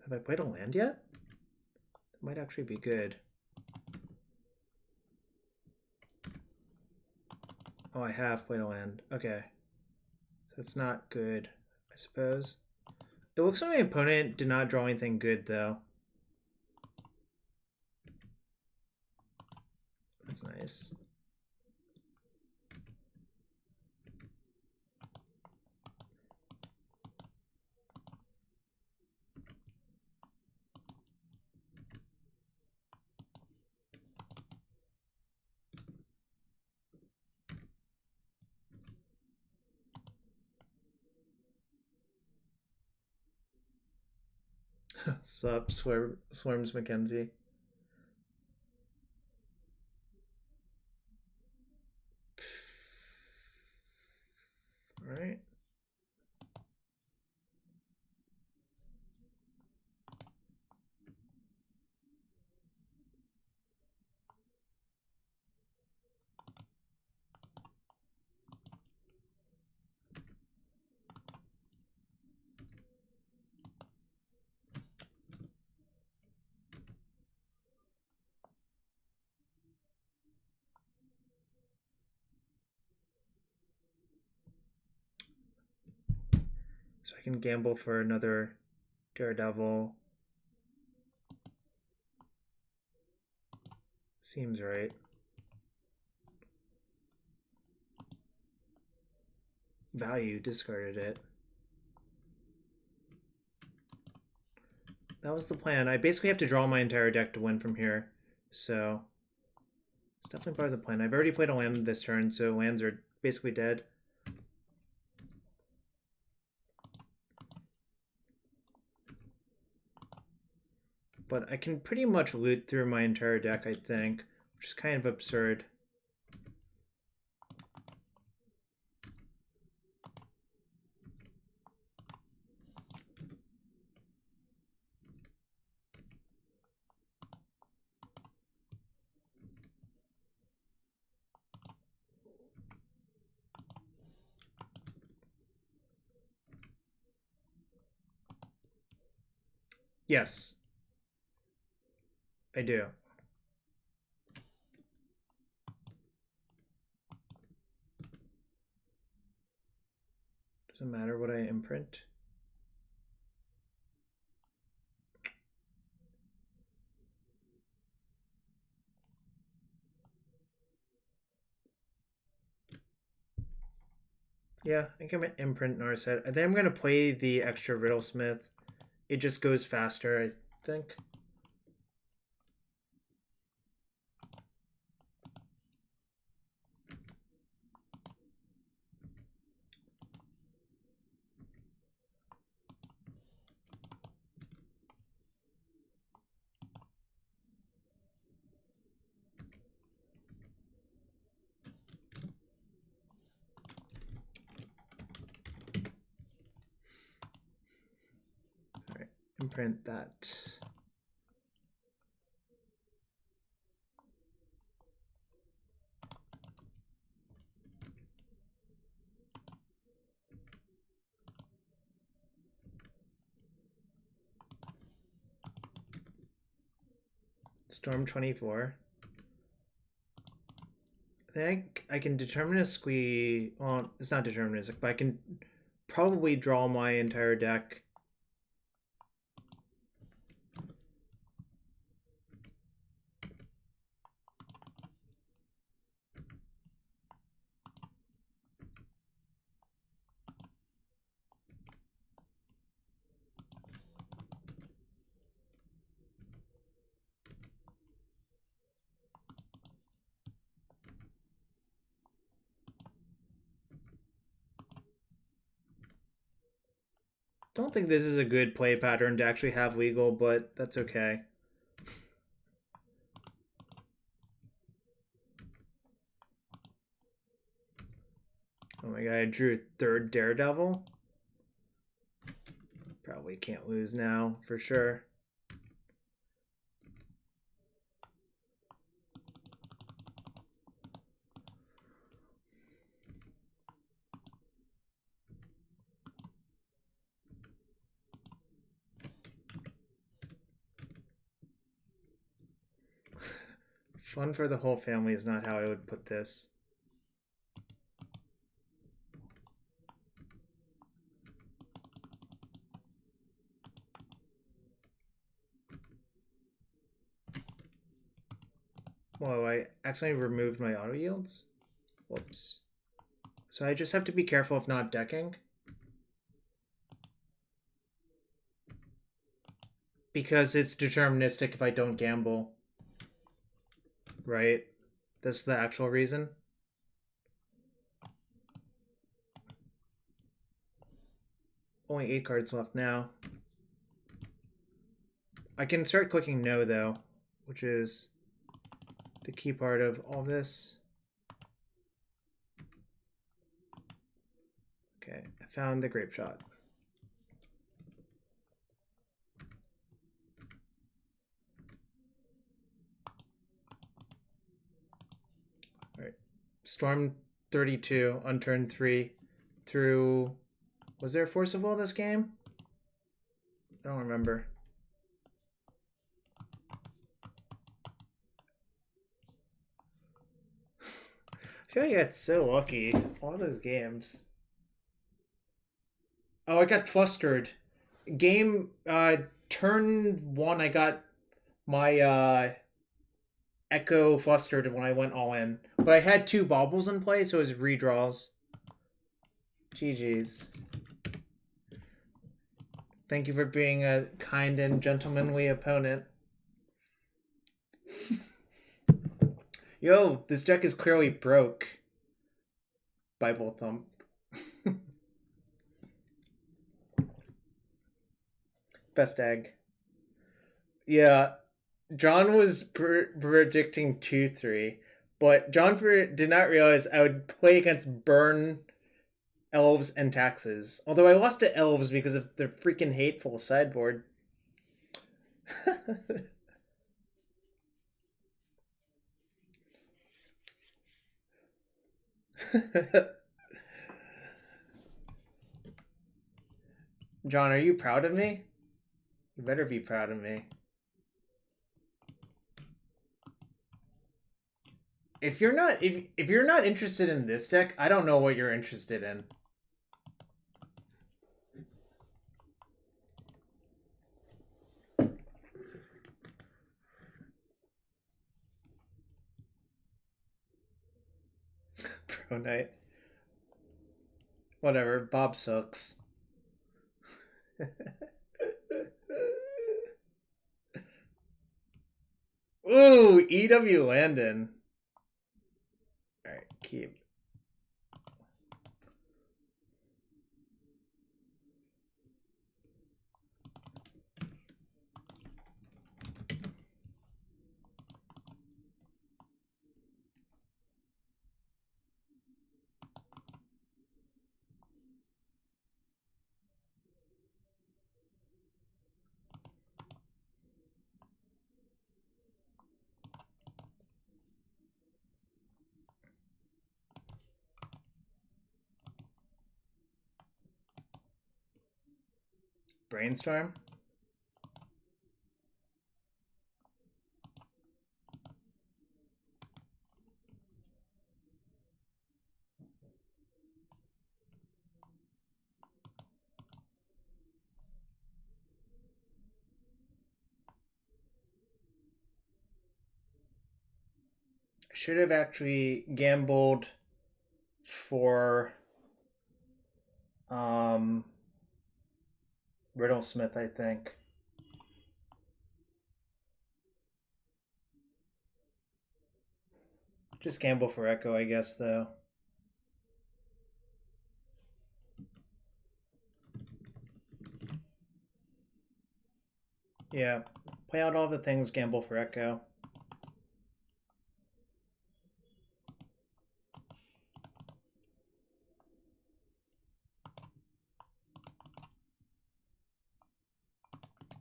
Have I played a land yet? That might actually be good. Oh, I have played a land. Okay. So it's not good, I suppose. It looks like my opponent did not draw anything good, though. That's nice. Sup, Swarms Mackenzie. Alright. can gamble for another Daredevil. Seems right. Value, discarded it. That was the plan. I basically have to draw my entire deck to win from here. So it's definitely part of the plan. I've already played a land this turn, so lands are basically dead. But I can pretty much loot through my entire deck, I think, which is kind of absurd. Yes, I do. Doesn't matter what I imprint. Yeah, I think I'm gonna imprint Narset. I think I'm gonna play the extra Riddlesmith. It just goes faster, I think. All right, imprint that. Storm 24. I think I can deterministically, well, it's not deterministic, but I can probably draw my entire deck. Don't think this is a good play pattern to actually have legal, but that's okay. Oh my god, I drew a third Daredevil. Probably can't lose now, for sure. Fun for the whole family is not how I would put this. Whoa, I accidentally removed my auto yields? Whoops. So I just have to be careful of not decking. Because it's deterministic if I don't gamble. Right? That's the actual reason. Only 8 cards left now. I can start clicking no, though, which is the key part of all this. Okay, I found the Grapeshot. All right, Storm 32 on turn 3 through... Was there a Force of Will this game? I don't remember. I feel like I got so lucky. All those games. Oh, I got flustered. Game turn one, I got my Echo flustered when I went all in. But I had two baubles in play, so it was redraws. GG's. Thank you for being a kind and gentlemanly opponent. Yo, this deck is clearly broke. Bible thump. Best egg. Yeah, John was predicting 2-3, but John did not realize I would play against burn, elves, and taxes. Although I lost to elves because of the freaking hateful sideboard. John, are you proud of me? You better be proud of me. If you're not interested in this deck, I don't know what you're interested in. Pro Knight. Whatever, Bob sucks. Ooh, EW Landon. Alright, keep. Brainstorm? I should have actually gambled for Riddlesmith, I think. Just gamble for Echo, I guess, though. Yeah, play out all the things, gamble for Echo.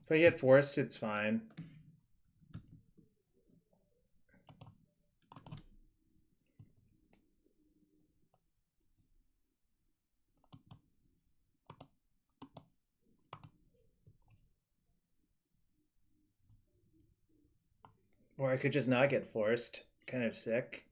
If I get forced, it's fine. Or I could just not get forced. Kind of sick.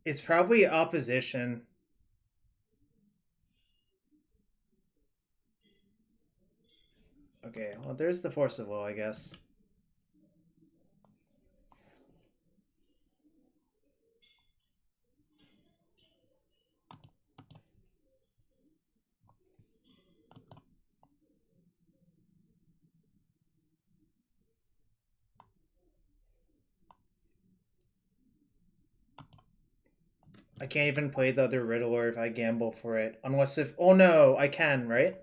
It's probably opposition. Okay, well, there's the Force of Will, I guess. I can't even play the other Riddler if I gamble for it. Unless if... Oh no, I can, right?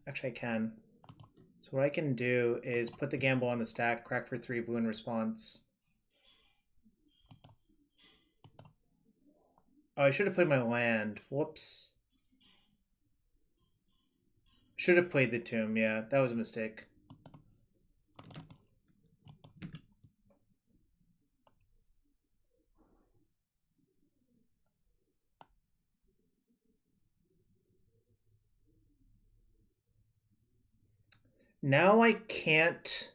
Actually, I can. So what I can do is put the gamble on the stack, crack for 3 blue in response. Oh, I should have played my land. Whoops. Should have played the tomb, yeah. That was a mistake. Now I can't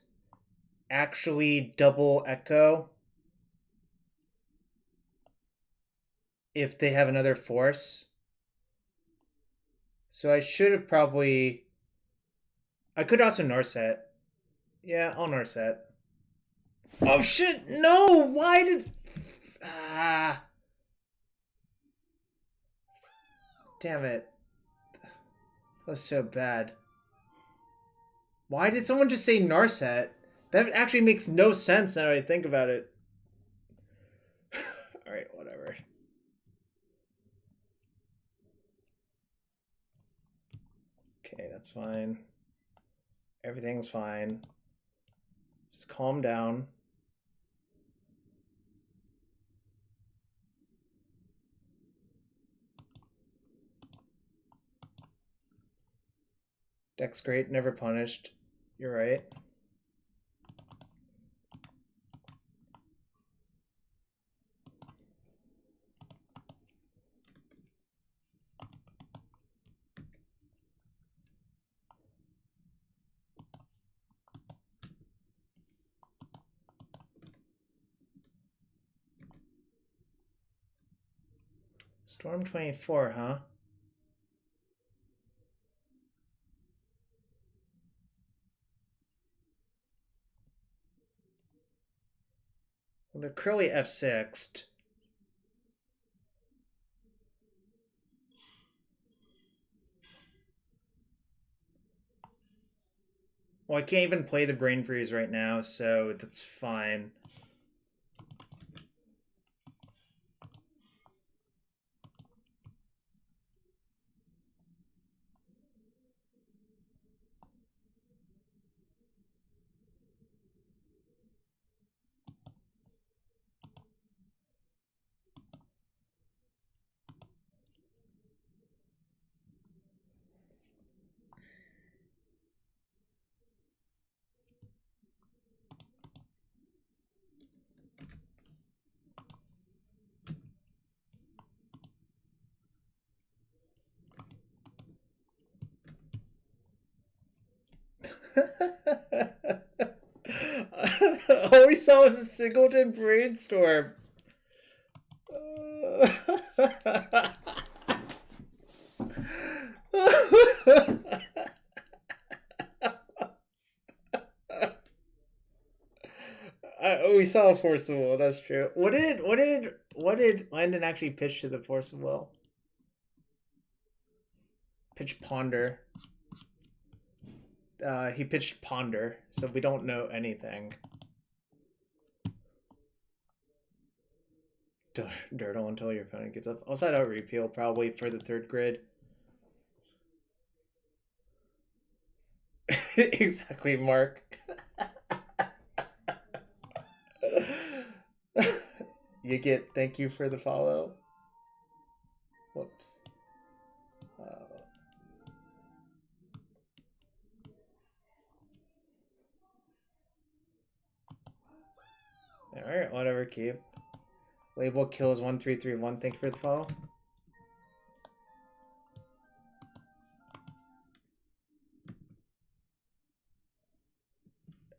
actually double echo if they have another force. So I should have probably... I could also Narset. Yeah, I'll Narset. Oh shit! No! Why did... Ah... Damn it. That was so bad. Why did someone just say Narset? That actually makes no sense now that I think about it. Alright, whatever. Okay, that's fine. Everything's fine. Just calm down. Deck's great, never punished. You're right. Storm 24, huh? Well, they're clearly F6'd. Well, I can't even play the Brain Freeze right now, so that's fine. All we saw was a singleton brainstorm. We saw a Force of Will. That's true. What did Landon actually pitch to the Force of Will? Pitch Ponder. He pitched Ponder, so we don't know anything. Dirtle until your opponent gets up. I'll side out Repeal probably for the third grid. Exactly, Mark. You get thank you for the follow. Whoops. Alright, whatever, keep. Label kills 1331. Thank you for the follow.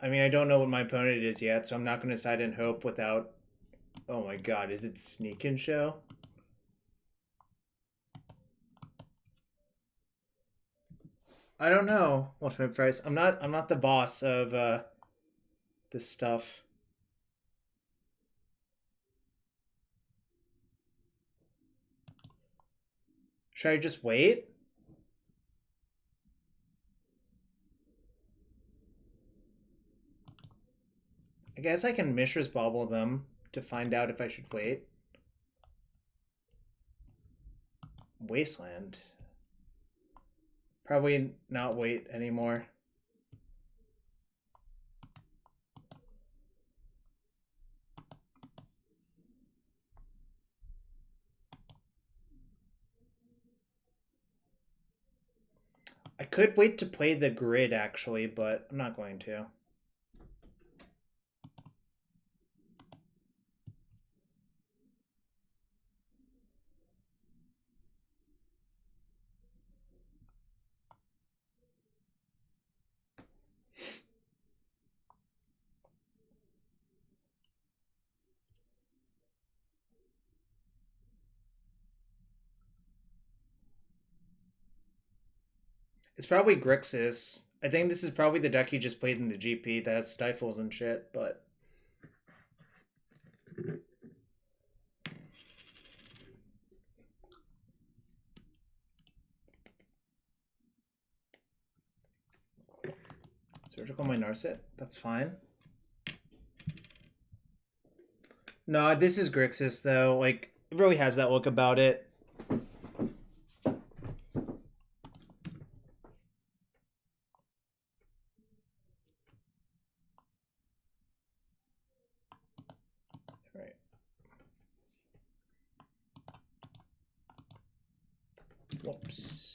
I mean, I don't know what my opponent is yet, so I'm not going to side in Hope without... Oh my god, is it Sneak and Show? I don't know. Ultimate Price. I'm not the boss of this stuff. Should I just wait? I guess I can Mishra's Bauble them to find out if I should wait. Wasteland. Probably not wait anymore. I could wait to play the grid actually, but I'm not going to. It's probably Grixis. I think this is probably the deck you just played in the GP that has stifles and shit, but... Surgical my Narset? That's fine. No, this is Grixis, though. Like, it really has that look about it. Right. Whoops.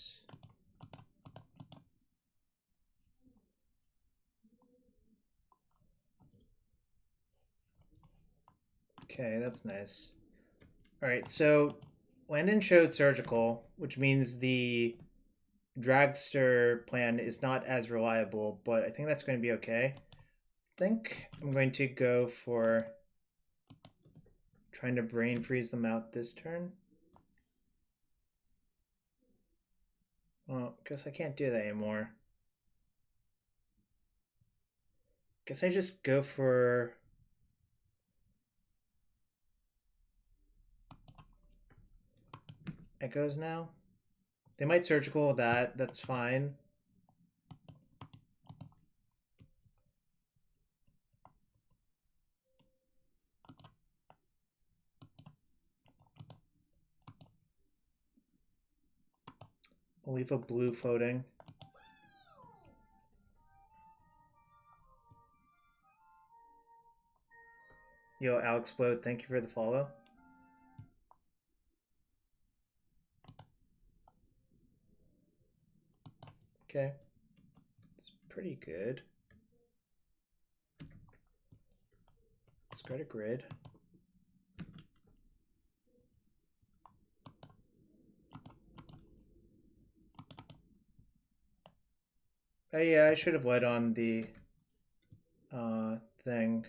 Okay, that's nice. Alright, so Landon showed Surgical, which means the Dragster plan is not as reliable, but I think that's going to be okay. I think I'm going to go for trying to brain freeze them out this turn. Well, guess I can't do that anymore. Guess I just go for... Echoes now. They might Surgical with that. That's fine. I'll leave a blue floating. Yo, Alex Bloat, thank you for the follow. Okay. It's pretty good. Let's go to grid. Oh yeah, I should have led on the thing.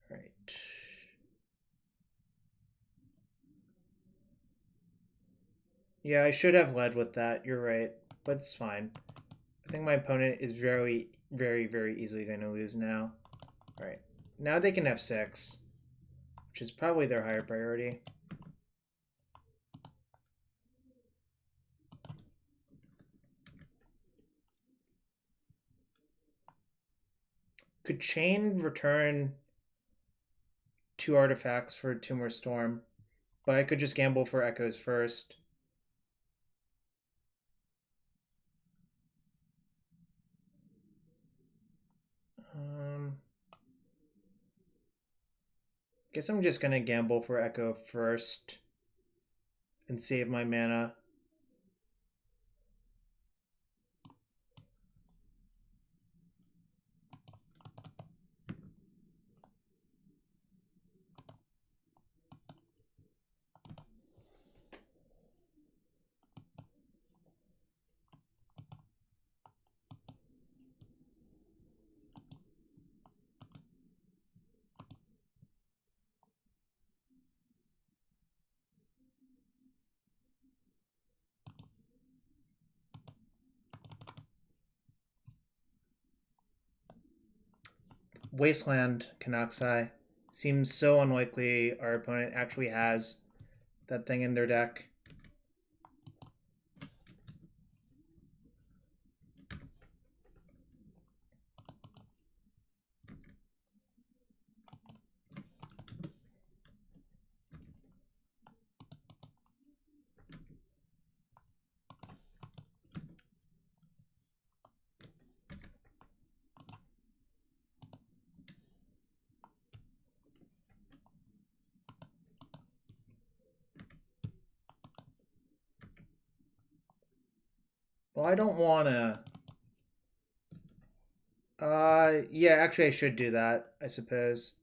Right. Yeah, I should have led with that. You're right, but it's fine. I think my opponent is very, very, very easily going to lose now. All right. Now they can F6, which is probably their higher priority. Could Chain return 2 artifacts for Tumor Storm, but I could just gamble for Echoes first. Guess I'm just gonna gamble for Echo first and save my mana. Wasteland Kanaksai. Seems so unlikely our opponent actually has that thing in their deck. Well, I don't wanna... yeah, actually I should do that, I suppose.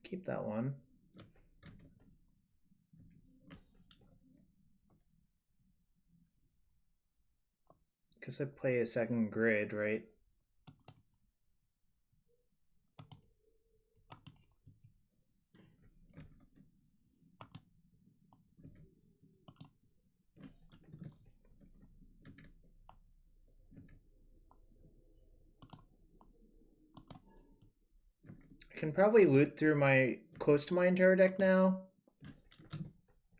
Keep that one. Guess I play a second grid, right? I can probably loot through my close to my entire deck now.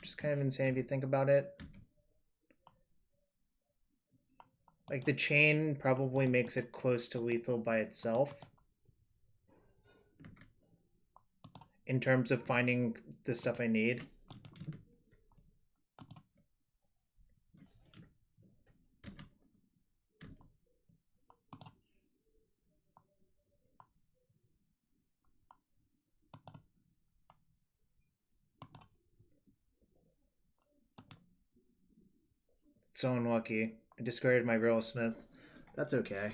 Just kind of insane if you think about it. Like the chain probably makes it close to lethal by itself. In terms of finding the stuff I need. So unlucky. I discarded my Riddlesmith. That's okay.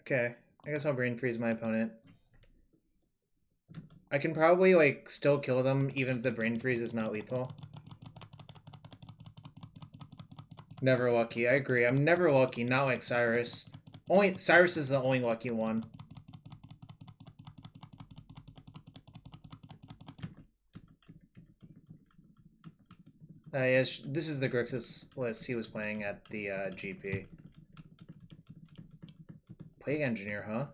Okay, I guess I'll brain freeze my opponent. I can probably, like, still kill them even if the brain freeze is not lethal. Never lucky. I agree. I'm never lucky. Not like Cyrus. Cyrus is the only lucky one. Yes, this is the Grixis list he was playing at the GP. Plague Engineer, huh?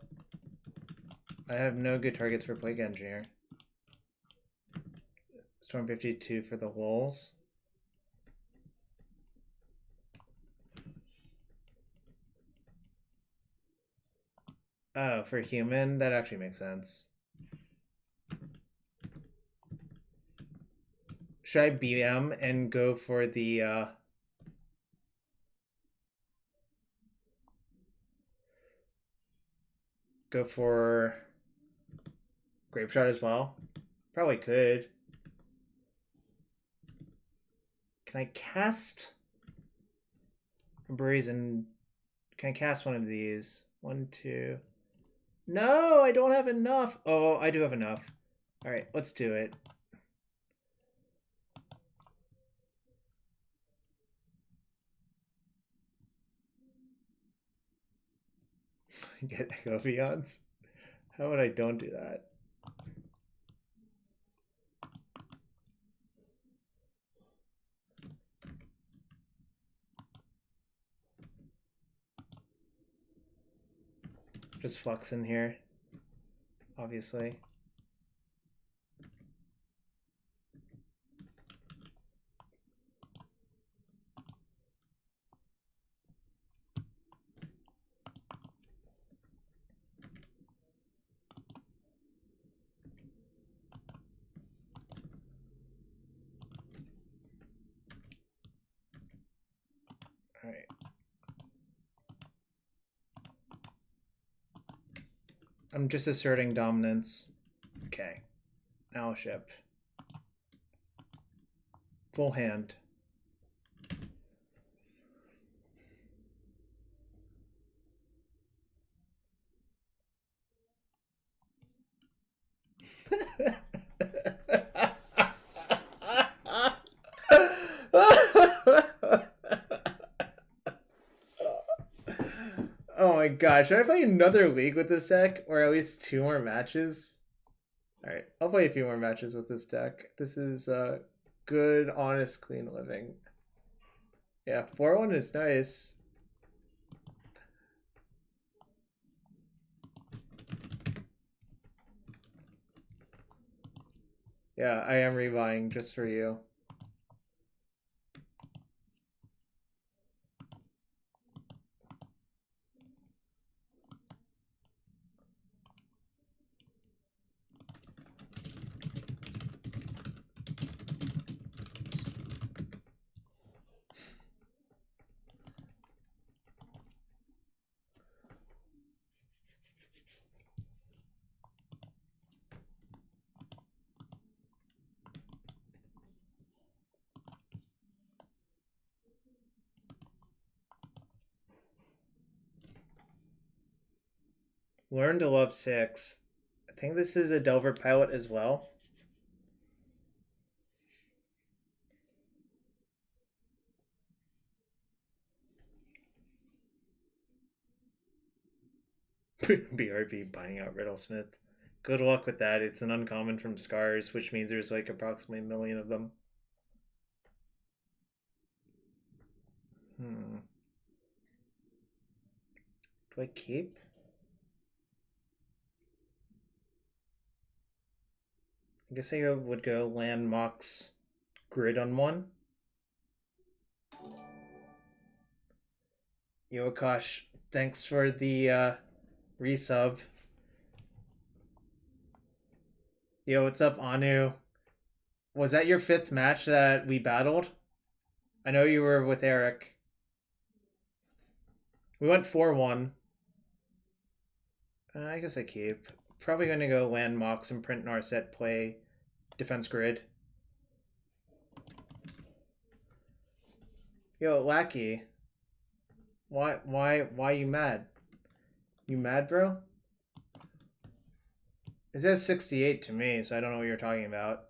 I have no good targets for Plague Engineer. Storm 52 for the wolves. Oh, for human? That actually makes sense. Should I BM and go for the go for Grapeshot as well? Probably could. Can I cast Brazen? Can I cast one of these? 1, 2. No, I don't have enough. Oh, I do have enough. All right, let's do it. Get Echo of Eons. How would I don't do that? Just Flux in here, obviously. All right. I'm just asserting dominance. Okay. Now ship. Full hand. Oh my gosh, should I play another league with this deck? Or at least 2 more matches? Alright, I'll play a few more matches with this deck. This is good, honest, clean living. Yeah, 4-1 is nice. Yeah, I am rebuying just for you. Learn to Love 6. I think this is a Delver pilot as well. BRB buying out Riddlesmith. Good luck with that. It's an uncommon from Scars, which means there's like approximately 1 million of them. Do I keep? I guess I would go land Mox Grid on 1. Yo, Akash, thanks for the resub. Yo, what's up, Anu? Was that your 5th match that we battled? I know you were with Eric. We went 4-1. I guess I keep. Probably going to go land Mox and print Narset, play defense grid. Yo, Lackey. Why you mad? You mad, bro? It says 68 to me, so I don't know what you're talking about.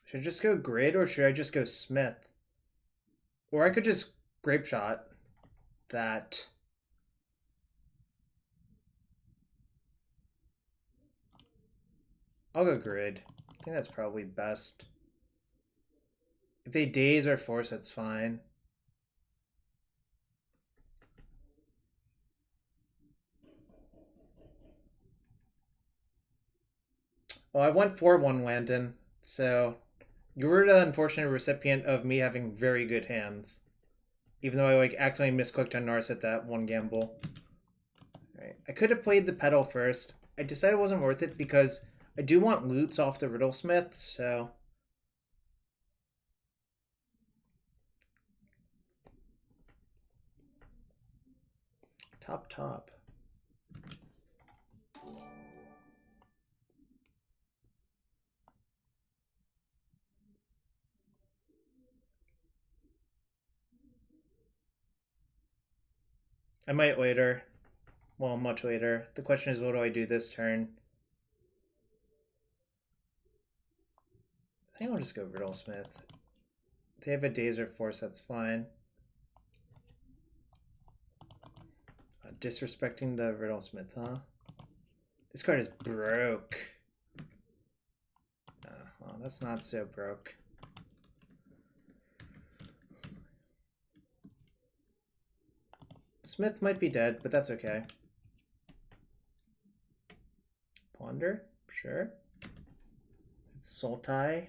Should I just go grid or should I just go Smith? Or I could just Grapeshot that. I'll go grid. I think that's probably best. If they daze or force, that's fine. Well, I went 4-1 Landon, so you were the unfortunate recipient of me having very good hands. Even though I like accidentally misclicked on Narset that one gamble. Right. I could have played the Petal first. I decided it wasn't worth it because I do want loots off the Riddlesmith, so. Top. I might later. Well, much later. The question is, what do I do this turn? I think I'll just go Riddlesmith. If they have a Daze or Force, that's fine. Disrespecting the Riddlesmith, huh? This card is broke. Well, that's not so broke. Smith might be dead, but that's okay. Ponder, sure. It's Sultai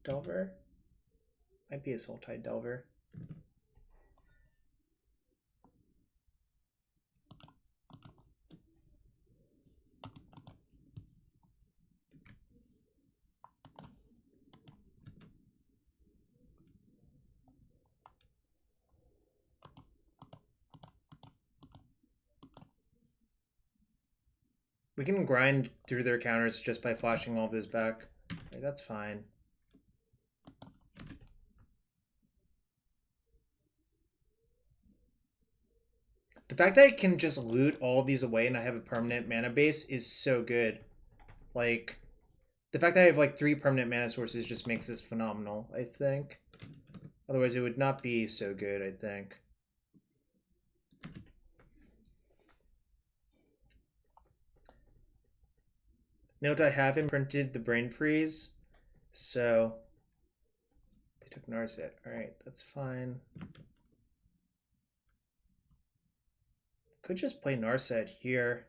Delver. Might be a Sultai Delver. We can grind through their counters just by flashing all of those back. Okay, that's fine. The fact that I can just loot all of these away and I have a permanent mana base is so good. Like, the fact that I have like 3 permanent mana sources just makes this phenomenal, I think. Otherwise it would not be so good, I think. Note I have imprinted the Brain Freeze, so they took Narset. Alright, that's fine. Could just play Narset here.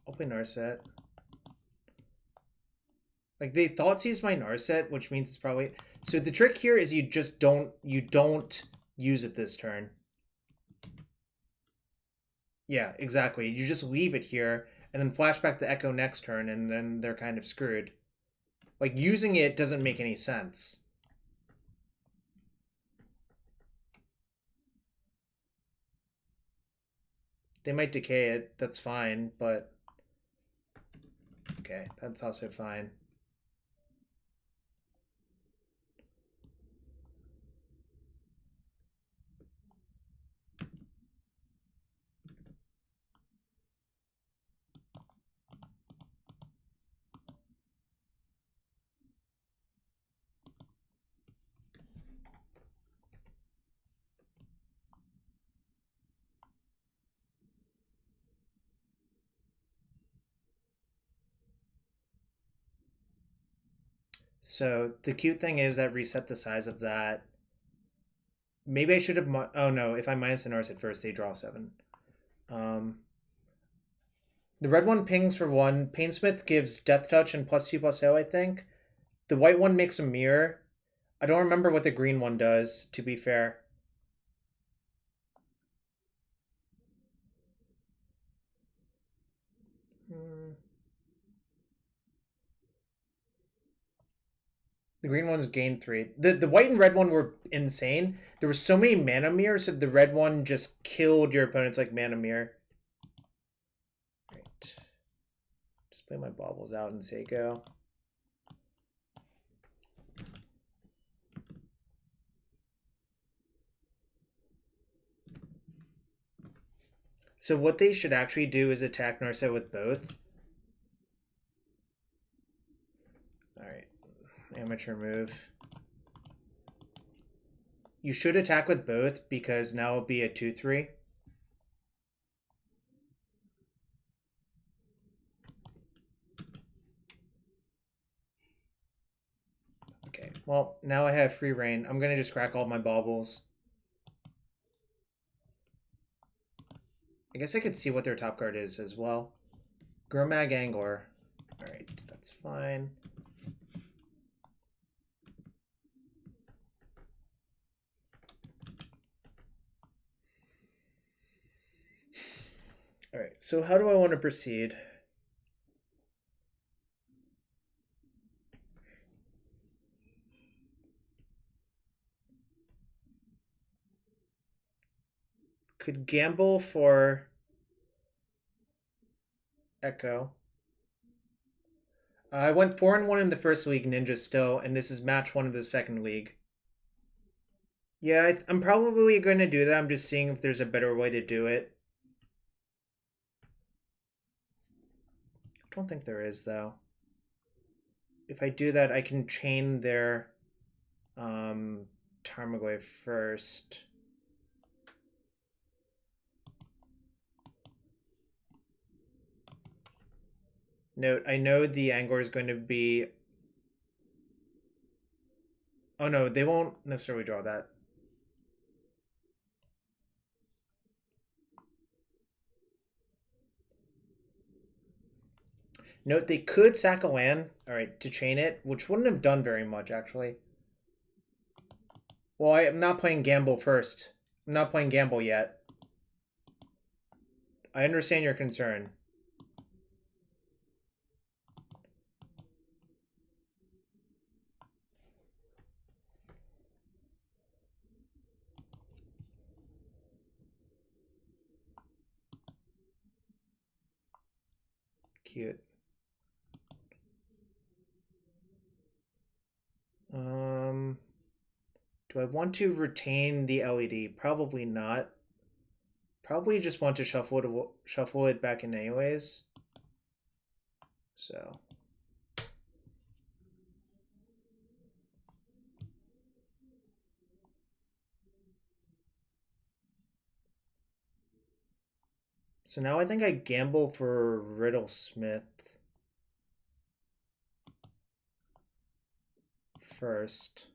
I'll play Narset. Like, they thought seized my Narset, which means it's probably... So the trick here is you just don't use it this turn. Yeah, exactly. You just leave it here and then flash back the Echo next turn, and then they're kind of screwed. Like, using it doesn't make any sense. They might decay it. That's fine, but okay, that's also fine. So the cute thing is that reset the size of that. Maybe I should have. Oh no! If I minus the Narset first, they draw 7. Um, the red one pings for 1. Painsmith gives Death Touch and +2/+0, I think. The white one makes a mirror. I don't remember what the green one does, to be fair. The green one's gain 3. The white and red one were insane. There were so many mana mirrors that the red one just killed your opponent's like mana mirror. Right. Just play my baubles out in Seiko. So what they should actually do is attack Narset with both. Alright. Amateur move. You should attack with both because now it'll be a 2/3. Okay, well, now I have free reign. I'm gonna just crack all my baubles. I guess I could see what their top card is as well. Gromag Angor. Alright, that's fine. Alright, so how do I want to proceed? Could gamble for Echo. I went 4-1 in the first league, Ninja still, and this is match 1 of the second league. Yeah, I'm probably going to do that. I'm just seeing if there's a better way to do it. I don't think there is, though. If I do that, I can chain their Tarmogoyf first. Note, I know the Angor is going to be... Oh no, they won't necessarily draw that. Note, they could sack a land, alright, to chain it, which wouldn't have done very much, actually. Well, I'm not playing Gamble first. I'm not playing Gamble yet. I understand your concern. Cute. Do I want to retain the LED? Probably not. Probably just want to shuffle it back in anyways. So. So now I think I gamble for Riddlesmith first.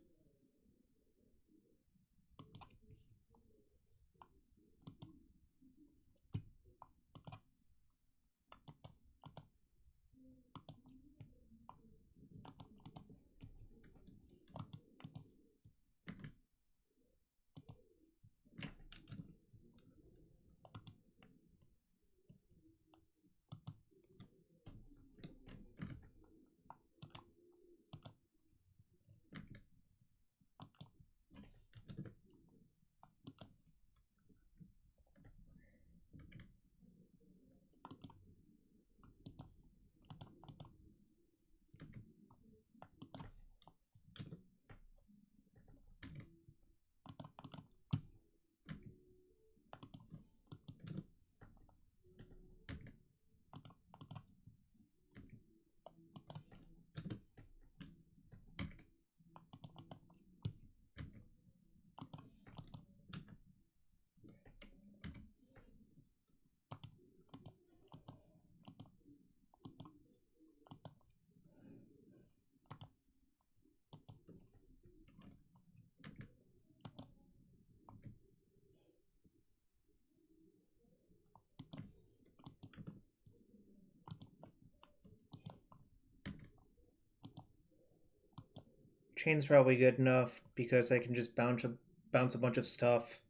Chain's probably good enough because I can just bounce a bunch of stuff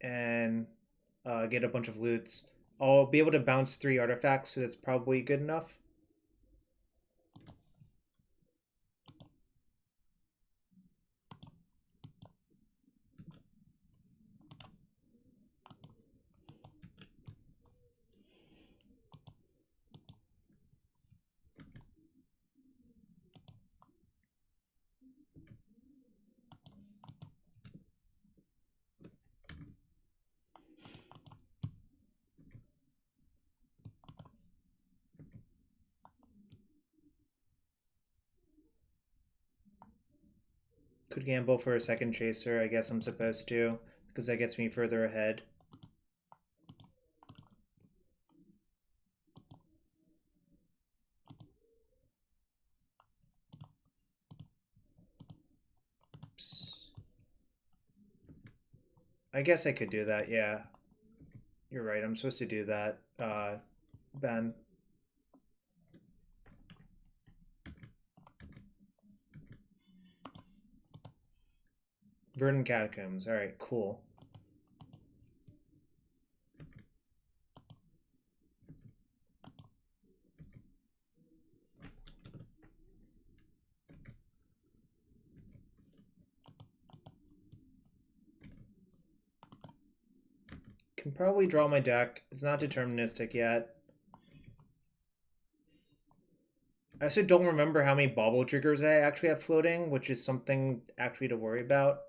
and get a bunch of loots. I'll be able to bounce 3 artifacts, so that's probably good enough. Could gamble for a second chaser. I guess I'm supposed to, because that gets me further ahead. Oops. I guess I could do that, yeah. You're right, I'm supposed to do that, Ben. Verdant Catacombs, alright, cool. Can probably draw my deck. It's not deterministic yet. I also don't remember how many Bauble triggers I actually have floating, which is something actually to worry about.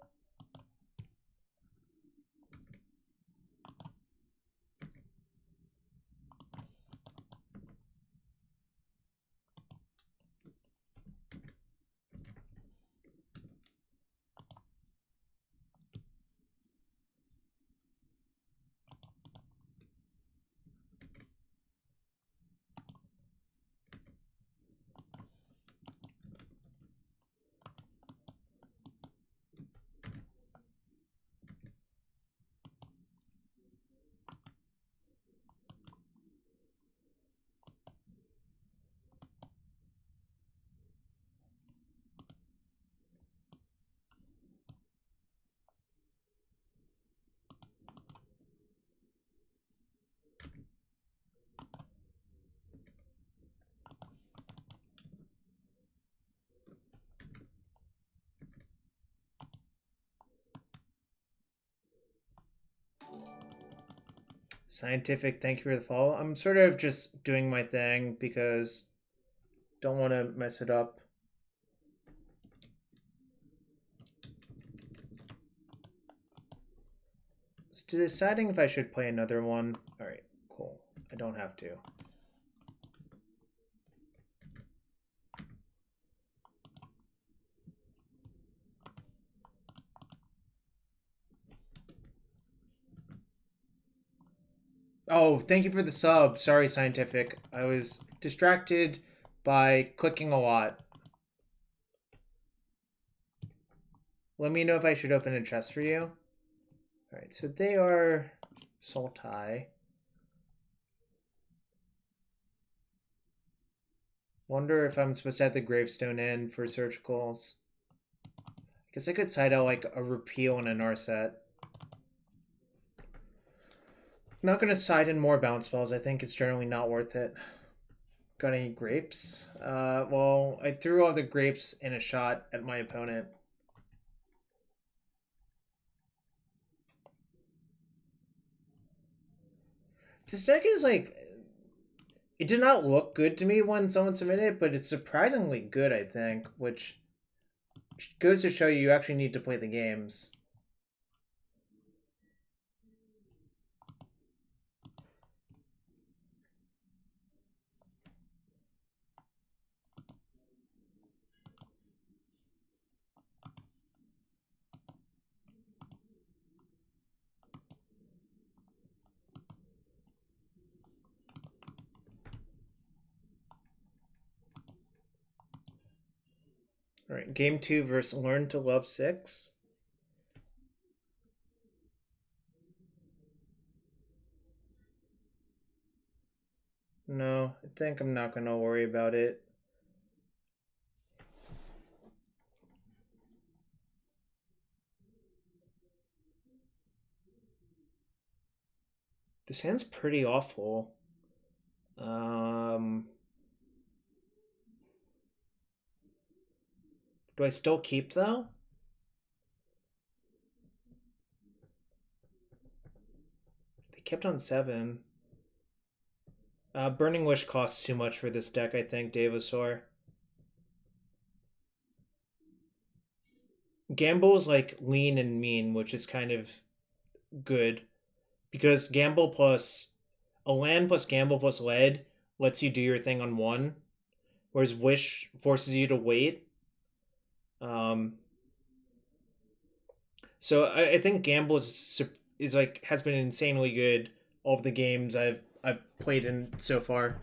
Scientific, thank you for the follow. I'm sort of just doing my thing because don't want to mess it up. It's deciding if I should play another one. Alright, cool. I don't have to. Oh, thank you for the sub. Sorry, Scientific. I was distracted by clicking a lot. Let me know if I should open a chest for you. Alright, so they are Sultai. Wonder if I'm supposed to have the Gravestone in for surgicals. I guess I could side out like a Repeal and a Narset. I'm not going to side in more bounce spells. I think it's generally not worth it. Got any grapes? Well, I threw all the grapes in a shot at my opponent. This deck is like... It did not look good to me when someone submitted it, but it's surprisingly good, I think, which goes to show you actually need to play the games. All right, game 2 versus Learn to Love 6. No, I think I'm not going to worry about it. This hand's pretty awful. Do I still keep, though? They kept on 7. Burning Wish costs too much for this deck, I think, Devasaur. Gamble is like lean and mean, which is kind of good. Because Gamble plus... A land plus Gamble plus lead lets you do your thing on 1. Whereas Wish forces you to wait. So I think Gamble is like has been insanely good all of the games I've played in so far.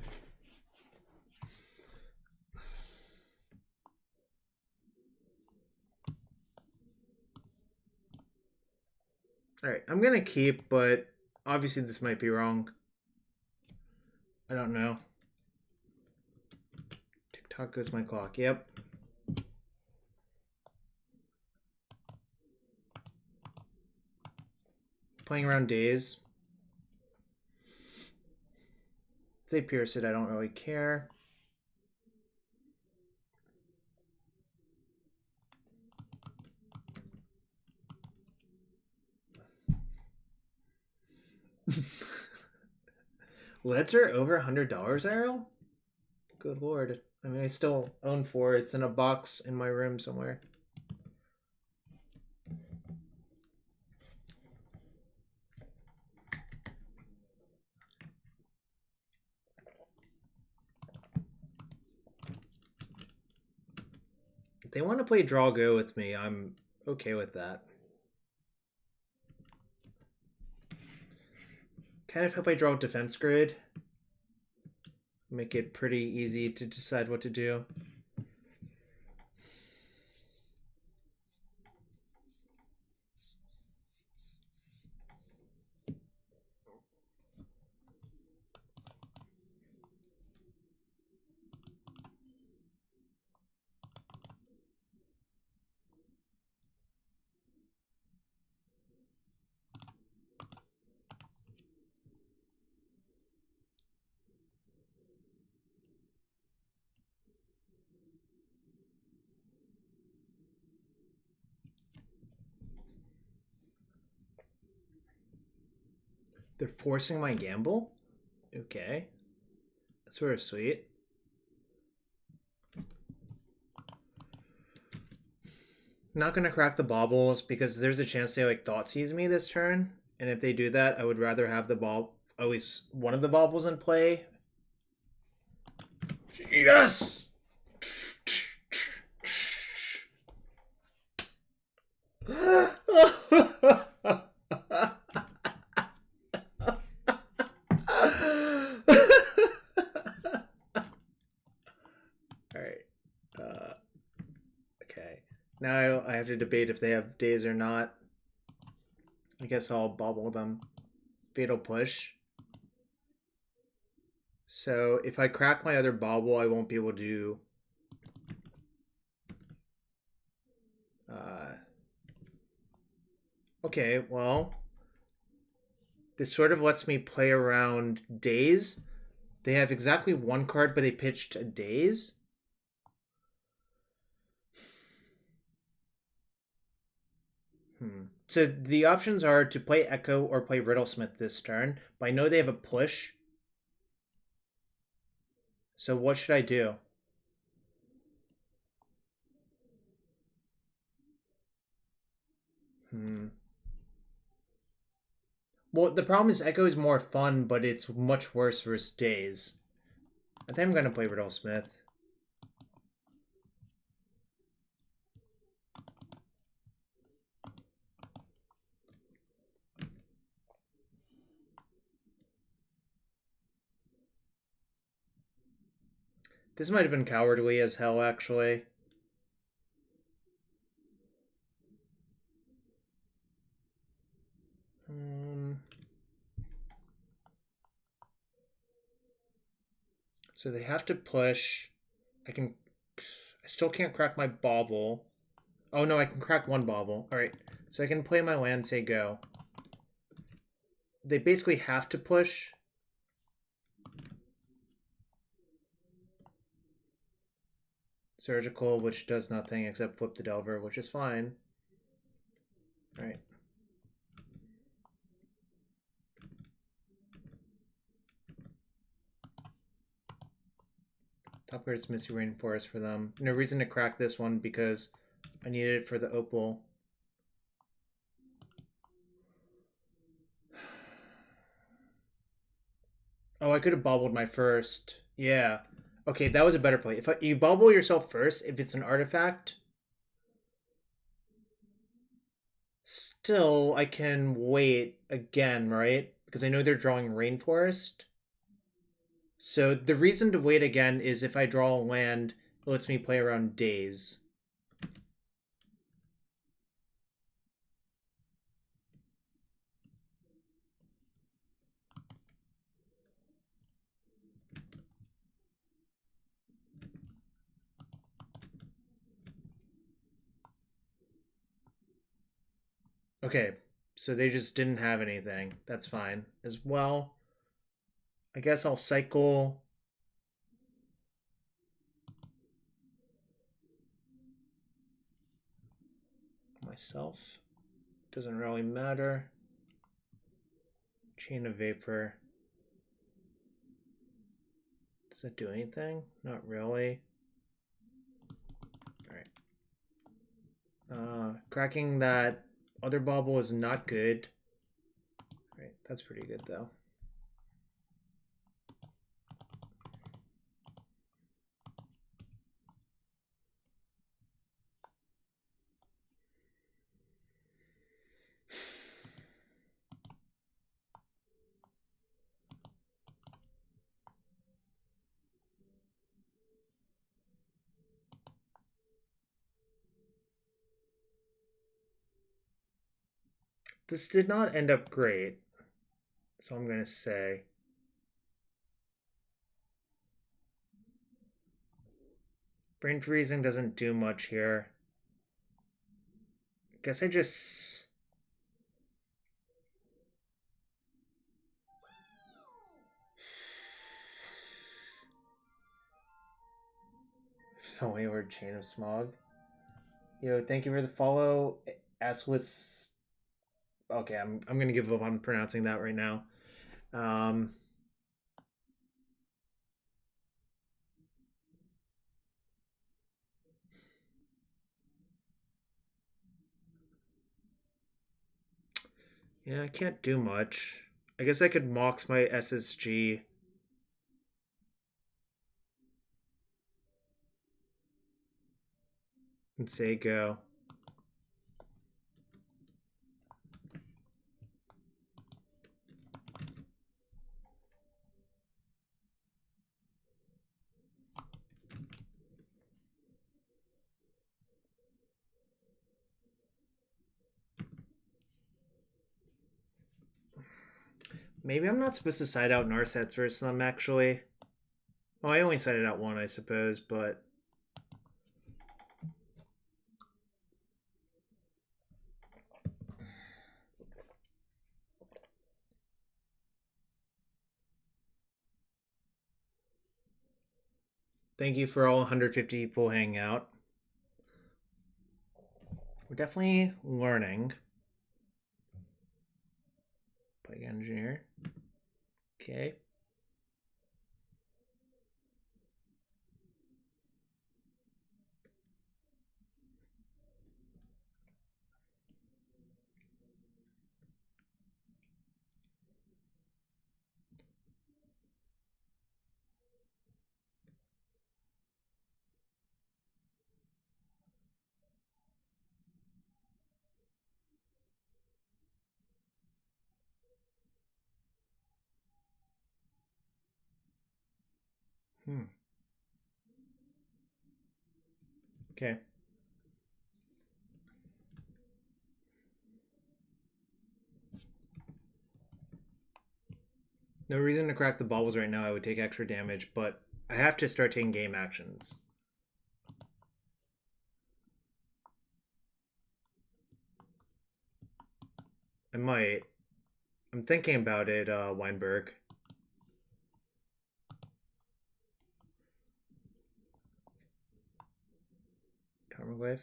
All right, I'm gonna keep, but obviously this might be wrong. I don't know. TikTok goes my clock. Yep. Playing around days. If they pierce it, I don't really care. Leads are over $100, Arrow? Good lord. I mean, I still own 4. It's in a box in my room somewhere. If they want to play Draw Go with me, I'm okay with that. Kind of hope I draw Defense Grid. Make it pretty easy to decide what to do. They're forcing my gamble? Okay. That's sort of sweet. Not gonna crack the baubles because there's a chance they like thought seize me this turn. And if they do that, I would rather have the ball, at least one of the baubles in play. Yes! Now I have to debate if they have days or not. I guess I'll bauble them. Fatal Push. So if I crack my other bauble, I won't be able to... Okay, well... This sort of lets me play around days. They have exactly 1 card, but they pitched a days. So the options are to play Echo or play Riddlesmith this turn, but I know they have a push. So what should I do? Well, the problem is Echo is more fun, but it's much worse versus days. I think I'm going to play Riddlesmith. This might have been cowardly as hell, actually. So they have to push. I still can't crack my bauble. Oh no, I can crack 1 bauble. Alright, so I can play my land, say go. they basically have to push. Surgical, which does nothing except flip the Delver, which is fine. All right. Top card's Misty Rainforest for them. No reason to crack this one because I needed it for the Opal. Oh, I could have baubled my first. Yeah. Okay, that was a better play. If you bauble yourself first, if it's an artifact, still I can wait again, right? Because I know they're drawing Rainforest. So the reason to wait again is if I draw a land, it lets me play around days. Okay, so they just didn't have anything. That's fine as well. I guess I'll cycle. Myself. Doesn't really matter. Chain of Vapor. Does that do anything? Not really. Alright. Cracking that other Bauble is not good. Right, that's pretty good though. This did not end up great, so I'm going to say. Brain Freezing doesn't do much here. Guess I just... Oh, Wayward Chain of Smog. Yo, thank you for the follow. Aswitz. Okay, I'm gonna give up on pronouncing that right now. Yeah, I can't do much. I guess I could Mox my SSG. And say go. Maybe I'm not supposed to side out Narsets versus them, actually. Oh, I only sided out one, I suppose, but... Thank you for all 150 people hanging out. We're definitely learning. Plague Engineer. Okay. Okay. No reason to crack the baubles right now. I would take extra damage, but I have to start taking game actions. I might. I'm thinking about it, Weinberg. Tarmogoyf.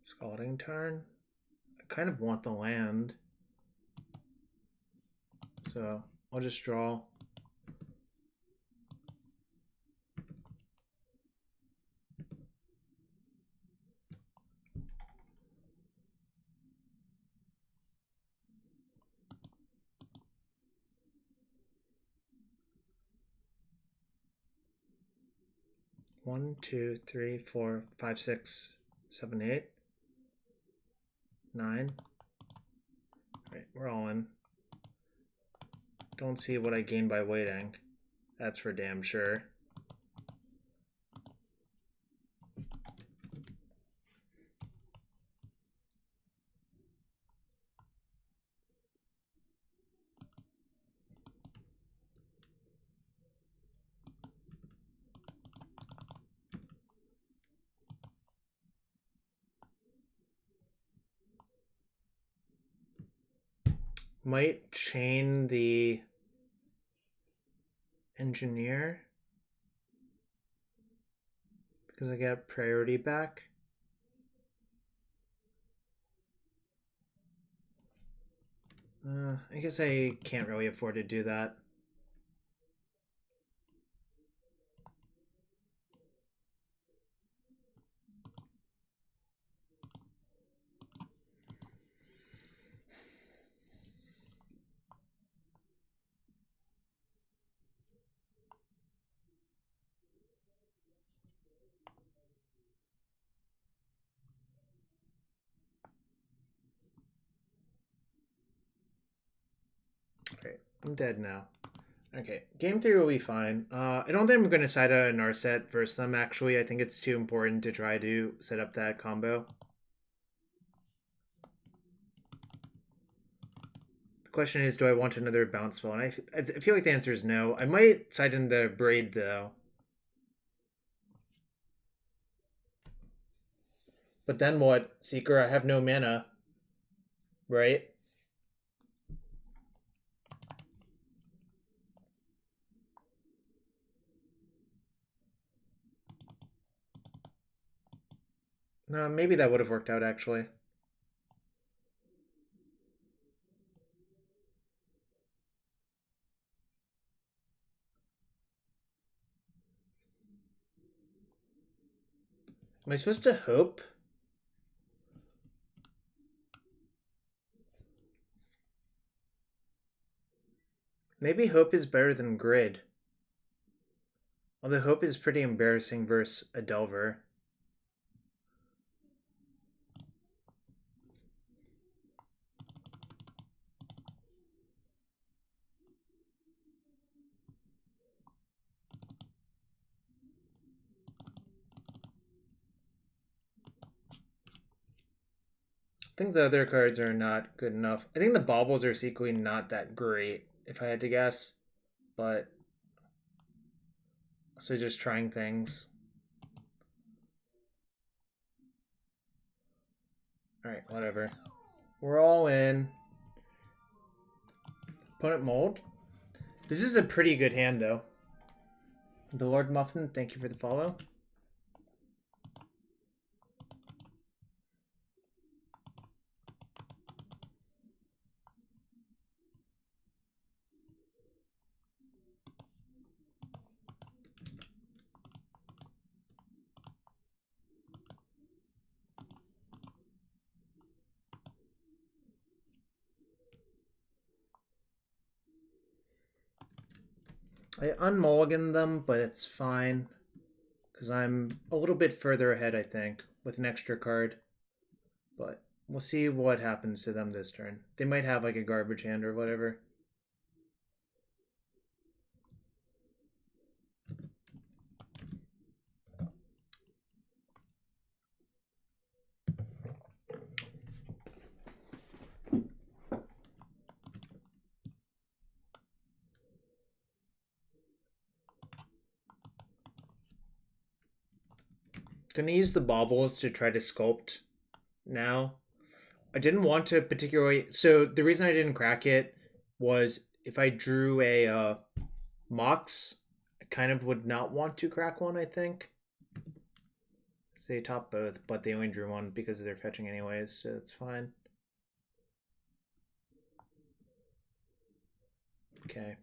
Scalding Tarn. I kind of want the land. So I'll just draw. One, two, three, four, five, 6, 7, 8, 9. Right, we're all in. Don't see what I gain by waiting. That's for damn sure. Might chain the engineer because I get priority back. I guess I can't really afford to do that. Okay, I'm dead now. Okay, game 3 will be fine. I don't think I'm going to side out a Narset versus them, actually. I think it's too important to try to set up that combo. The question is, do I want another bounce spell? And I feel like the answer is no. I might side in the Braid, though. But then what, Seeker? I have no mana. Right? No, maybe that would have worked out, actually. Am I supposed to hope? Maybe hope is better than grid. Although hope is pretty embarrassing versus a Delver. I think the other cards are not good enough. I think the Baubles are secretly not that great, if I had to guess. But so just trying things. Alright, whatever. We're all in. Opponent mold. This is a pretty good hand, though. The Lord Muffin, thank you for the follow. I unmulligan them, but it's fine. Because I'm a little bit further ahead, I think, with an extra card. But we'll see what happens to them this turn. They might have like a garbage hand or whatever. Gonna use the baubles to try to sculpt now. I didn't want to particularly... So the reason I didn't crack it was if I drew a Mox, I kind of would not want to crack one, I think. So they top both, but they only drew one because they're fetching anyways, so it's fine. Okay.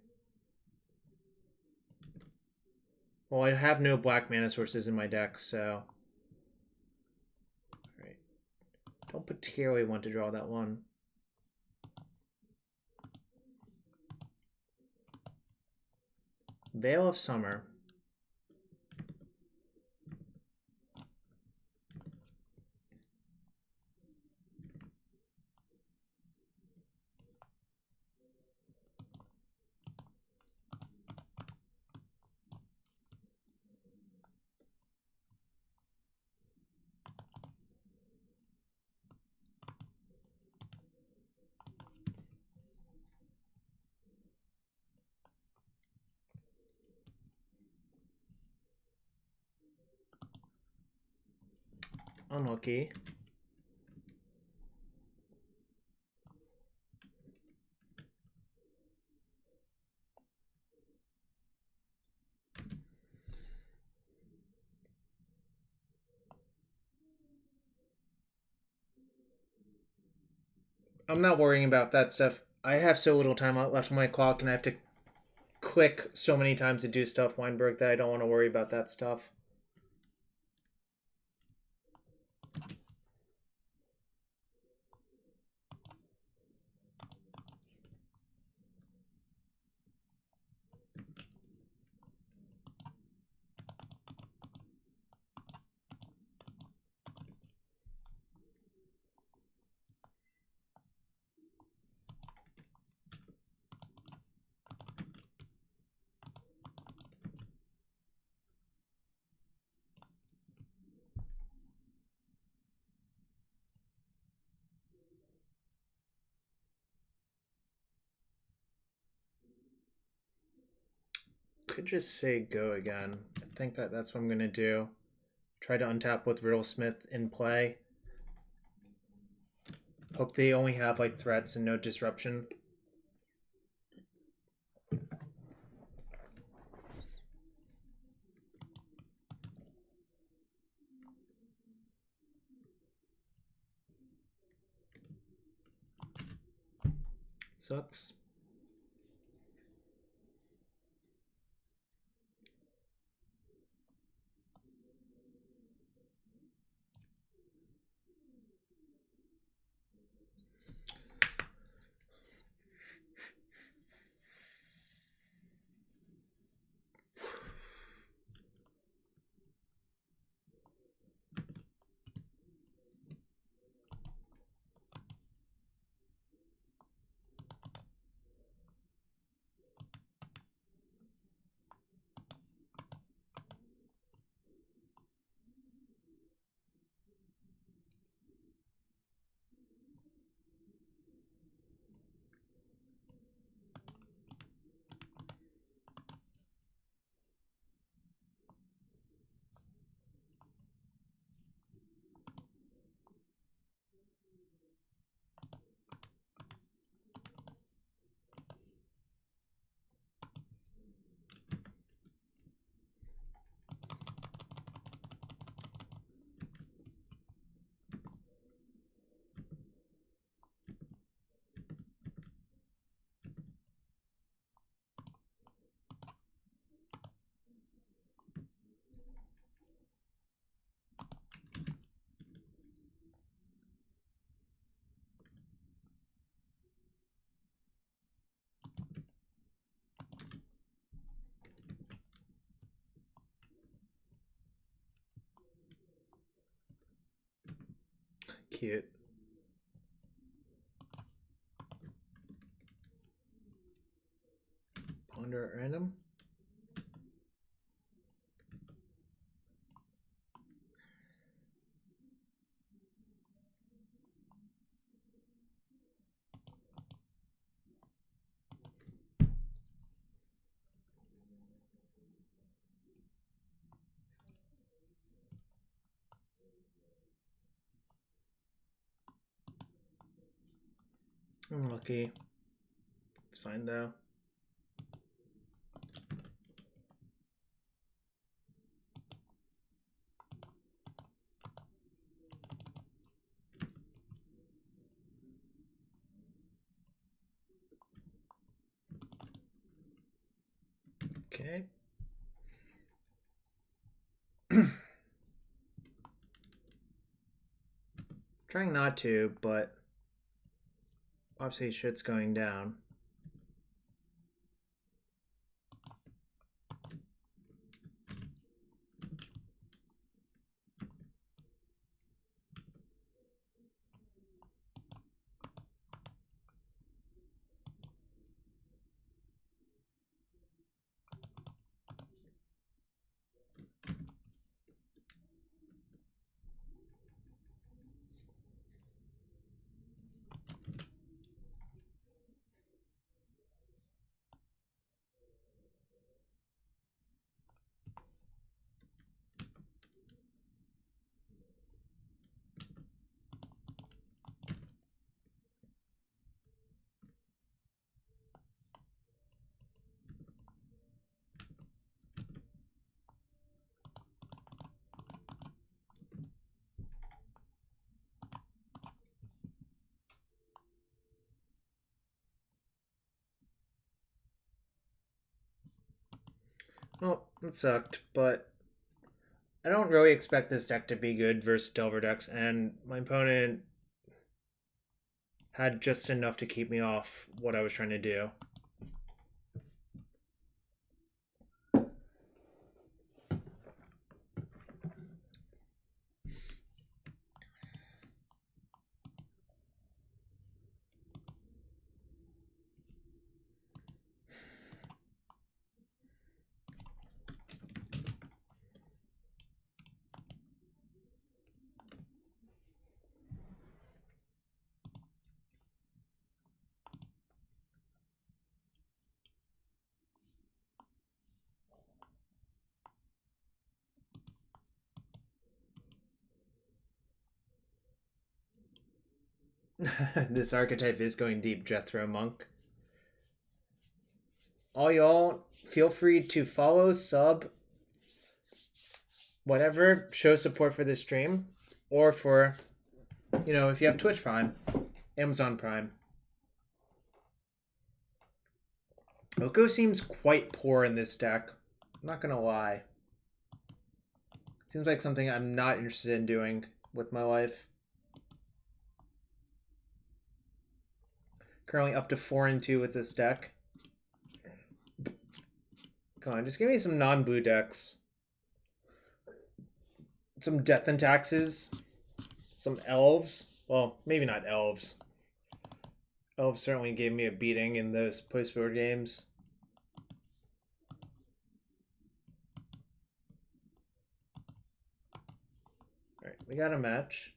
Well, I have no black mana sources in my deck, so... Alright. Don't particularly want to draw that one. Veil of Summer. Unlucky. I'm not worrying about that stuff. I have so little time left on my clock, and I have to click so many times to do stuff, Weinberg, that I don't want to worry about that stuff. Could just say go again. I think that's what I'm going to do. Try to untap with Riddlesmith in play. Hope they only have like threats and no disruption. Sucks. Cute. Ponder at random. I'm lucky. It's fine though. Okay. Trying not to, but obviously shit's going down. Well, it sucked, but I don't really expect this deck to be good versus Delver decks, and my opponent had just enough to keep me off what I was trying to do. This archetype is going deep, Jethro Monk. All y'all, feel free to follow, sub, whatever, show support for this stream, or for, you know, if you have Twitch Prime, Amazon Prime. Oko seems quite poor in this deck. I'm not gonna lie. Seems like something I'm not interested in doing with my life. Currently up to 4-2 with this deck. Come on, just give me some non-blue decks. Some Death and Taxes. Some Elves. Well, maybe not Elves. Elves certainly gave me a beating in those post-board games. Alright, we got a match.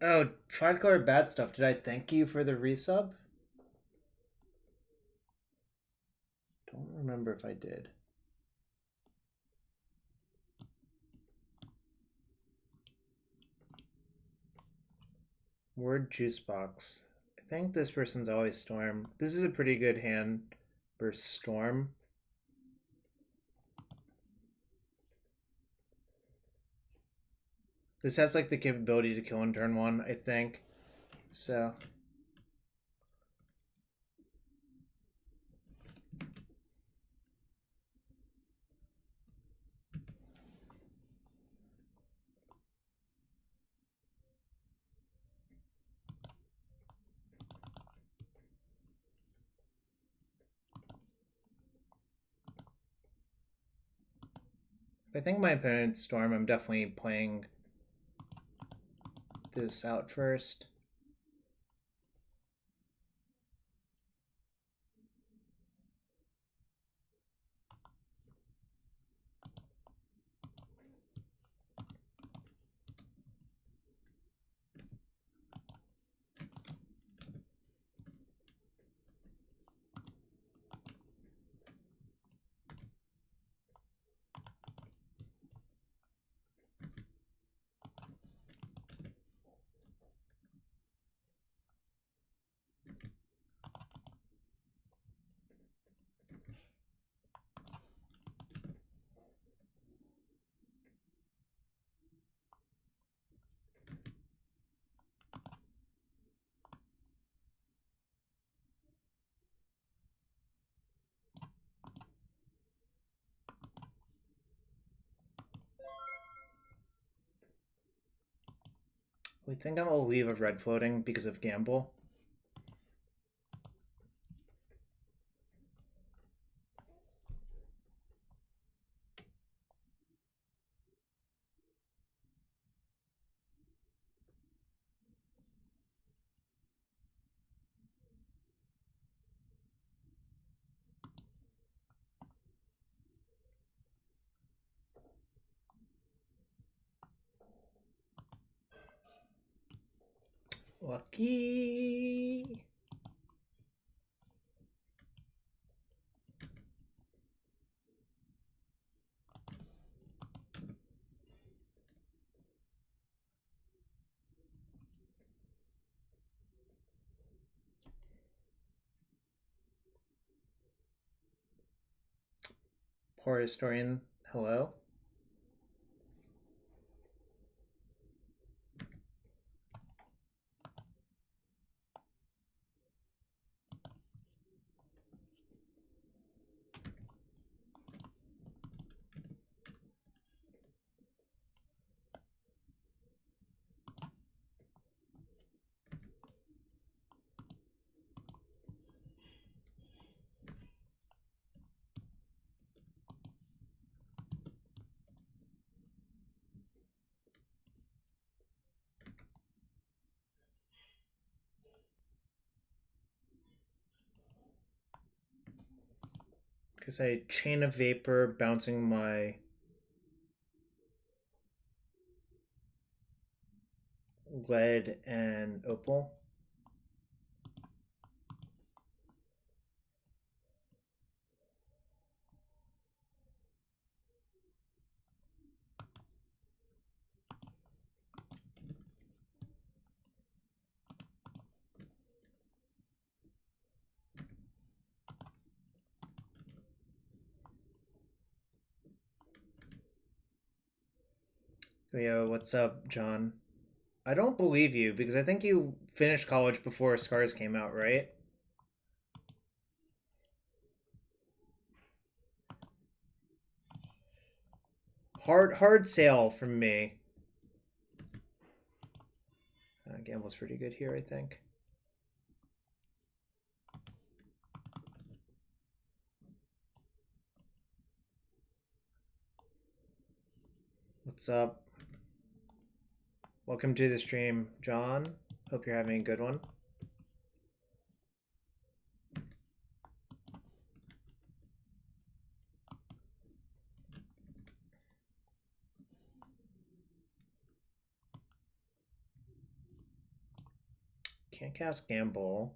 Oh, Tricolor Bad Stuff. Did I thank you for the resub? Don't remember if I did. Word Juice Box. I think this person's always Storm. This is a pretty good hand versus Storm. This has like the capability to kill in turn 1, I think. So I think my opponent's Storm, I'm definitely playing this out first. We think I'm gonna leave a red floating because of gamble. Lucky. Poor historian, hello. Because I chain of vapor bouncing my lead and opal. Yo, what's up, John? I don't believe you because I think you finished college before Scars came out, right? Hard sale from me. Gamble's pretty good here, I think. What's up? Welcome to the stream, John. Hope you're having a good one. Can't cast Gamble.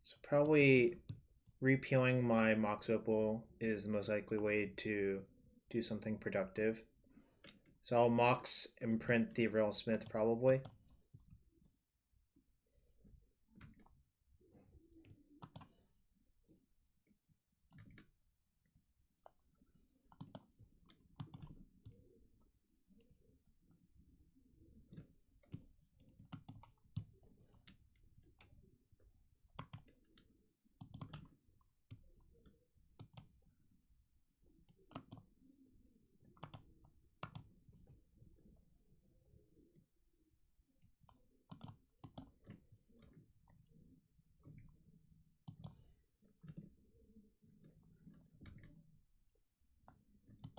So probably repealing my Mox Opal is the most likely way to do something productive. So I'll Mox imprint the Riddlesmith probably.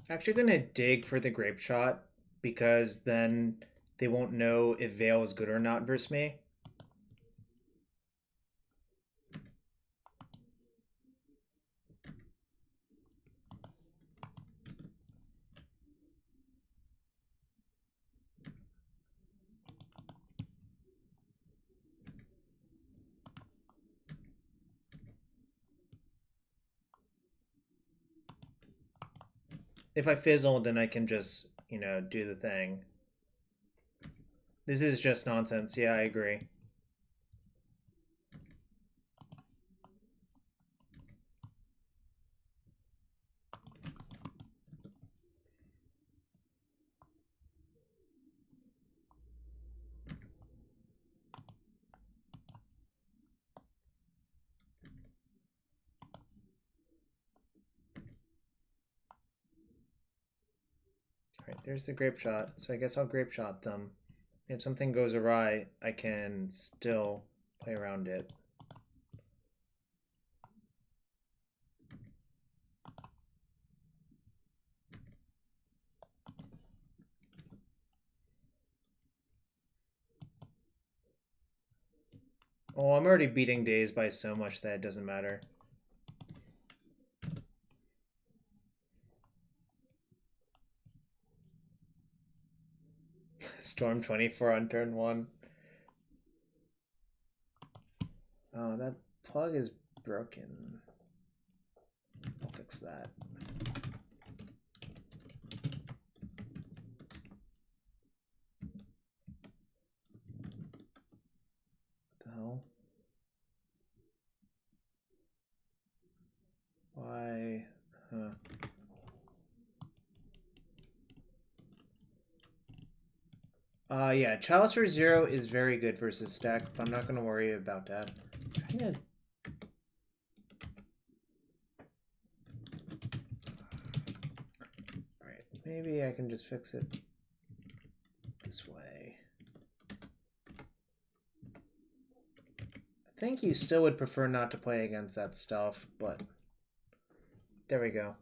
Actually gonna dig for the Grapeshot because then they won't know if Veil is good or not versus me. If I fizzle, then I can just, do the thing. This is just nonsense. Yeah, I agree. Alright, there's the Grapeshot. So I guess I'll Grapeshot them. If something goes awry, I can still play around it. Oh, I'm already beating days by so much that it doesn't matter. Storm 24 on turn 1. Oh, that plug is broken. I'll fix that. What the hell? Why? Huh. Yeah, Chalice for 0 is very good versus stack, but I'm not going to worry about that. Alright, maybe I can just fix it this way. I think you still would prefer not to play against that stuff, but there we go.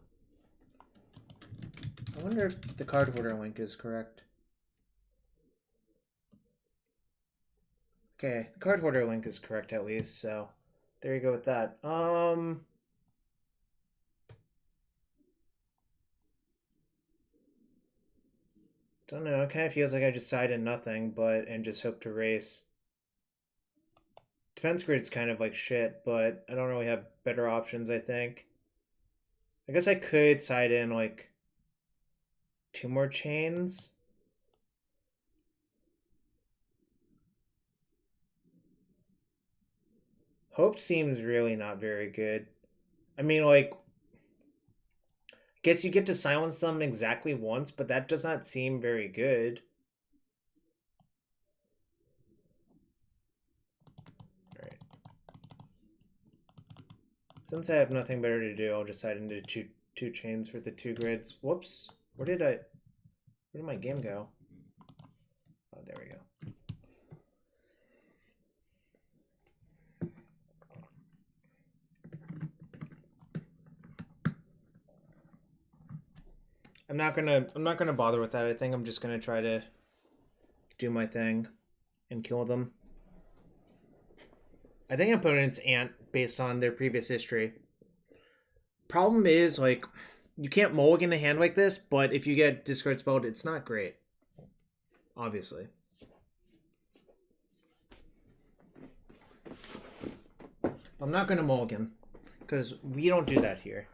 I wonder if the card hoarder link is correct. Okay, the card hoarder link is correct at least, so there you go with that. Don't know, it kind of feels like I just side in nothing, and just hope to race. Defense grid's kind of like shit, but I don't really have better options, I think. I guess I could side in like 2 more chains. Hope seems really not very good. I mean, like, I guess you get to silence them exactly once, but that does not seem very good. Alright. Since I have nothing better to do, I'll just side into two chains for the 2 grids. Whoops. Where did my game go? Oh, there we go. I'm not gonna bother with that. I think I'm just gonna try to do my thing and kill them. I think opponents ant based on their previous history. Problem is, like, you can't mulligan a hand like this, but if you get discard spelled, it's not great. Obviously. I'm not gonna mulligan, because we don't do that here.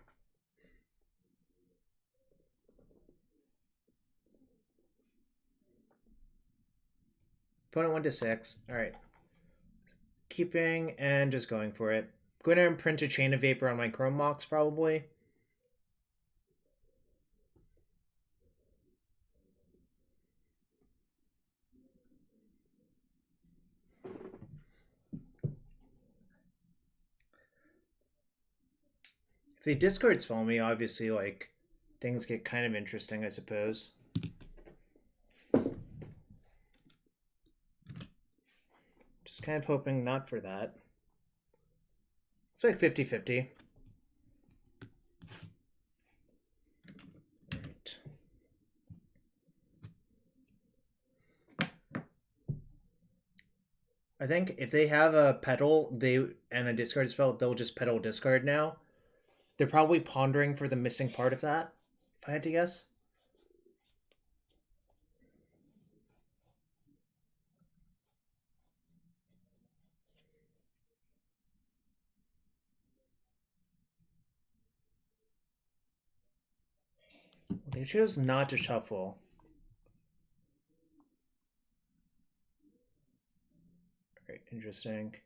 Opponent went to 6. Alright. Keeping and just going for it. Going to imprint a Chain of Vapor on my Chrome Mox, probably. If they discard spell me, obviously, like, things get kind of interesting, I suppose. Just kind of hoping not for that. It's like 50-50. Right. I think if they have a petal and a discard spell, they'll just petal discard now. They're probably pondering for the missing part of that, if I had to guess. They chose not to shuffle. Right, interesting.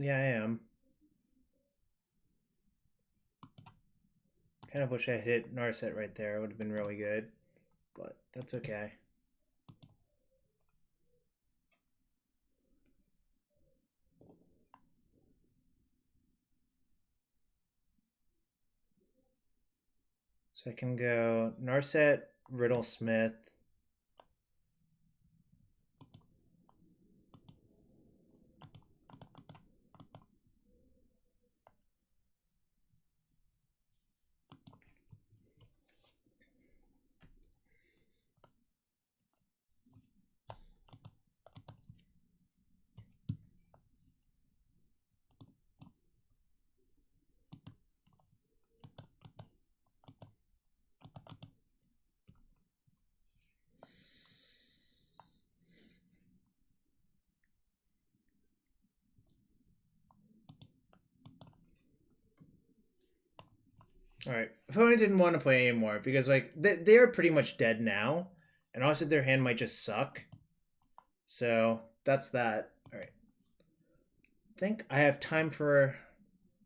Yeah, I am. Kind of wish I hit Narset right there. It would have been really good. But that's okay. So I can go Narset, Riddlesmith. All right. Opponent didn't want to play anymore because like they are pretty much dead now, and also their hand might just suck. So that's that. All right. I think I have time for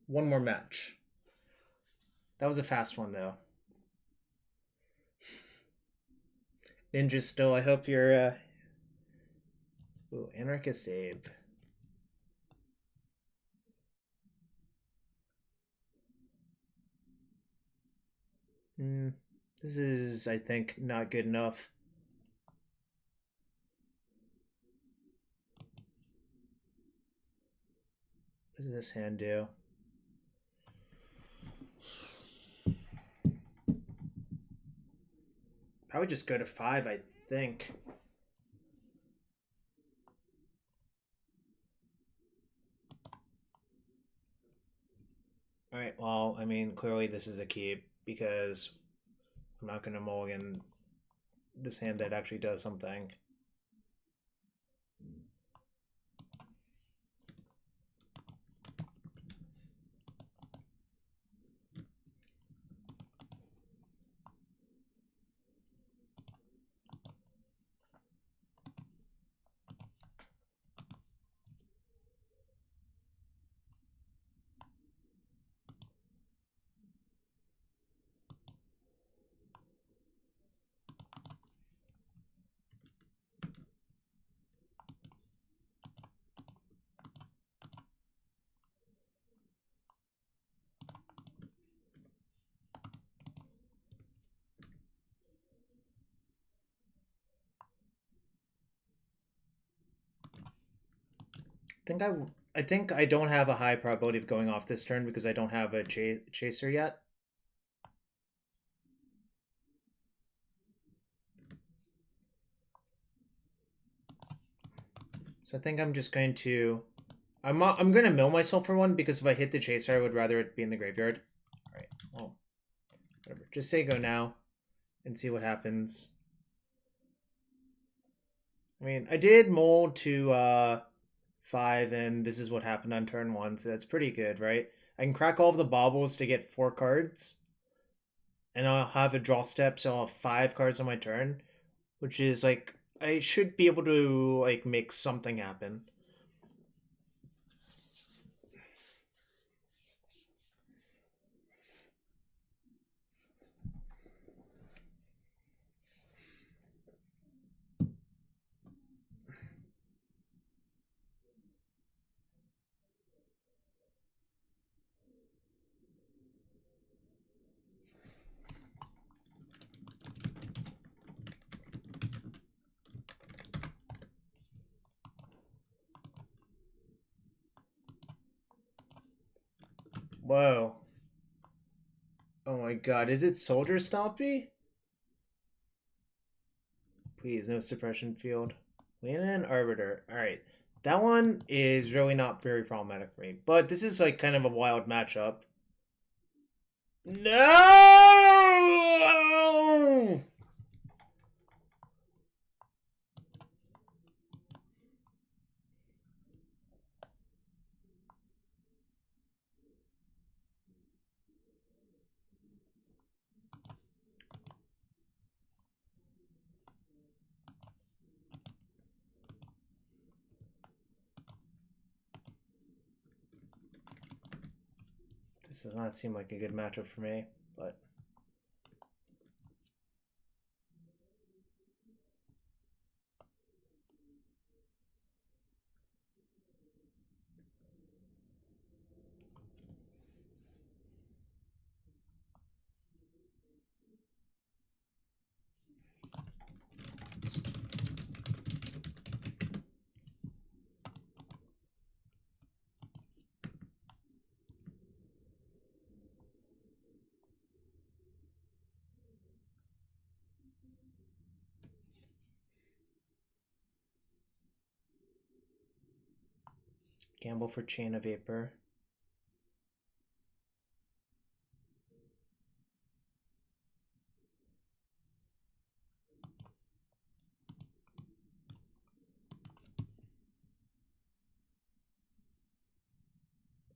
one more match. That was a fast one though. Ninja still. I hope you're. Ooh, Anarchist Abe. This is, I think, not good enough. What does this hand do? Probably just go to 5, I think. Alright, well, I mean, clearly this is a keep because I'm not going to mulligan this hand that actually does something. I think I don't have a high probability of going off this turn because I don't have a chaser yet. So I think I'm just going to I'm going to mill myself for one because if I hit the chaser I would rather it be in the graveyard. All right. Well, whatever. Just say go now and see what happens. I mean, I did mold to 5, and this is what happened on turn 1, so that's pretty good, right? I can crack all of the baubles to get 4 cards, and I'll have a draw step, so I'll have 5 cards on my turn, which is like I should be able to like make something happen. Whoa. Oh my god, is it Soldier Stompy? Please, no suppression field. Leyline Arbiter. Alright. That one is really not very problematic for me. But this is like kind of a wild matchup. No! This does not seem like a good matchup for me, but... Gamble for Chain of Vapor.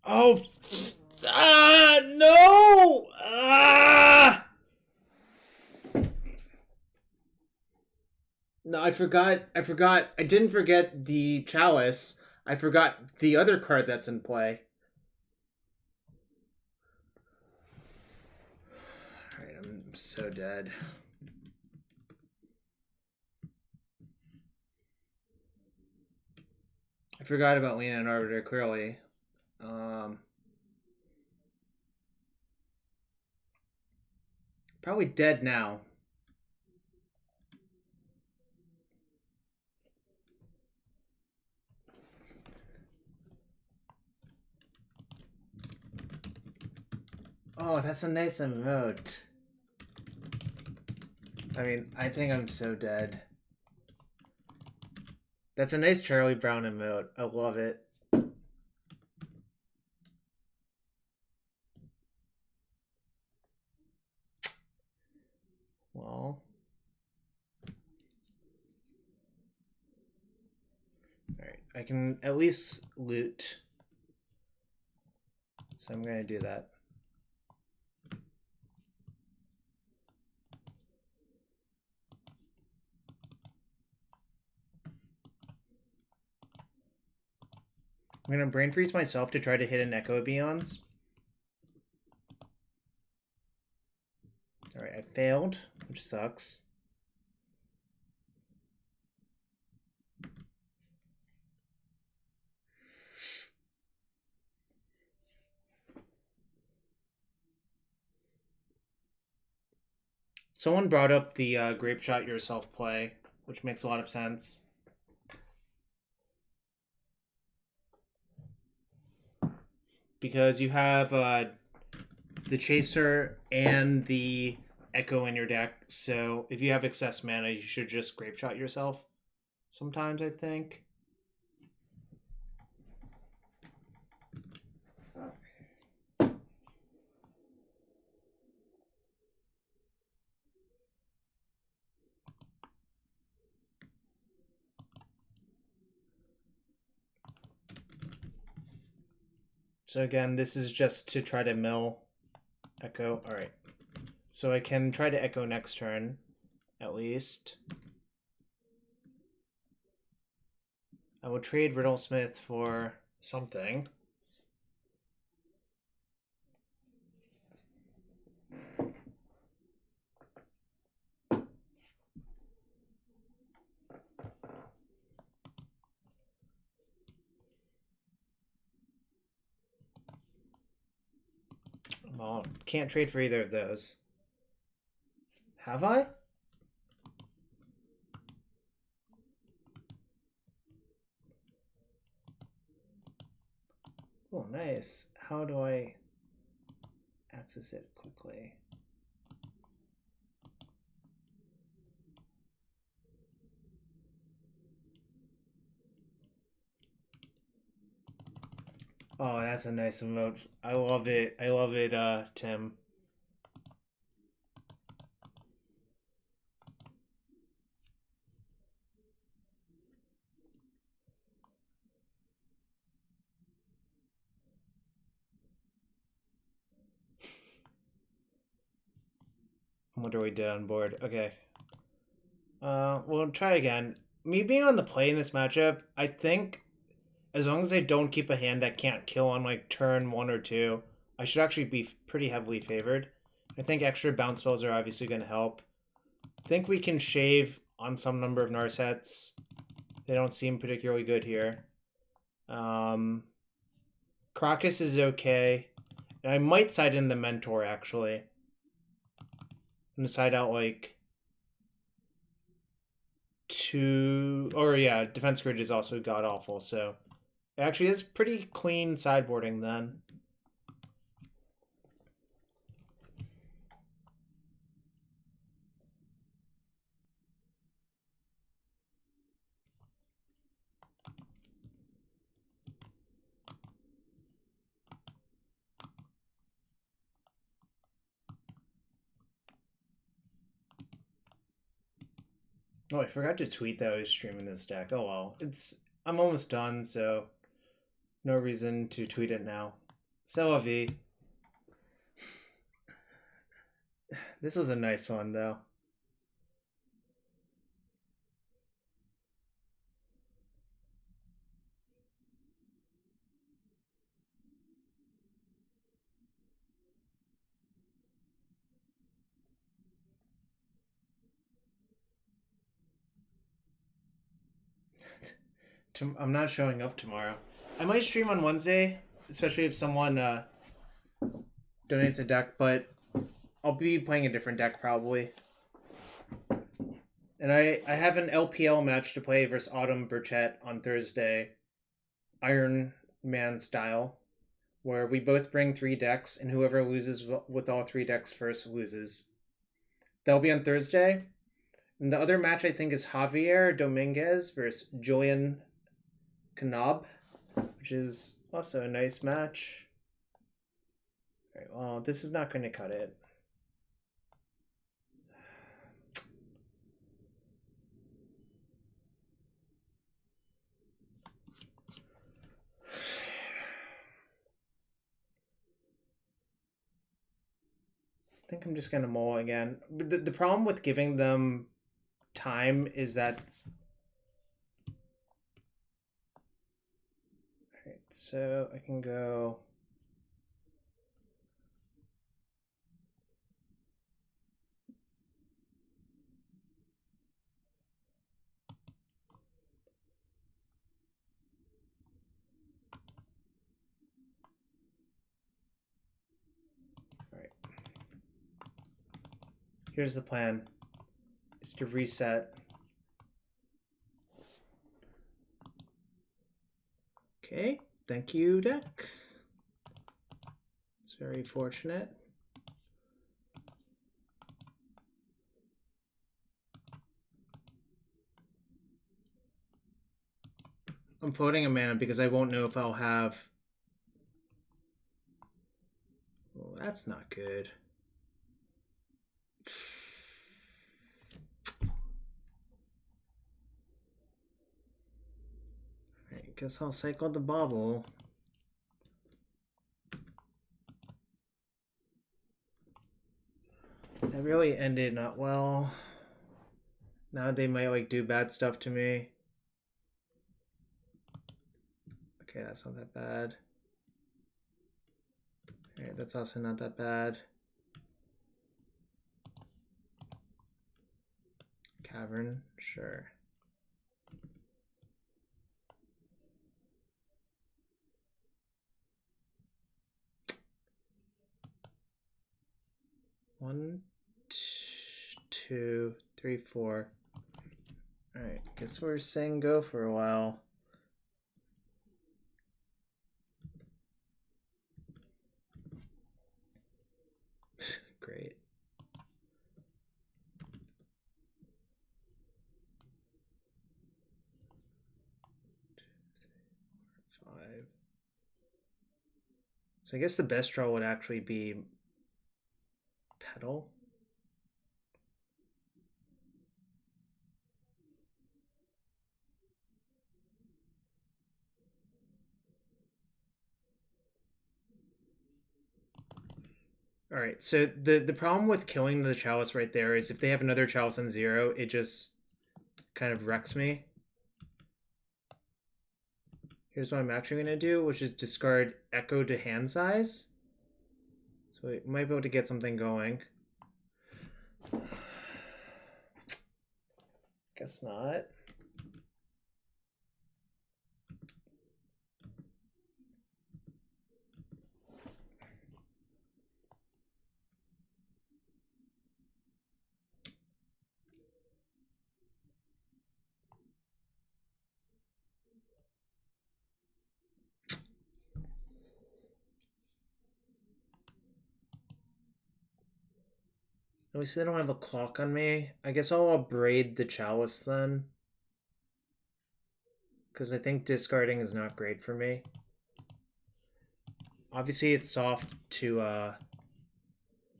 Oh! No! No, I forgot. I didn't forget the Chalice. I forgot the other card that's in play. Alright, I'm so dead. I forgot about Leyline Arbiter, clearly. Probably dead now. Oh, that's a nice emote. I mean, I think I'm so dead. That's a nice Charlie Brown emote. I love it. Well. Alright, I can at least loot. So I'm going to do that. I'm going to brain freeze myself to try to hit an Echo of Eons. Alright, I failed, which sucks. Someone brought up the Grapeshot yourself play, which makes a lot of sense. Because you have the Chaser and the Echo in your deck, so if you have excess mana, you should just Grapeshot yourself sometimes, I think. So again, this is just to try to mill Echo. Alright. So I can try to Echo next turn, at least. I will trade Riddlesmith for something. Well, can't trade for either of those. Have I? Oh, nice. How do I access it quickly? Oh, that's a nice emote. I love it. I love it, Tim. What do we do on board? Okay. We'll try again. Me being on the play in this matchup, I think as long as I don't keep a hand that can't kill on like turn 1 or 2, I should actually be pretty heavily favored. I think extra bounce spells are obviously going to help. I think we can shave on some number of Narsets. They don't seem particularly good here. Karakas is okay. And I might side in the Mentor, actually. I'm going to side out, like, 2... Or, yeah, Defense Grid is also god-awful, so... Actually, it's pretty clean sideboarding, then. Oh, I forgot to tweet that I was streaming this deck. Oh well. I'm almost done, so no reason to tweet it now. C'est la vie. This was a nice one, though. I'm not showing up tomorrow. I might stream on Wednesday, especially if someone donates a deck, but I'll be playing a different deck probably. And I have an LPL match to play versus Autumn Burchett on Thursday, Iron Man style, where we both bring 3 decks, and whoever loses with all 3 decks first loses. That'll be on Thursday. And the other match I think is Javier Dominguez versus Julian Knob, which is also a nice match. All right, well, this is not going to cut it. I think I'm just going to mull again. But the problem with giving them time is that... Alright, so I can go... Alright. Here's the plan. Is to reset. Okay, thank you, deck. It's very fortunate. I'm floating a mana because I won't know if I'll have... Well, that's not good. Alright, guess I'll cycle the Bauble. That really ended not well. Now they might like do bad stuff to me. Okay, that's not that bad. Alright, that's also not that bad. Cavern, sure. One, two, three, four. Alright, guess we're saying go for a while. Great. So I guess the best draw would actually be Petal. All right, so the problem with killing the Chalice right there is if they have another Chalice on 0, it just kind of wrecks me. Here's what I'm actually going to do, which is discard Echo to hand size. So we might be able to get something going. Guess not. At least they don't have a clock on me. I guess I'll Abrade the Chalice then. Because I think discarding is not great for me. Obviously it's soft to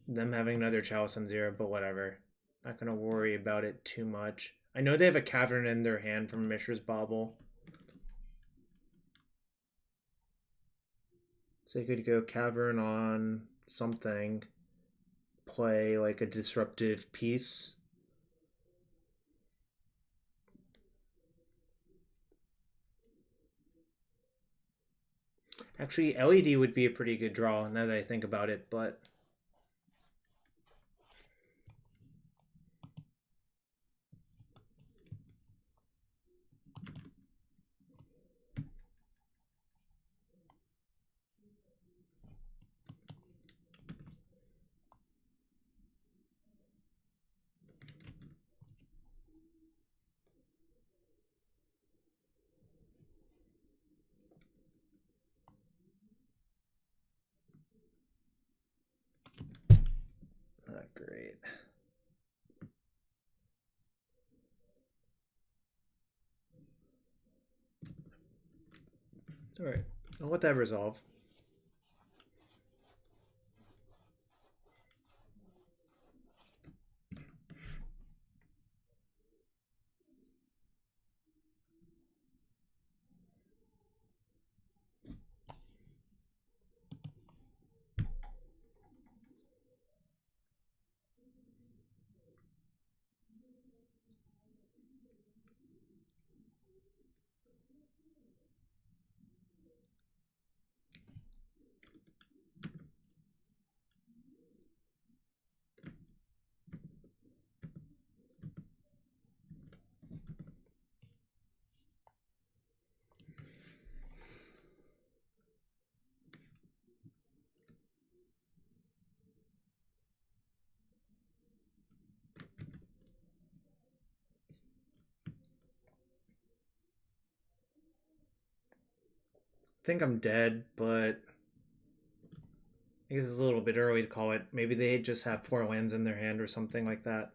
them having another Chalice on 0, but whatever. Not going to worry about it too much. I know they have a Cavern in their hand from Mishra's Bauble. So you could go Cavern on something. Play like a disruptive piece. Actually, LED would be a pretty good draw now that I think about it, but not great. All right, I'll let that resolve. I think I'm dead, but I guess it's a little bit early to call it. Maybe they just have 4 lands in their hand or something like that.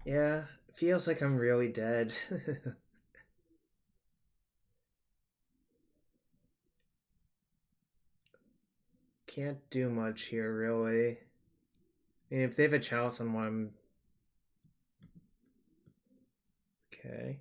Yeah, it feels like I'm really dead. Can't do much here, really. I mean, if they have a Chalice on one... Okay.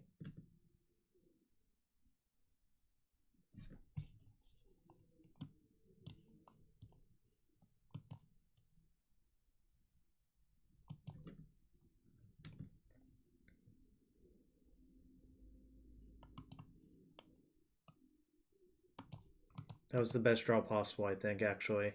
That was the best draw possible, I think, actually.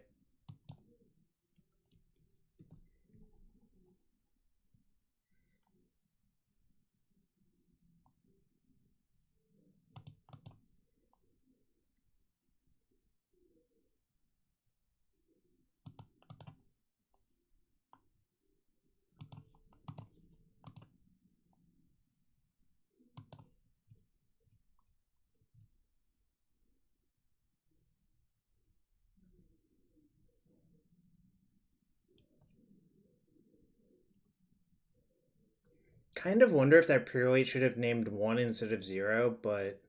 kind of wonder if that pre-release should have named 1 instead of 0, but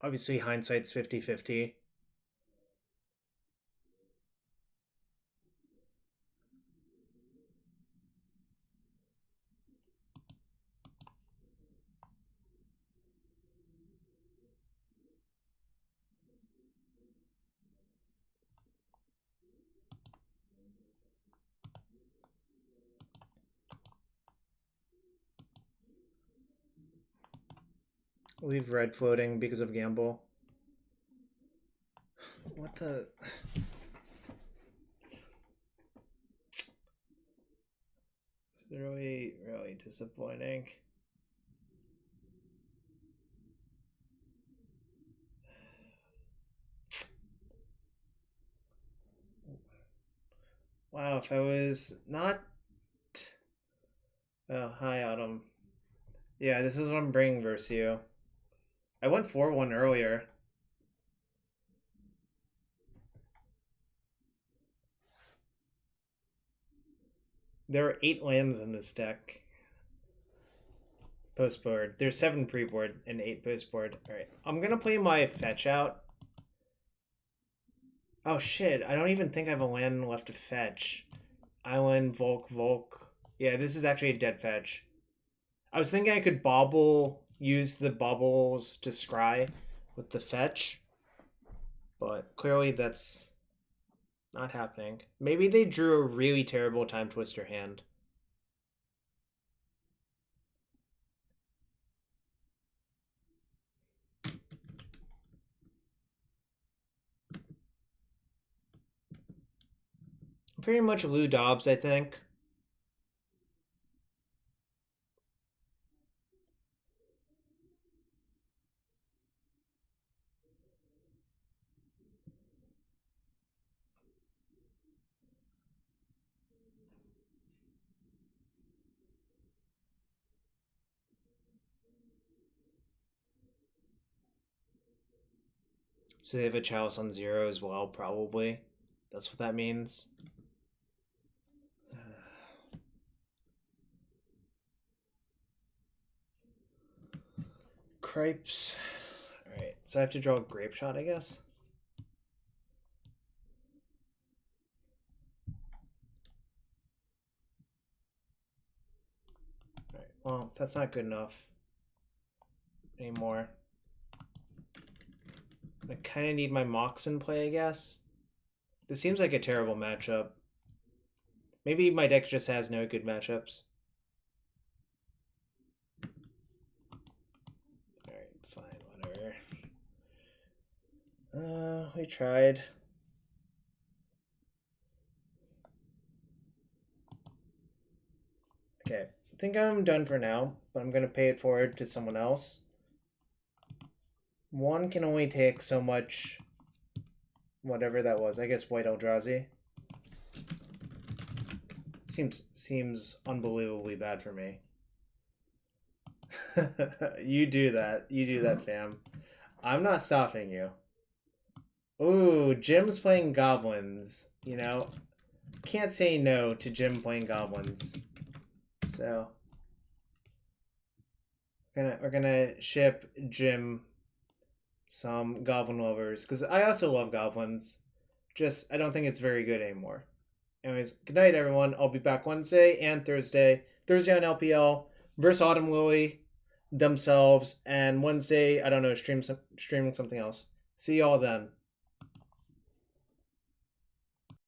obviously hindsight's 50-50. Leave red floating because of gamble. What the... It's really, really disappointing. Wow, if I was not... Oh, hi, Autumn. Yeah, this is what I'm bringing versus you. I went 4-1 earlier. There are 8 lands in this deck. Post-board. There's 7 pre-board and 8 post-board. Alright, I'm gonna play my fetch out. Oh shit, I don't even think I have a land left to fetch. Island, Volk. Yeah, this is actually a dead fetch. I was thinking I could Bauble, use the bubbles to scry with the fetch, but clearly that's not happening. Maybe they drew a really terrible Time Twister hand. Pretty much Lou Dobbs, I think. So they have a Chalice on 0 as well, probably. That's what that means. Cripes. Alright, so I have to draw a Grapeshot, I guess. Alright, well, that's not good enough anymore. I kind of need my Mox in play, I guess. This seems like a terrible matchup. Maybe my deck just has no good matchups. Alright, fine, whatever. We tried. Okay, I think I'm done for now, but I'm gonna pay it forward to someone else. One can only take so much, whatever that was. I guess White Eldrazi. Seems unbelievably bad for me. You do that, fam. I'm not stopping you. Ooh, Jim's playing goblins. You know, can't say no to Jim playing goblins. So we're gonna ship Jim some goblin lovers, because I also love goblins. Just I don't think it's very good anymore. Anyways, good night everyone. I'll be back Wednesday and Thursday. Thursday on LPL versus Autumn Lily themselves, and Wednesday I don't know, streaming something else. See y'all then.